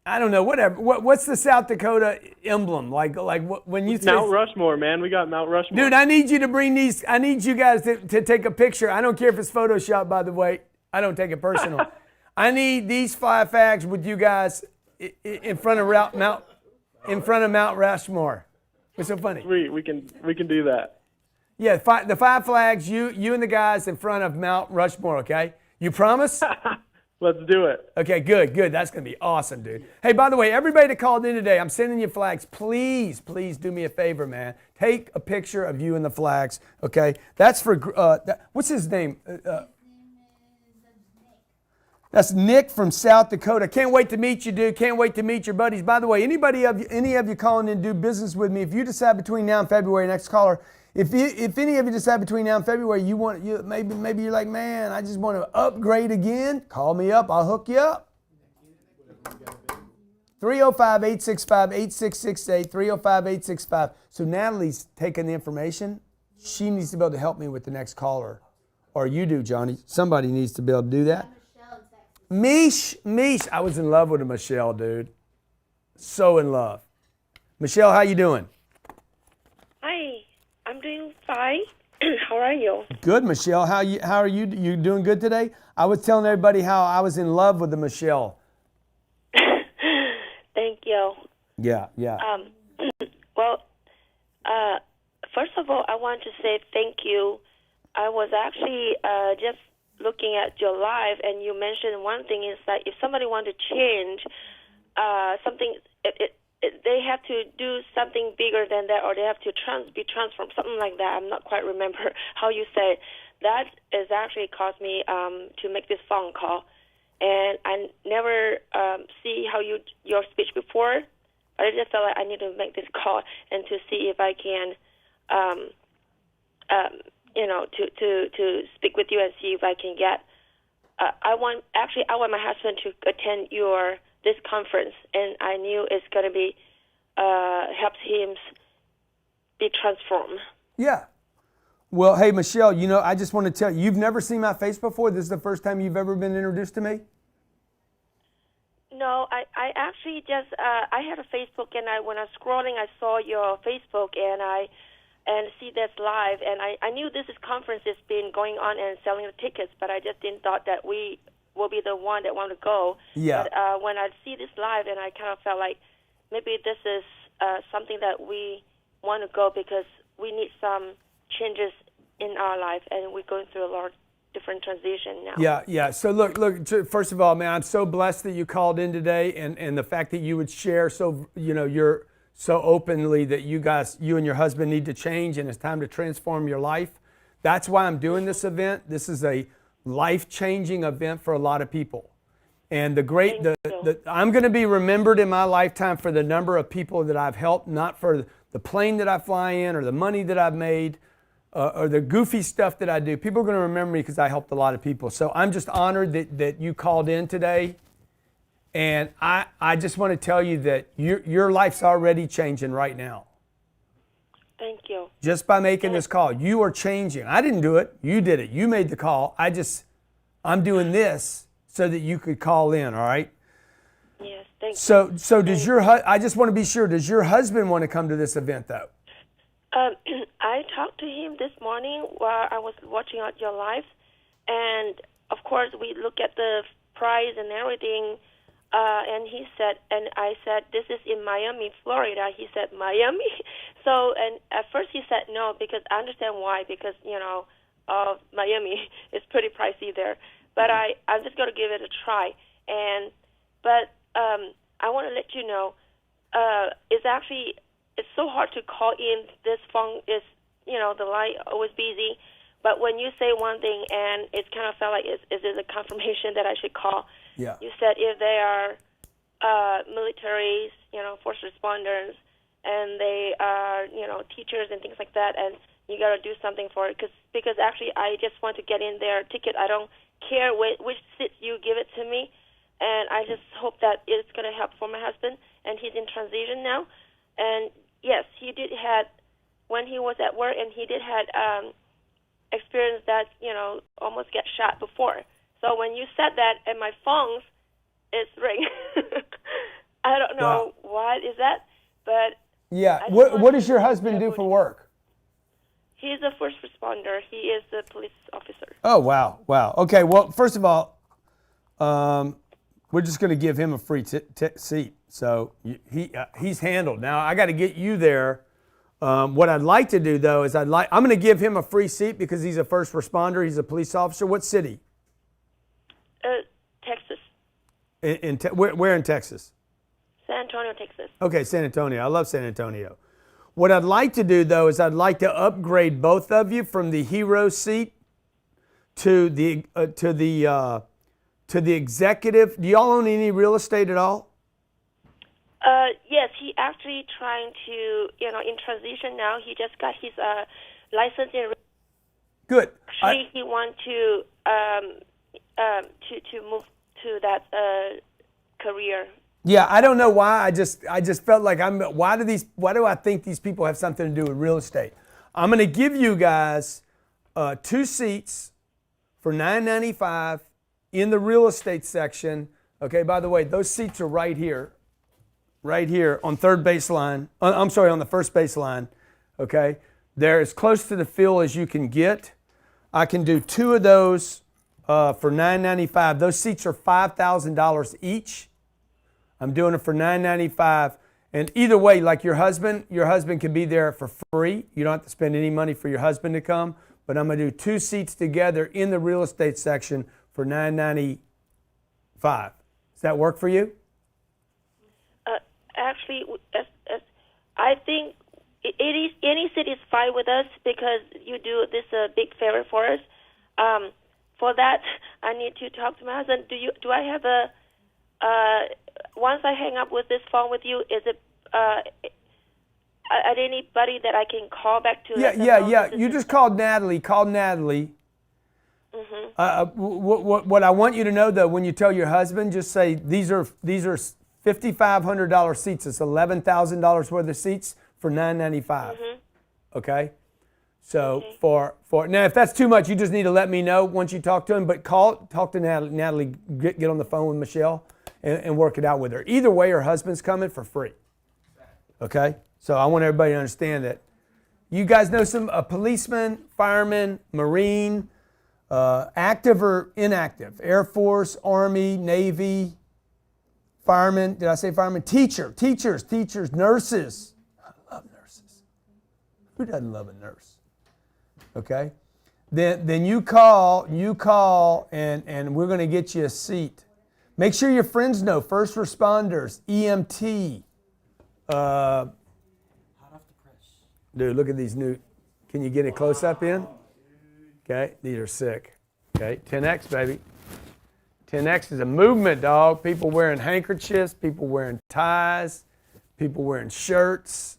I don't know. Whatever. What's the South Dakota emblem? Like when you say Mount Rushmore, man. We got Mount Rushmore. Dude, I need you to bring these. I need you guys to take a picture. I don't care if it's Photoshop, by the way. I don't take it personal. I need these 5 flags with you guys in front of Mount Rushmore. What's so funny? Sweet. We can do that. Yeah, the 5 flags. You and the guys in front of Mount Rushmore. Okay. You promise? Let's do it. Okay, good. That's going to be awesome, dude. Hey, by the way, everybody that called in today, I'm sending you flags. Please do me a favor, man. Take a picture of you and the flags, okay? That's for, what's his name? That's Nick from South Dakota. Can't wait to meet you, dude. Can't wait to meet your buddies. By the way, any of you calling in to do business with me, if you decide between now and February, next caller, if any of you decide between now and February, maybe you're like, man, I just want to upgrade again, call me up. I'll hook you up. 305-865-8668, 305-865. So Natalie's taking the information. She needs to be able to help me with the next caller. Or you do, Johnny. Somebody needs to be able to do that. Mish. I was in love with a Michelle, dude. So in love. Michelle, how you doing? Hi. I'm doing fine. How are you? Good, Michelle. How are you? You doing good today? I was telling everybody how I was in love with the Michelle. Thank you. Yeah. Well, first of all, I want to say thank you. I was actually just looking at your live, and you mentioned one thing is that if somebody wants to change something, they have to do something bigger than that, or they have to be transformed, something like that. I'm not quite remember how you said it. That has actually caused me to make this phone call. and I never see your speech before, but I just felt like I need to make this call and to see if I can, to speak with you and see if I can get. I want my husband to attend this conference, and I knew it's going to be helps him be transformed. Yeah. Well, hey, Michelle, I just want to tell you, you've never seen my face before? This is the first time you've ever been introduced to me? No, I actually just, I had a Facebook, and when I was scrolling, I saw your Facebook, and see this live, and I knew this conference has been going on and selling the tickets, but I just didn't thought that we will be the one that want to go. Yeah. But when I see this live, and I kind of felt like maybe this is something that we want to go because we need some changes in our life, and we're going through a lot of different transition now. Yeah. So look. First of all, man, I'm so blessed that you called in today, and the fact that you would share you're so openly that you and your husband need to change, and it's time to transform your life. That's why I'm doing this event. This is a life-changing event for a lot of people. And I'm going to be remembered in my lifetime for the number of people that I've helped, not for the plane that I fly in or the money that I've made or the goofy stuff that I do. People are going to remember me because I helped a lot of people. So I'm just honored that you called in today. And I just want to tell you that your life's already changing right now. Thank you. Just by making this call. You are changing. I didn't do it. You did it. You made the call. I'm doing this so that you could call in, all right? Yes, thank you. So does I just want to be sure, does your husband want to come to this event, though? I talked to him this morning while I was watching out your live, and of course we look at the price and everything, and he said, and I said, this is in Miami, Florida. He said, Miami? So, and at first he said no, because I understand why, because, Miami is pretty pricey there. But I'm just going to give it a try. But I want to let you know, it's so hard to call in. This phone is, the line always busy. But when you say one thing, and it kind of felt like is a confirmation that I should call. Yeah. You said if they are militaries, first responders, and they are, teachers and things like that, and you got to do something for it. Because actually I just want to get in their ticket. I don't care which seats you give it to me, and I just hope that it's going to help for my husband, and he's in transition now. And yes, he did had, when he was at work, and he did had experience that, almost get shot before. So when you said that, and my phone is ringing, I don't know what is that, but yeah. What does your husband do for work? He's a first responder. He is a police officer. Oh, wow. Okay, well, first of all, we're just going to give him a free seat. So he's handled. Now, I got to get you there. What I'd like to do, though, is I'm going to give him a free seat because he's a first responder. He's a police officer. What city? Texas. Where in Texas? San Antonio, Texas. Okay, San Antonio. I love San Antonio. What I'd like to do, though, is I'd like to upgrade both of you from the hero seat to the executive. Do y'all own any real estate at all? Yes, he actually trying to, in transition now. He just got his license in. Good. Actually, he want to move to that career. Yeah, I don't know why. I just felt like why do I think these people have something to do with real estate? I'm going to give you guys 2 seats for $9.95 in the real estate section. Okay, by the way, those seats are right here on third baseline. I'm sorry, on the first baseline. Okay, they're as close to the field as you can get. I can do 2 of those for $9.95. Those seats are $5,000 each. I'm doing it for $9.95. And either way, like your husband can be there for free. You don't have to spend any money for your husband to come. But I'm going to do 2 seats together in the real estate section for $9.95. Does that work for you? Actually, I think any city is fine with us because you do this big favor for us. for that, I need to talk to my husband. Do I have a once I hang up with this phone with you, is it at anybody that I can call back to? Yeah. You just called Natalie. Call Natalie. What I want you to know, though, when you tell your husband, just say these are $5,500 seats. It's $11,000 worth of seats for $995. Okay. So for now, if that's too much, you just need to let me know once you talk to him. But talk to Natalie. Natalie, get on the phone with Michelle and work it out with her. Either way, her husband's coming for free. Okay. So I want everybody to understand that. You guys know a policeman, fireman, Marine. Active or inactive, Air Force, Army, Navy, firemen, did I say firemen? Teachers, nurses. I love nurses. Who doesn't love a nurse? Okay? Then you call and we're going to get you a seat. Make sure your friends know, first responders, EMT. Dude, look at these new, can you get a close up in? Okay, these are sick. Okay, 10X, baby. 10X is a movement, dog. People wearing handkerchiefs, people wearing ties, people wearing shirts.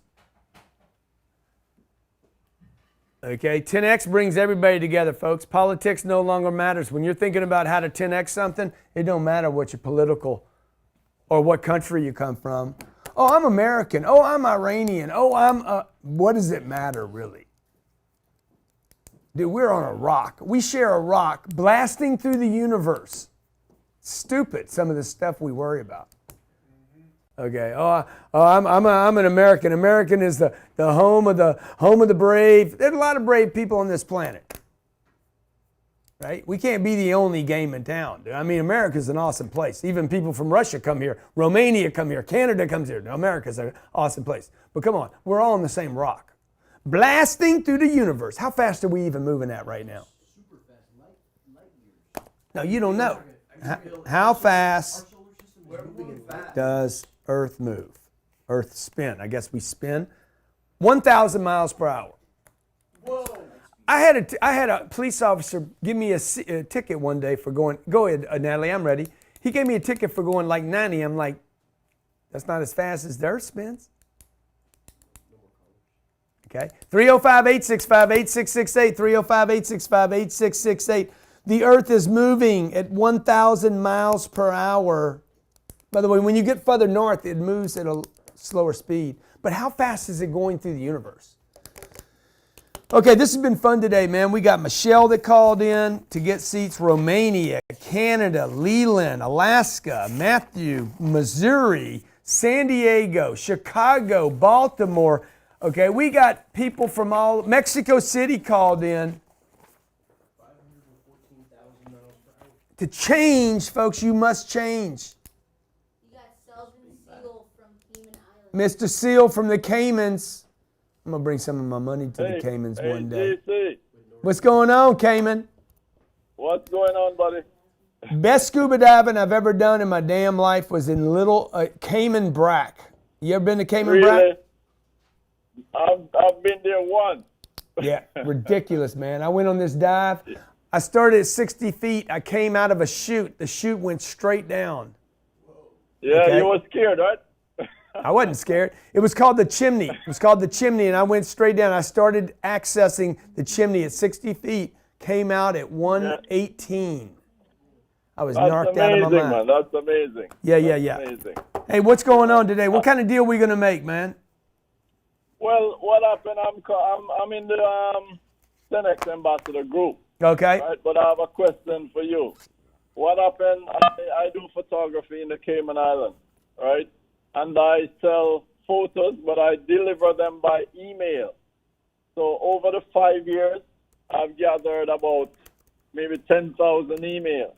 Okay, 10X brings everybody together, folks. Politics no longer matters. When you're thinking about how to 10X something, it don't matter what your political or what country you come from. Oh, I'm American. Oh, I'm Iranian. Oh, what does it matter, really? Dude, we're on a rock. We share a rock blasting through the universe. Stupid, some of the stuff we worry about. Okay. I'm an American. American is the home of the brave. There's a lot of brave people on this planet. Right? We can't be the only game in town. I mean, America's an awesome place. Even people from Russia come here. Romania come here. Canada comes here. America's an awesome place. But come on, we're all on the same rock. Blasting through the universe. How fast are we even moving at right now? Super fast. No, you don't know. How fast does Earth move? Earth spin. I guess we spin 1,000 miles per hour. Whoa. I had a police officer give me a ticket one day for going, go ahead, Natalie, I'm ready. He gave me a ticket for going like 90. I'm like, that's not as fast as the Earth spins. Okay, 305-865-8668, 305-865-8668. The Earth is moving at 1,000 miles per hour. By the way, when you get further north, it moves at a slower speed. But how fast is it going through the universe? Okay, this has been fun today, man. We got Michelle that called in to get seats. Romania, Canada, Leland, Alaska, Matthew, Missouri, San Diego, Chicago, Baltimore. Okay, we got people from all, Mexico City called in. To change, folks, you must change. You got Selden Seal from Cayman Islands. Mr. Seal from the Caymans. I'm going to bring some of my money to the Caymans one day. DC. What's going on, Cayman? What's going on, buddy? Best scuba diving I've ever done in my damn life was in little Cayman Brac. You ever been to Cayman Brac? I've been there once. Yeah, ridiculous, man. I went on this dive. I started at 60 feet. I came out of a chute. The chute went straight down. Yeah, Okay? you were scared, right? I wasn't scared. It was called the chimney. It was called the chimney, and I went straight down. I started accessing the chimney at 60 feet, came out at 118. I was narked out of my mind. Man. That's amazing. Yeah. Amazing. Hey, what's going on today? What kind of deal are we going to make, man? Well, what happened? I'm in the Senex Ambassador group. Okay. Right, but I have a question for you. What happened? I do photography in the Cayman Islands, right? And I sell photos, but I deliver them by email. So over the 5 years, I've gathered about maybe 10,000 emails.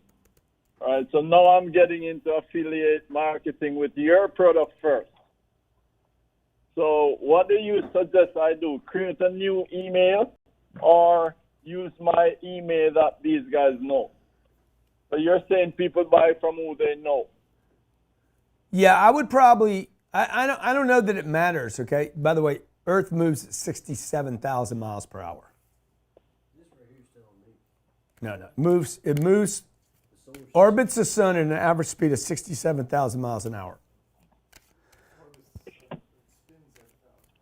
Right, so now I'm getting into affiliate marketing with your product first. So what do you suggest I do? Create a new email or use my email that these guys know? So you're saying people buy from who they know. Yeah, I would probably, I don't know that it matters, okay? By the way, Earth moves at 67,000 miles per hour. No. It moves, orbits the sun at an average speed of 67,000 miles an hour.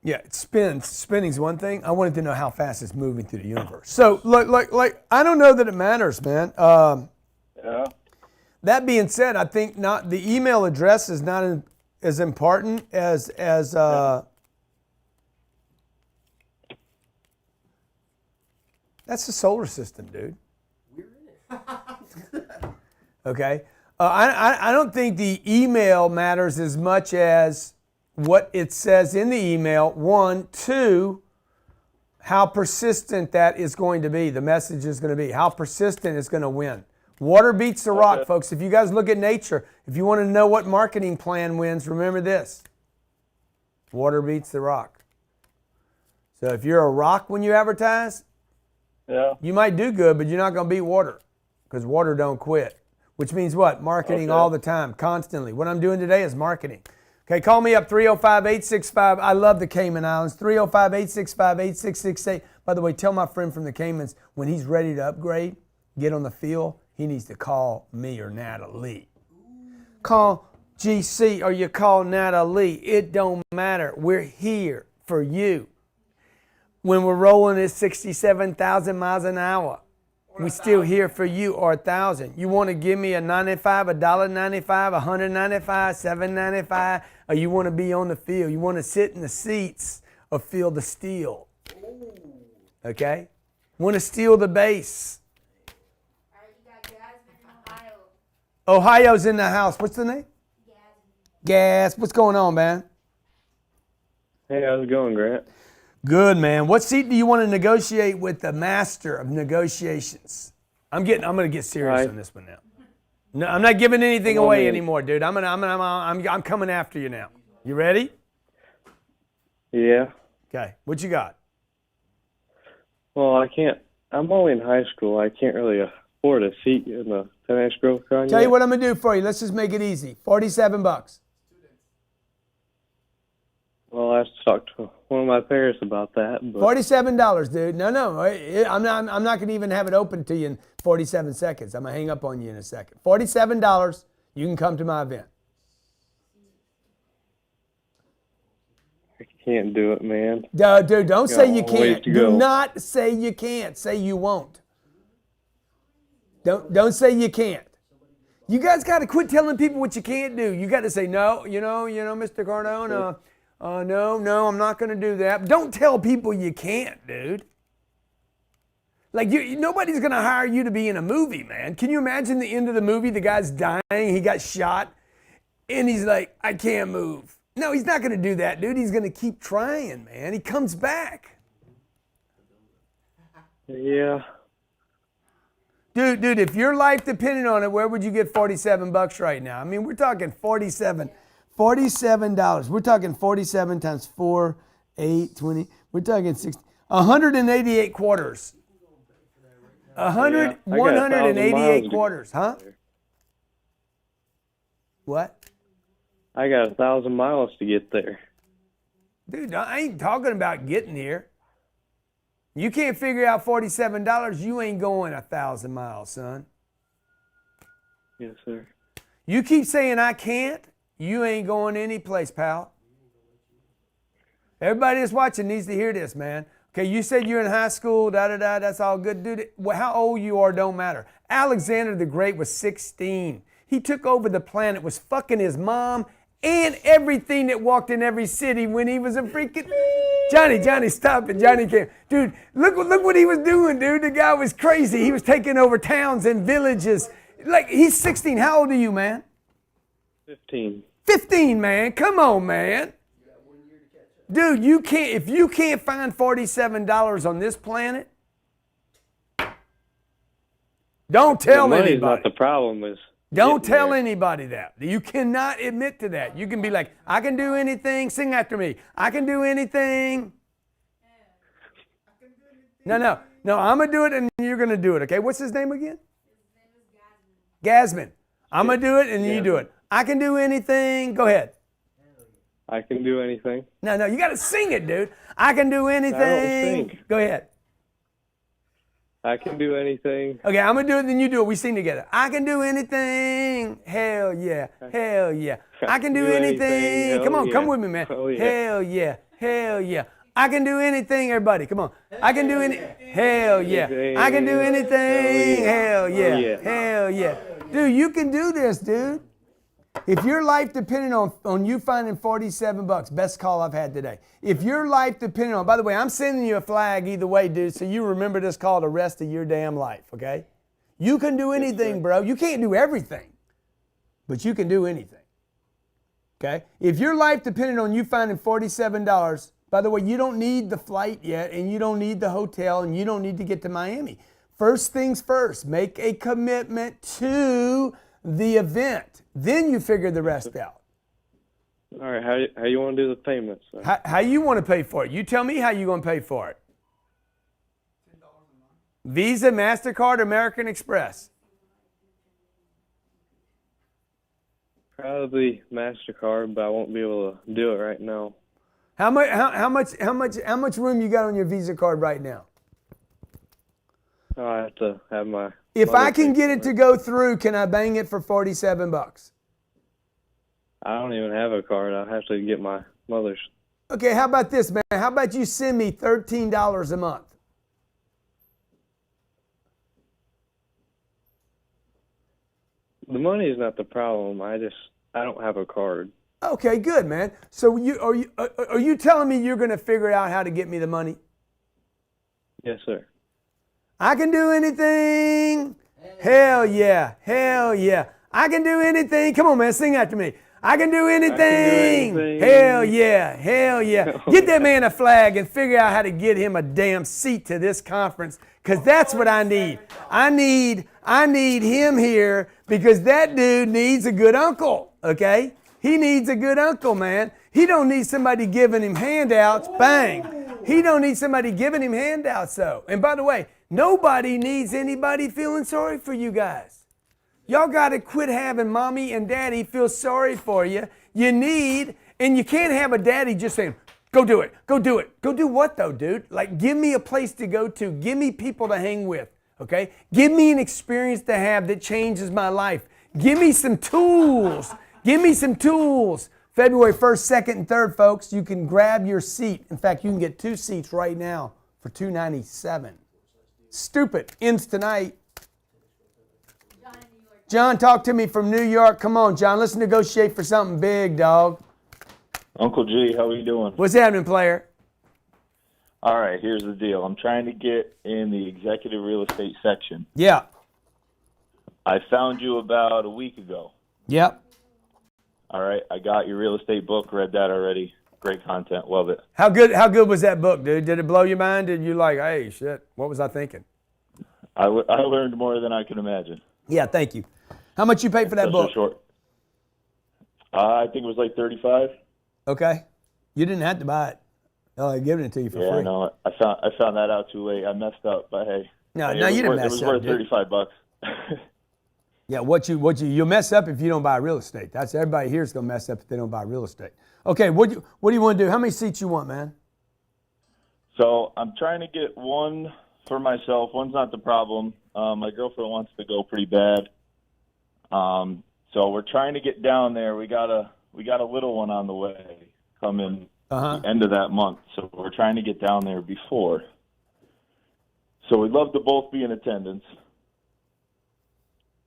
Yeah, it spins. Spinning's one thing. I wanted to know how fast it's moving through the universe. So, like, I don't know that it matters, man. Yeah. That being said, I think not the email address is not as important as that's the solar system, dude. Okay, I don't think the email matters as much as what it says in the email. One, two, how persistent that is going to be. The message is going to be how persistent it's going to win. Water beats the rock, folks. If you guys look at nature, if you want to know what marketing plan wins, remember this. Water beats the rock. So if you're a rock when you advertise, you might do good, but you're not going to beat water because water don't quit. Which means what? Marketing all the time, constantly. What I'm doing today is marketing. Okay, call me up, 305-865. I love the Cayman Islands, 305-865-8668. By the way, tell my friend from the Caymans when he's ready to upgrade, get on the field, he needs to call me or Natalie. Call GC or you call Natalie. It don't matter. We're here for you. When we're rolling at 67,000 miles an hour, we're still here for you, or 1,000. You want to give me a $95, $1.95, $195, $7.95, or you want to be on the field. You want to sit in the seats or feel the steel. Okay? Want to steal the base. Ohio's in the house. What's the name? Gas. What's going on, man? Hey, how's it going, Grant? Good, man. What seat do you want to negotiate with the master of negotiations? I'm going to get serious on this one now. No, I'm not giving anything away anymore, dude. I'm coming after you now. You ready? Yeah. Okay. What you got? Well, I can't. I'm only in high school. I can't really afford a seat in the 10X Growth Con. Tell you what I'm going to do for you. Let's just make it easy. $47. Well, I have to talk to one of my parents about that. But $47, dude. No. I'm not going to even have it open to you in 47 seconds. I'm going to hang up on you in a second. $47. You can come to my event. I can't do it, man. Dude, don't say you can't. Do not say you can't. Say you won't. Don't say you can't. You guys got to quit telling people what you can't do. You got to say, no, Mr. Cardone, no, I'm not going to do that. Don't tell people you can't, dude. Like, nobody's going to hire you to be in a movie, man. Can you imagine the end of the movie? The guy's dying. He got shot. And he's like, I can't move. No, he's not going to do that, dude. He's going to keep trying, man. He comes back. Yeah. Dude, if your life depended on it, where would you get $47 right now? I mean, we're talking $47. We're talking 47 times 4, 8, 20. We're talking 60. 188 quarters. 188 quarters, huh? What? I got 1,000 miles to get there. Dude, I ain't talking about getting here. You can't figure out $47, you ain't going 1,000 miles, son. Yes, sir. You keep saying I can't, you ain't going any place, pal. Everybody that's watching needs to hear this, man. Okay, you said you're in high school, that's all good. Dude, how old you are don't matter. Alexander the Great was 16. He took over the planet, was fucking his mom and everything that walked in every city when he was a freaking... Johnny, stop it. Johnny came. Dude, look what he was doing, dude. The guy was crazy. He was taking over towns and villages. Like, he's 16. How old are you, man? 15. 15, man. Come on, man. Dude, if you can't find $47 on this planet, don't tell anybody. Money's not the problem. Don't tell anybody that. You cannot admit to that. You can be like, I can do anything. Sing after me. I can do anything. No. I'm going to do it and you're going to do it. Okay, what's his name again? Gasman. I'm going to do it and you do it. I can do anything. Go ahead. I can do anything. No, you got to sing it, dude. I can do anything. I don't sing. Go ahead. I can do anything. Okay, I'm gonna do it, then you do it. We sing together. I can do anything. Hell yeah. Hell yeah. I can do anything. Hell Come on, yeah. come with me, man. Oh, yeah. Hell yeah. Hell yeah. I can do anything, everybody. Come on. I can do any. Hell yeah. I can do anything. Hell yeah. Hell yeah. Dude, you can do this, dude. If your life depended on you finding $47, best call I've had today. If your life depended on, by the way, I'm sending you a flag either way, dude, so you remember this call the rest of your damn life, okay? You can do anything, bro. You can't do everything, but you can do anything, okay? If your life depended on you finding $47, by the way, you don't need the flight yet, and you don't need the hotel, and you don't need to get to Miami. First things first, make a commitment to the event. Then you figure the rest out. All right, how you want to do the payments? How you want to pay for it? You tell me how you going to pay for it. Visa, MasterCard, American Express. Probably MasterCard, but I won't be able to do it right now. How much room you got on your Visa card right now? I have to have my. If I can get it to go through, can I bang it for $47? I don't even have a card. I'll have to get my mother's. Okay, how about this, man? How about you send me $13 a month? The money is not the problem. I don't have a card. Okay, good, man. So are you telling me you're going to figure out how to get me the money? Yes, sir. I can do anything. Hell yeah. Hell yeah. I can do anything. Come on, man. Sing after me. I can do anything. Hell yeah. Hell yeah. Get that man a flag and figure out how to get him a damn seat to this conference, because that's what I need. I need him here because that dude needs a good uncle, okay? He needs a good uncle, man. He don't need somebody giving him handouts. Bang. He don't need somebody giving him handouts, though. And by the way, nobody needs anybody feeling sorry for you guys. Y'all got to quit having mommy and daddy feel sorry for you. You need, and you can't have a daddy just saying, go do it, go do it. Go do what though, dude? Like, give me a place to go to. Give me people to hang with, okay? Give me an experience to have that changes my life. Give me some tools. Give me some tools. February 1st, 2nd, and 3rd, folks, you can grab your seat. In fact, you can get 2 seats right now for $297. Stupid. Ends tonight. John, talk to me from New York. Come on, John. Let's negotiate for something big, dog. Uncle G, how are you doing? What's happening, player? All right, here's the deal. I'm trying to get in the executive real estate section. Yeah. I found you about a week ago. Yep. All right, I got your real estate book, read that already. Great content, love it. How good was that book, dude? Did it blow your mind? Did you like, hey, shit, what was I thinking? I learned more than I could imagine. Yeah, thank you. How much you paid for that book? Short. I think it was like $35. Okay. You didn't have to buy it. Oh, they're giving it to you for free. Yeah, no, I found that out too late. I messed up, but hey. No, you didn't mess up. It was worth $35. Yeah, you'll mess up if you don't buy real estate. That's everybody here is gonna mess up if they don't buy real estate. Okay, what do you want to do? How many seats you want, man? So I'm trying to get one for myself. One's not the problem. My girlfriend wants to go pretty bad. So we're trying to get down there. We got a little one on the way coming the end of that month. So we're trying to get down there before. So we'd love to both be in attendance.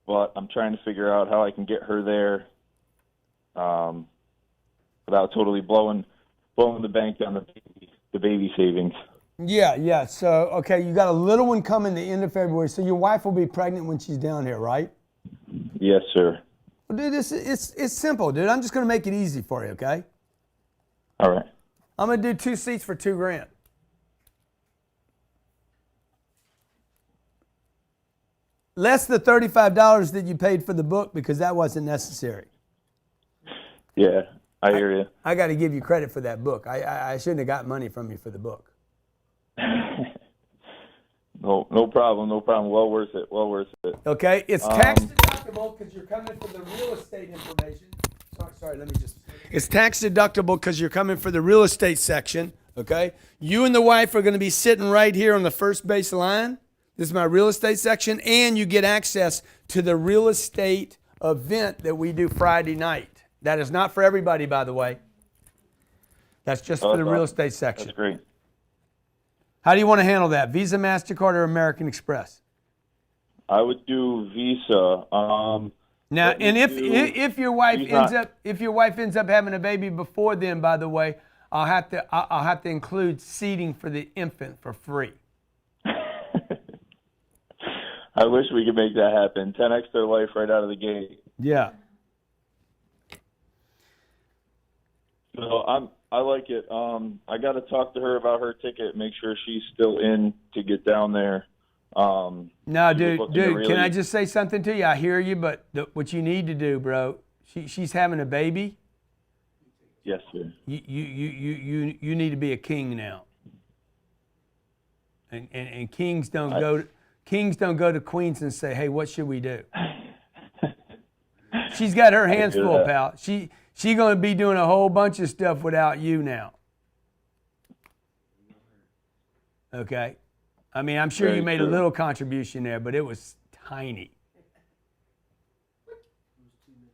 But I'm trying to figure out how I can get her there without totally blowing the bank on the baby savings. Yeah. So, okay, you got a little one coming the end of February. So your wife will be pregnant when she's down here, right? Yes, sir. Well, dude, it's simple, dude. I'm just going to make it easy for you, okay? All right. I'm going to do 2 seats for $2,000. Less the $35 that you paid for the book because that wasn't necessary. Yeah, I hear you. I got to give you credit for that book. I shouldn't have got money from you for the book. No problem. Well worth it. Okay, it's tax deductible because you're coming for the real estate information. Sorry, let me just. It's tax deductible because you're coming for the real estate section. Okay, you and the wife are going to be sitting right here on the first base line. This is my real estate section, and you get access to the real estate event that we do Friday night. That is not for everybody, by the way. That's just for the real estate section. That's great. How do you want to handle that? Visa, MasterCard, or American Express? I would do Visa. Now, and if your wife ends up having a baby before then, by the way, I'll have to include seating for the infant for free. I wish we could make that happen. 10x their life right out of the gate. Yeah. So I like it. I got to talk to her about her ticket. Make sure she's still in to get down there. No, dude, can I just say something to you? I hear you, but what you need to do, bro. She's having a baby. Yes, sir. You need to be a king now. And kings don't go to queens and say, "Hey, what should we do?" She's got her hands full, pal. She's going to be doing a whole bunch of stuff without you now. Okay? I mean, I'm sure you made a little contribution there, but it was tiny.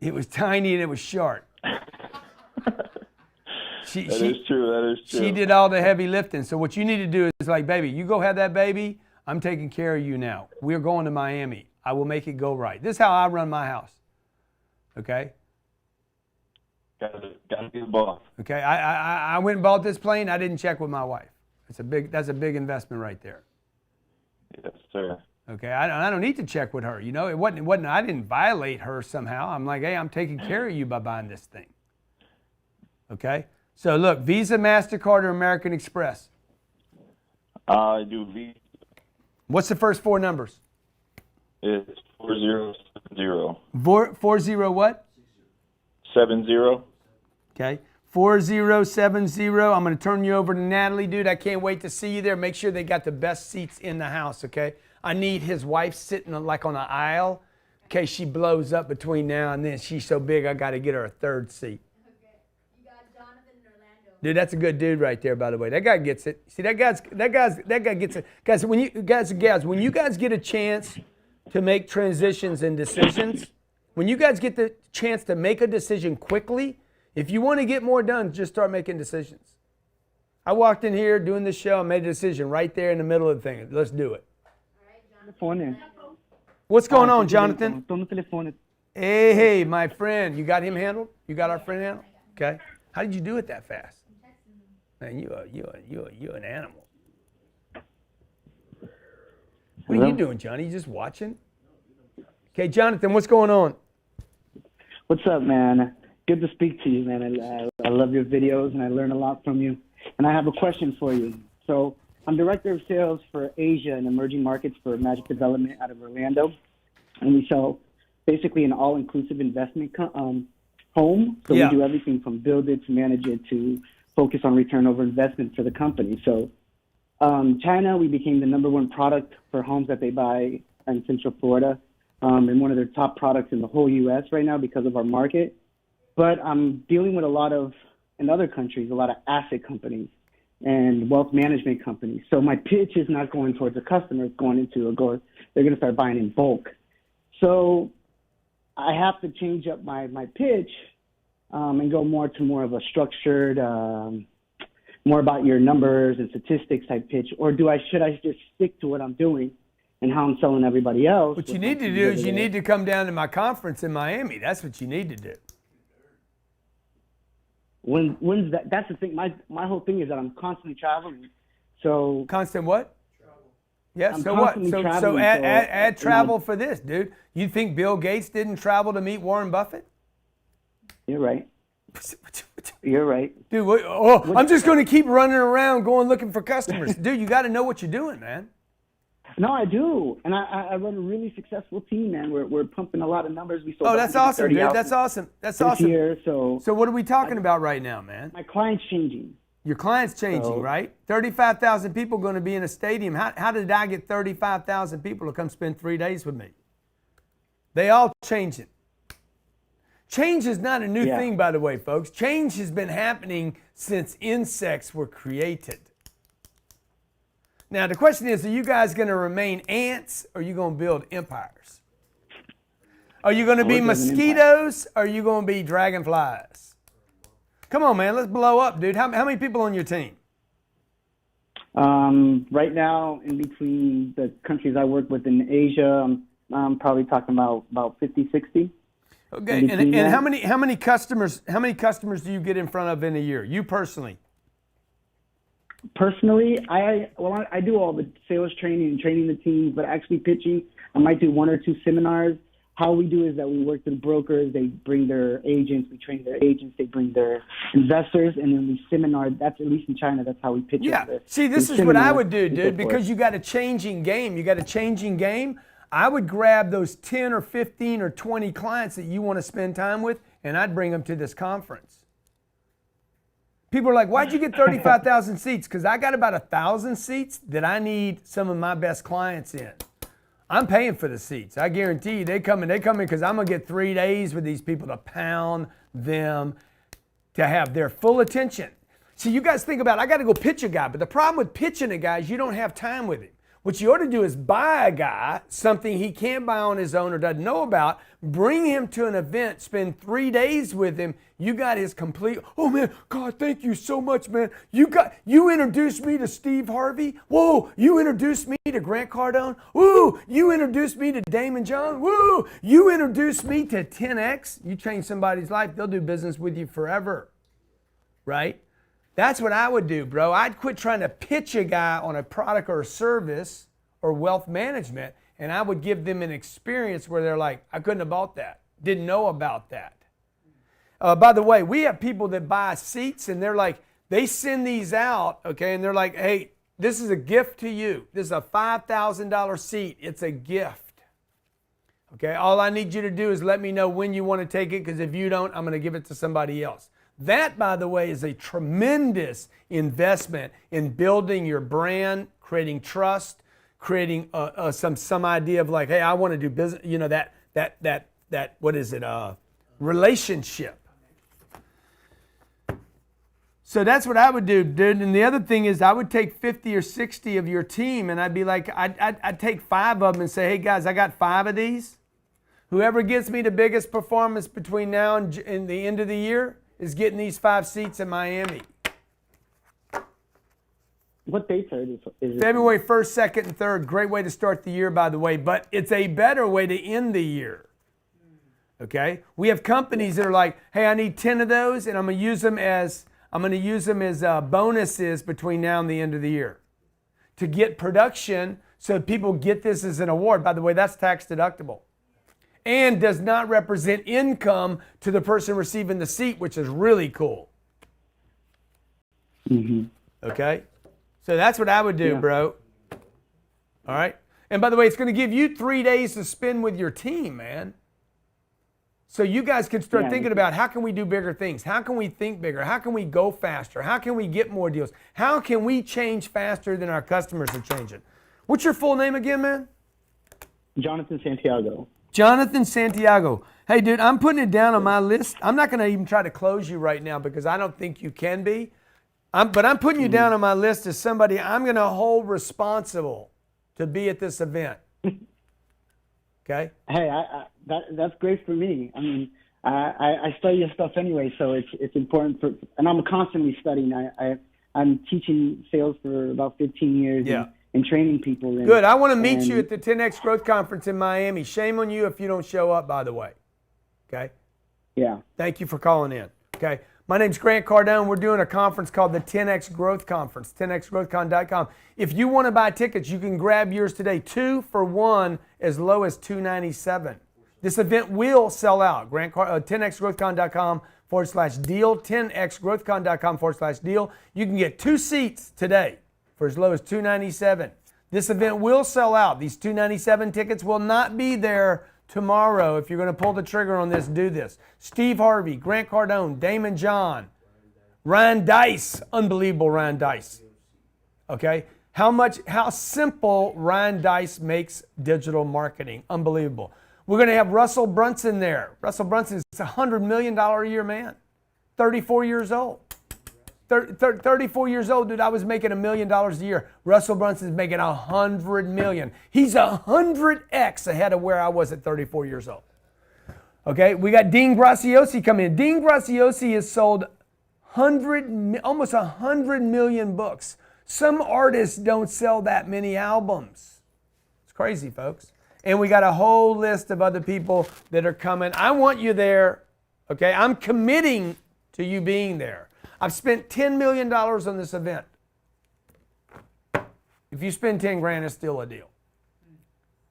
It was tiny and it was short. That is true. She did all the heavy lifting. So what you need to do is like, baby, you go have that baby. I'm taking care of you now. We're going to Miami. I will make it go right. This is how I run my house. Okay? Gotta be the boss. Okay, I went and bought this plane. I didn't check with my wife. That's a big investment right there. Yes, sir. Okay, I don't need to check with her. You know, it wasn't. I didn't violate her somehow. I'm like, hey, I'm taking care of you by buying this thing. Okay, so look, Visa, MasterCard, or American Express. I do Visa. What's the first four numbers? It's 4070. 40 what? 70. Okay. 4070. I'm going to turn you over to Natalie, dude. I can't wait to see you there. Make sure they got the best seats in the house, okay? I need his wife sitting like on an aisle in case she blows up between now and then. She's so big, I got to get her a third seat. Okay. You got Jonathan and Orlando. Dude, that's a good dude right there, by the way. That guy gets it. See, that guy gets it. Guys, when you guys get a chance to make transitions and decisions, when you guys get the chance to make a decision quickly, if you want to get more done, just start making decisions. I walked in here doing this show and made a decision right there in the middle of the thing. Let's do it. What's going on, Jonathan? Hey, my friend. You got him handled? You got our friend handled? Okay. How did you do it that fast? Man, you're an animal. What are you doing, Johnny? You just watching? Okay, Jonathan, what's going on? What's up, man? Good to speak to you, man. I love your videos, and I learn a lot from you. And I have a question for you. So I'm Director of Sales for Asia and Emerging Markets for Magic Development out of Orlando. And we sell basically an all-inclusive investment home. So we do everything from build it to manage it to focus on return over investment for the company. So China, we became the #1 product for homes that they buy in Central Florida. And one of their top products in the whole U.S. right now because of our market. But I'm dealing with in other countries, a lot of asset companies and wealth management companies. So my pitch is not going towards the customer, it's going into they're going to start buying in bulk. So I have to change up my pitch and go more of a structured, more about your numbers and statistics type pitch, or should I just stick to what I'm doing and how I'm selling everybody else? What you need to do is you need to come down to my conference in Miami. That's what you need to do. When's that? That's the thing. My whole thing is that I'm constantly traveling. So constant what? Travel. Yeah. I'm so what? So add so, travel for this, dude. You think Bill Gates didn't travel to meet Warren Buffett? You're right. You're right, dude. I'm just going to keep running around going looking for customers, dude. You got to know what you're doing, man. No, I do, and I run a really successful team, man. We're pumping a lot of numbers. We sold. Oh, that's awesome, dude. That's awesome. That's awesome. Year, so what are we talking about right now, man? My client's changing. Your client's changing, right? 35,000 people going to be in a stadium. How did I get 35,000 people to come spend 3 days with me? They all changing. Change is not a new thing, by the way, folks. Change has been happening since insects were created. Now, the question is, are you guys going to remain ants or are you going to build empires? Are you going to be mosquitoes or are you going to be dragonflies? Come on, man. Let's blow up, dude. How many people on your team? Right now, in between the countries I work with in Asia, I'm probably talking about 50, 60. Okay, and how many customers do you get in front of in a year? You personally? Personally, I do all the sales training and training the teams, but actually pitching, I might do 1 or 2 seminars. How we do is that we work with brokers. They bring their agents. We train their agents. They bring their investors, and then we seminar. That's at least in China. That's how we pitch. Yeah. See, this is what I would do, dude. Because you got a changing game. I would grab those 10 or 15 or 20 clients that you want to spend time with, and I'd bring them to this conference. People are like, why'd you get 35,000 seats? Because I got about 1,000 seats that I need some of my best clients in. I'm paying for the seats. I guarantee you they come in because I'm going to get 3 days with these people to pound them to have their full attention. See, you guys think about, I got to go pitch a guy, but the problem with pitching a guy is you don't have time with him. What you ought to do is buy a guy something he can't buy on his own or doesn't know about, bring him to an event, spend 3 days with him. You got his complete, oh man, God, thank you so much, man. You introduced me to Steve Harvey. Whoa, you introduced me to Grant Cardone. Woo, you introduced me to Damon John. Woo, you introduced me to 10X. You change somebody's life, they'll do business with you forever, right? That's what I would do, bro. I'd quit trying to pitch a guy on a product or a service or wealth management, and I would give them an experience where they're like, I couldn't have bought that, didn't know about that. By the way, we have people that buy seats, and they're like, they send these out, okay, and they're like, hey, this is a gift to you. This is a $5,000 seat. It's a gift. Okay, all I need you to do is let me know when you want to take it, because if you don't, I'm going to give it to somebody else. That, by the way, is a tremendous investment in building your brand, creating trust, creating some idea of like, hey, I want to do business. You know, that what is it? Relationship. So that's what I would do, dude. And the other thing is, I would take 50 or 60 of your team, and I'd be like, I'd take 5 of them and say, hey guys, I got 5 of these. Whoever gets me the biggest performance between now and the end of the year is getting these 5 seats in Miami. What dates are it? February 1st, 2nd, and 3rd. Great way to start the year, by the way, but it's a better way to end the year. Okay? We have companies that are like, hey, I need 10 of those, and I'm going to use them as bonuses between now and the end of the year to get production so people get this as an award. By the way, that's tax deductible and does not represent income to the person receiving the seat, which is really cool. Mm-hmm. Okay? So that's what I would do, bro. All right? And by the way, it's going to give you 3 days to spend with your team, man. So you guys can start thinking about, how can we do bigger things? How can we think bigger? How can we go faster? How can we get more deals? How can we change faster than our customers are changing? What's your full name again, man? Jonathan Santiago. Jonathan Santiago. Hey, dude, I'm putting it down on my list. I'm not going to even try to close you right now because I don't think you can be. But I'm putting you down on my list as somebody I'm going to hold responsible to be at this event. Okay? Hey, that's great for me. I mean, I study your stuff anyway, so it's important for, and I'm constantly studying. I'm teaching sales for about 15 years and training people. Good. I want to meet you at the 10X Growth Conference in Miami. Shame on you if you don't show up, by the way. Okay? Yeah. Thank you for calling in. Okay? My name's Grant Cardone. We're doing a conference called the 10X Growth Conference, 10xgrowthcon.com. If you want to buy tickets, you can grab yours today. 2 for 1 as low as $297. This event will sell out. 10xgrowthcon.com/deal, 10xgrowthcon.com/deal. You can get 2 seats today for as low as $297. This event will sell out. These $297 tickets will not be there tomorrow. If you're going to pull the trigger on this, do this. Steve Harvey, Grant Cardone, Damon John, Ryan Dice, unbelievable Ryan Dice. Okay? How simple Ryan Dice makes digital marketing. Unbelievable. We're going to have Russell Brunson there. Russell Brunson is a $100 million a year man, 34 years old. 34 years old, dude, I was making $1 million a year. Russell Brunson's making $100 million. He's 100x ahead of where I was at 34 years old. Okay, we got Dean Graziosi coming in. Dean Graziosi has sold almost 100 million books. Some artists don't sell that many albums. It's crazy, folks. And we got a whole list of other people that are coming. I want you there. Okay, I'm committing to you being there. I've spent $10 million on this event. If you spend 10 grand, it's still a deal.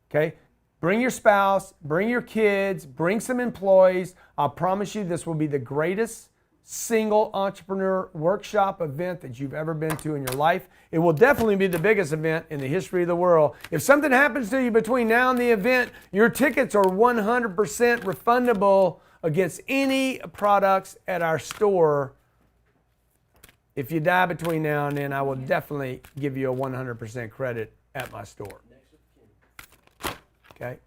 Okay? Bring your spouse, bring your kids, bring some employees. I promise you this will be the greatest single entrepreneur workshop event that you've ever been to in your life. It will definitely be the biggest event in the history of the world. If something happens to you between now and the event, your tickets are 100% refundable against any products at our store. If you die between now and then, I will definitely give you a 100% credit at my store. Okay?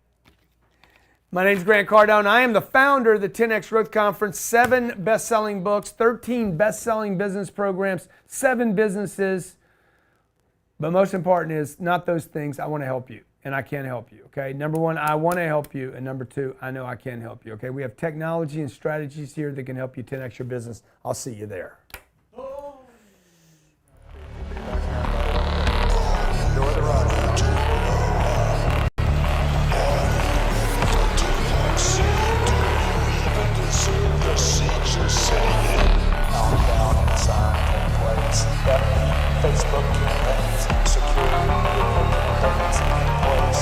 My name is Grant Cardone. I am the founder of the 10X Growth Conference. 7 best-selling books, 13 best-selling business programs, 7 businesses. But most important is not those things. I want to help you, and I can help you. Okay? Number 1, I want to help you, and number 2, I know I can help you. Okay? We have technology and strategies here that can help you 10X your business. I'll see you there. Facebook campaigns, security, payments, employees,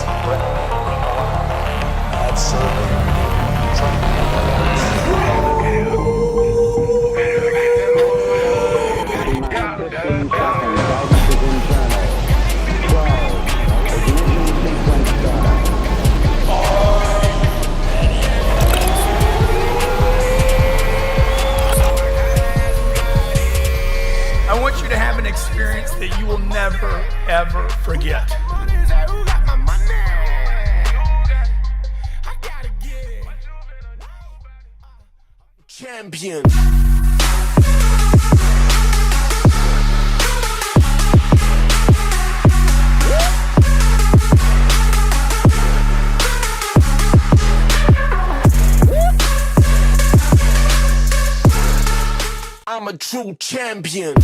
I want you to have an experience that you will never, ever forget. Champion. I'm a true champion.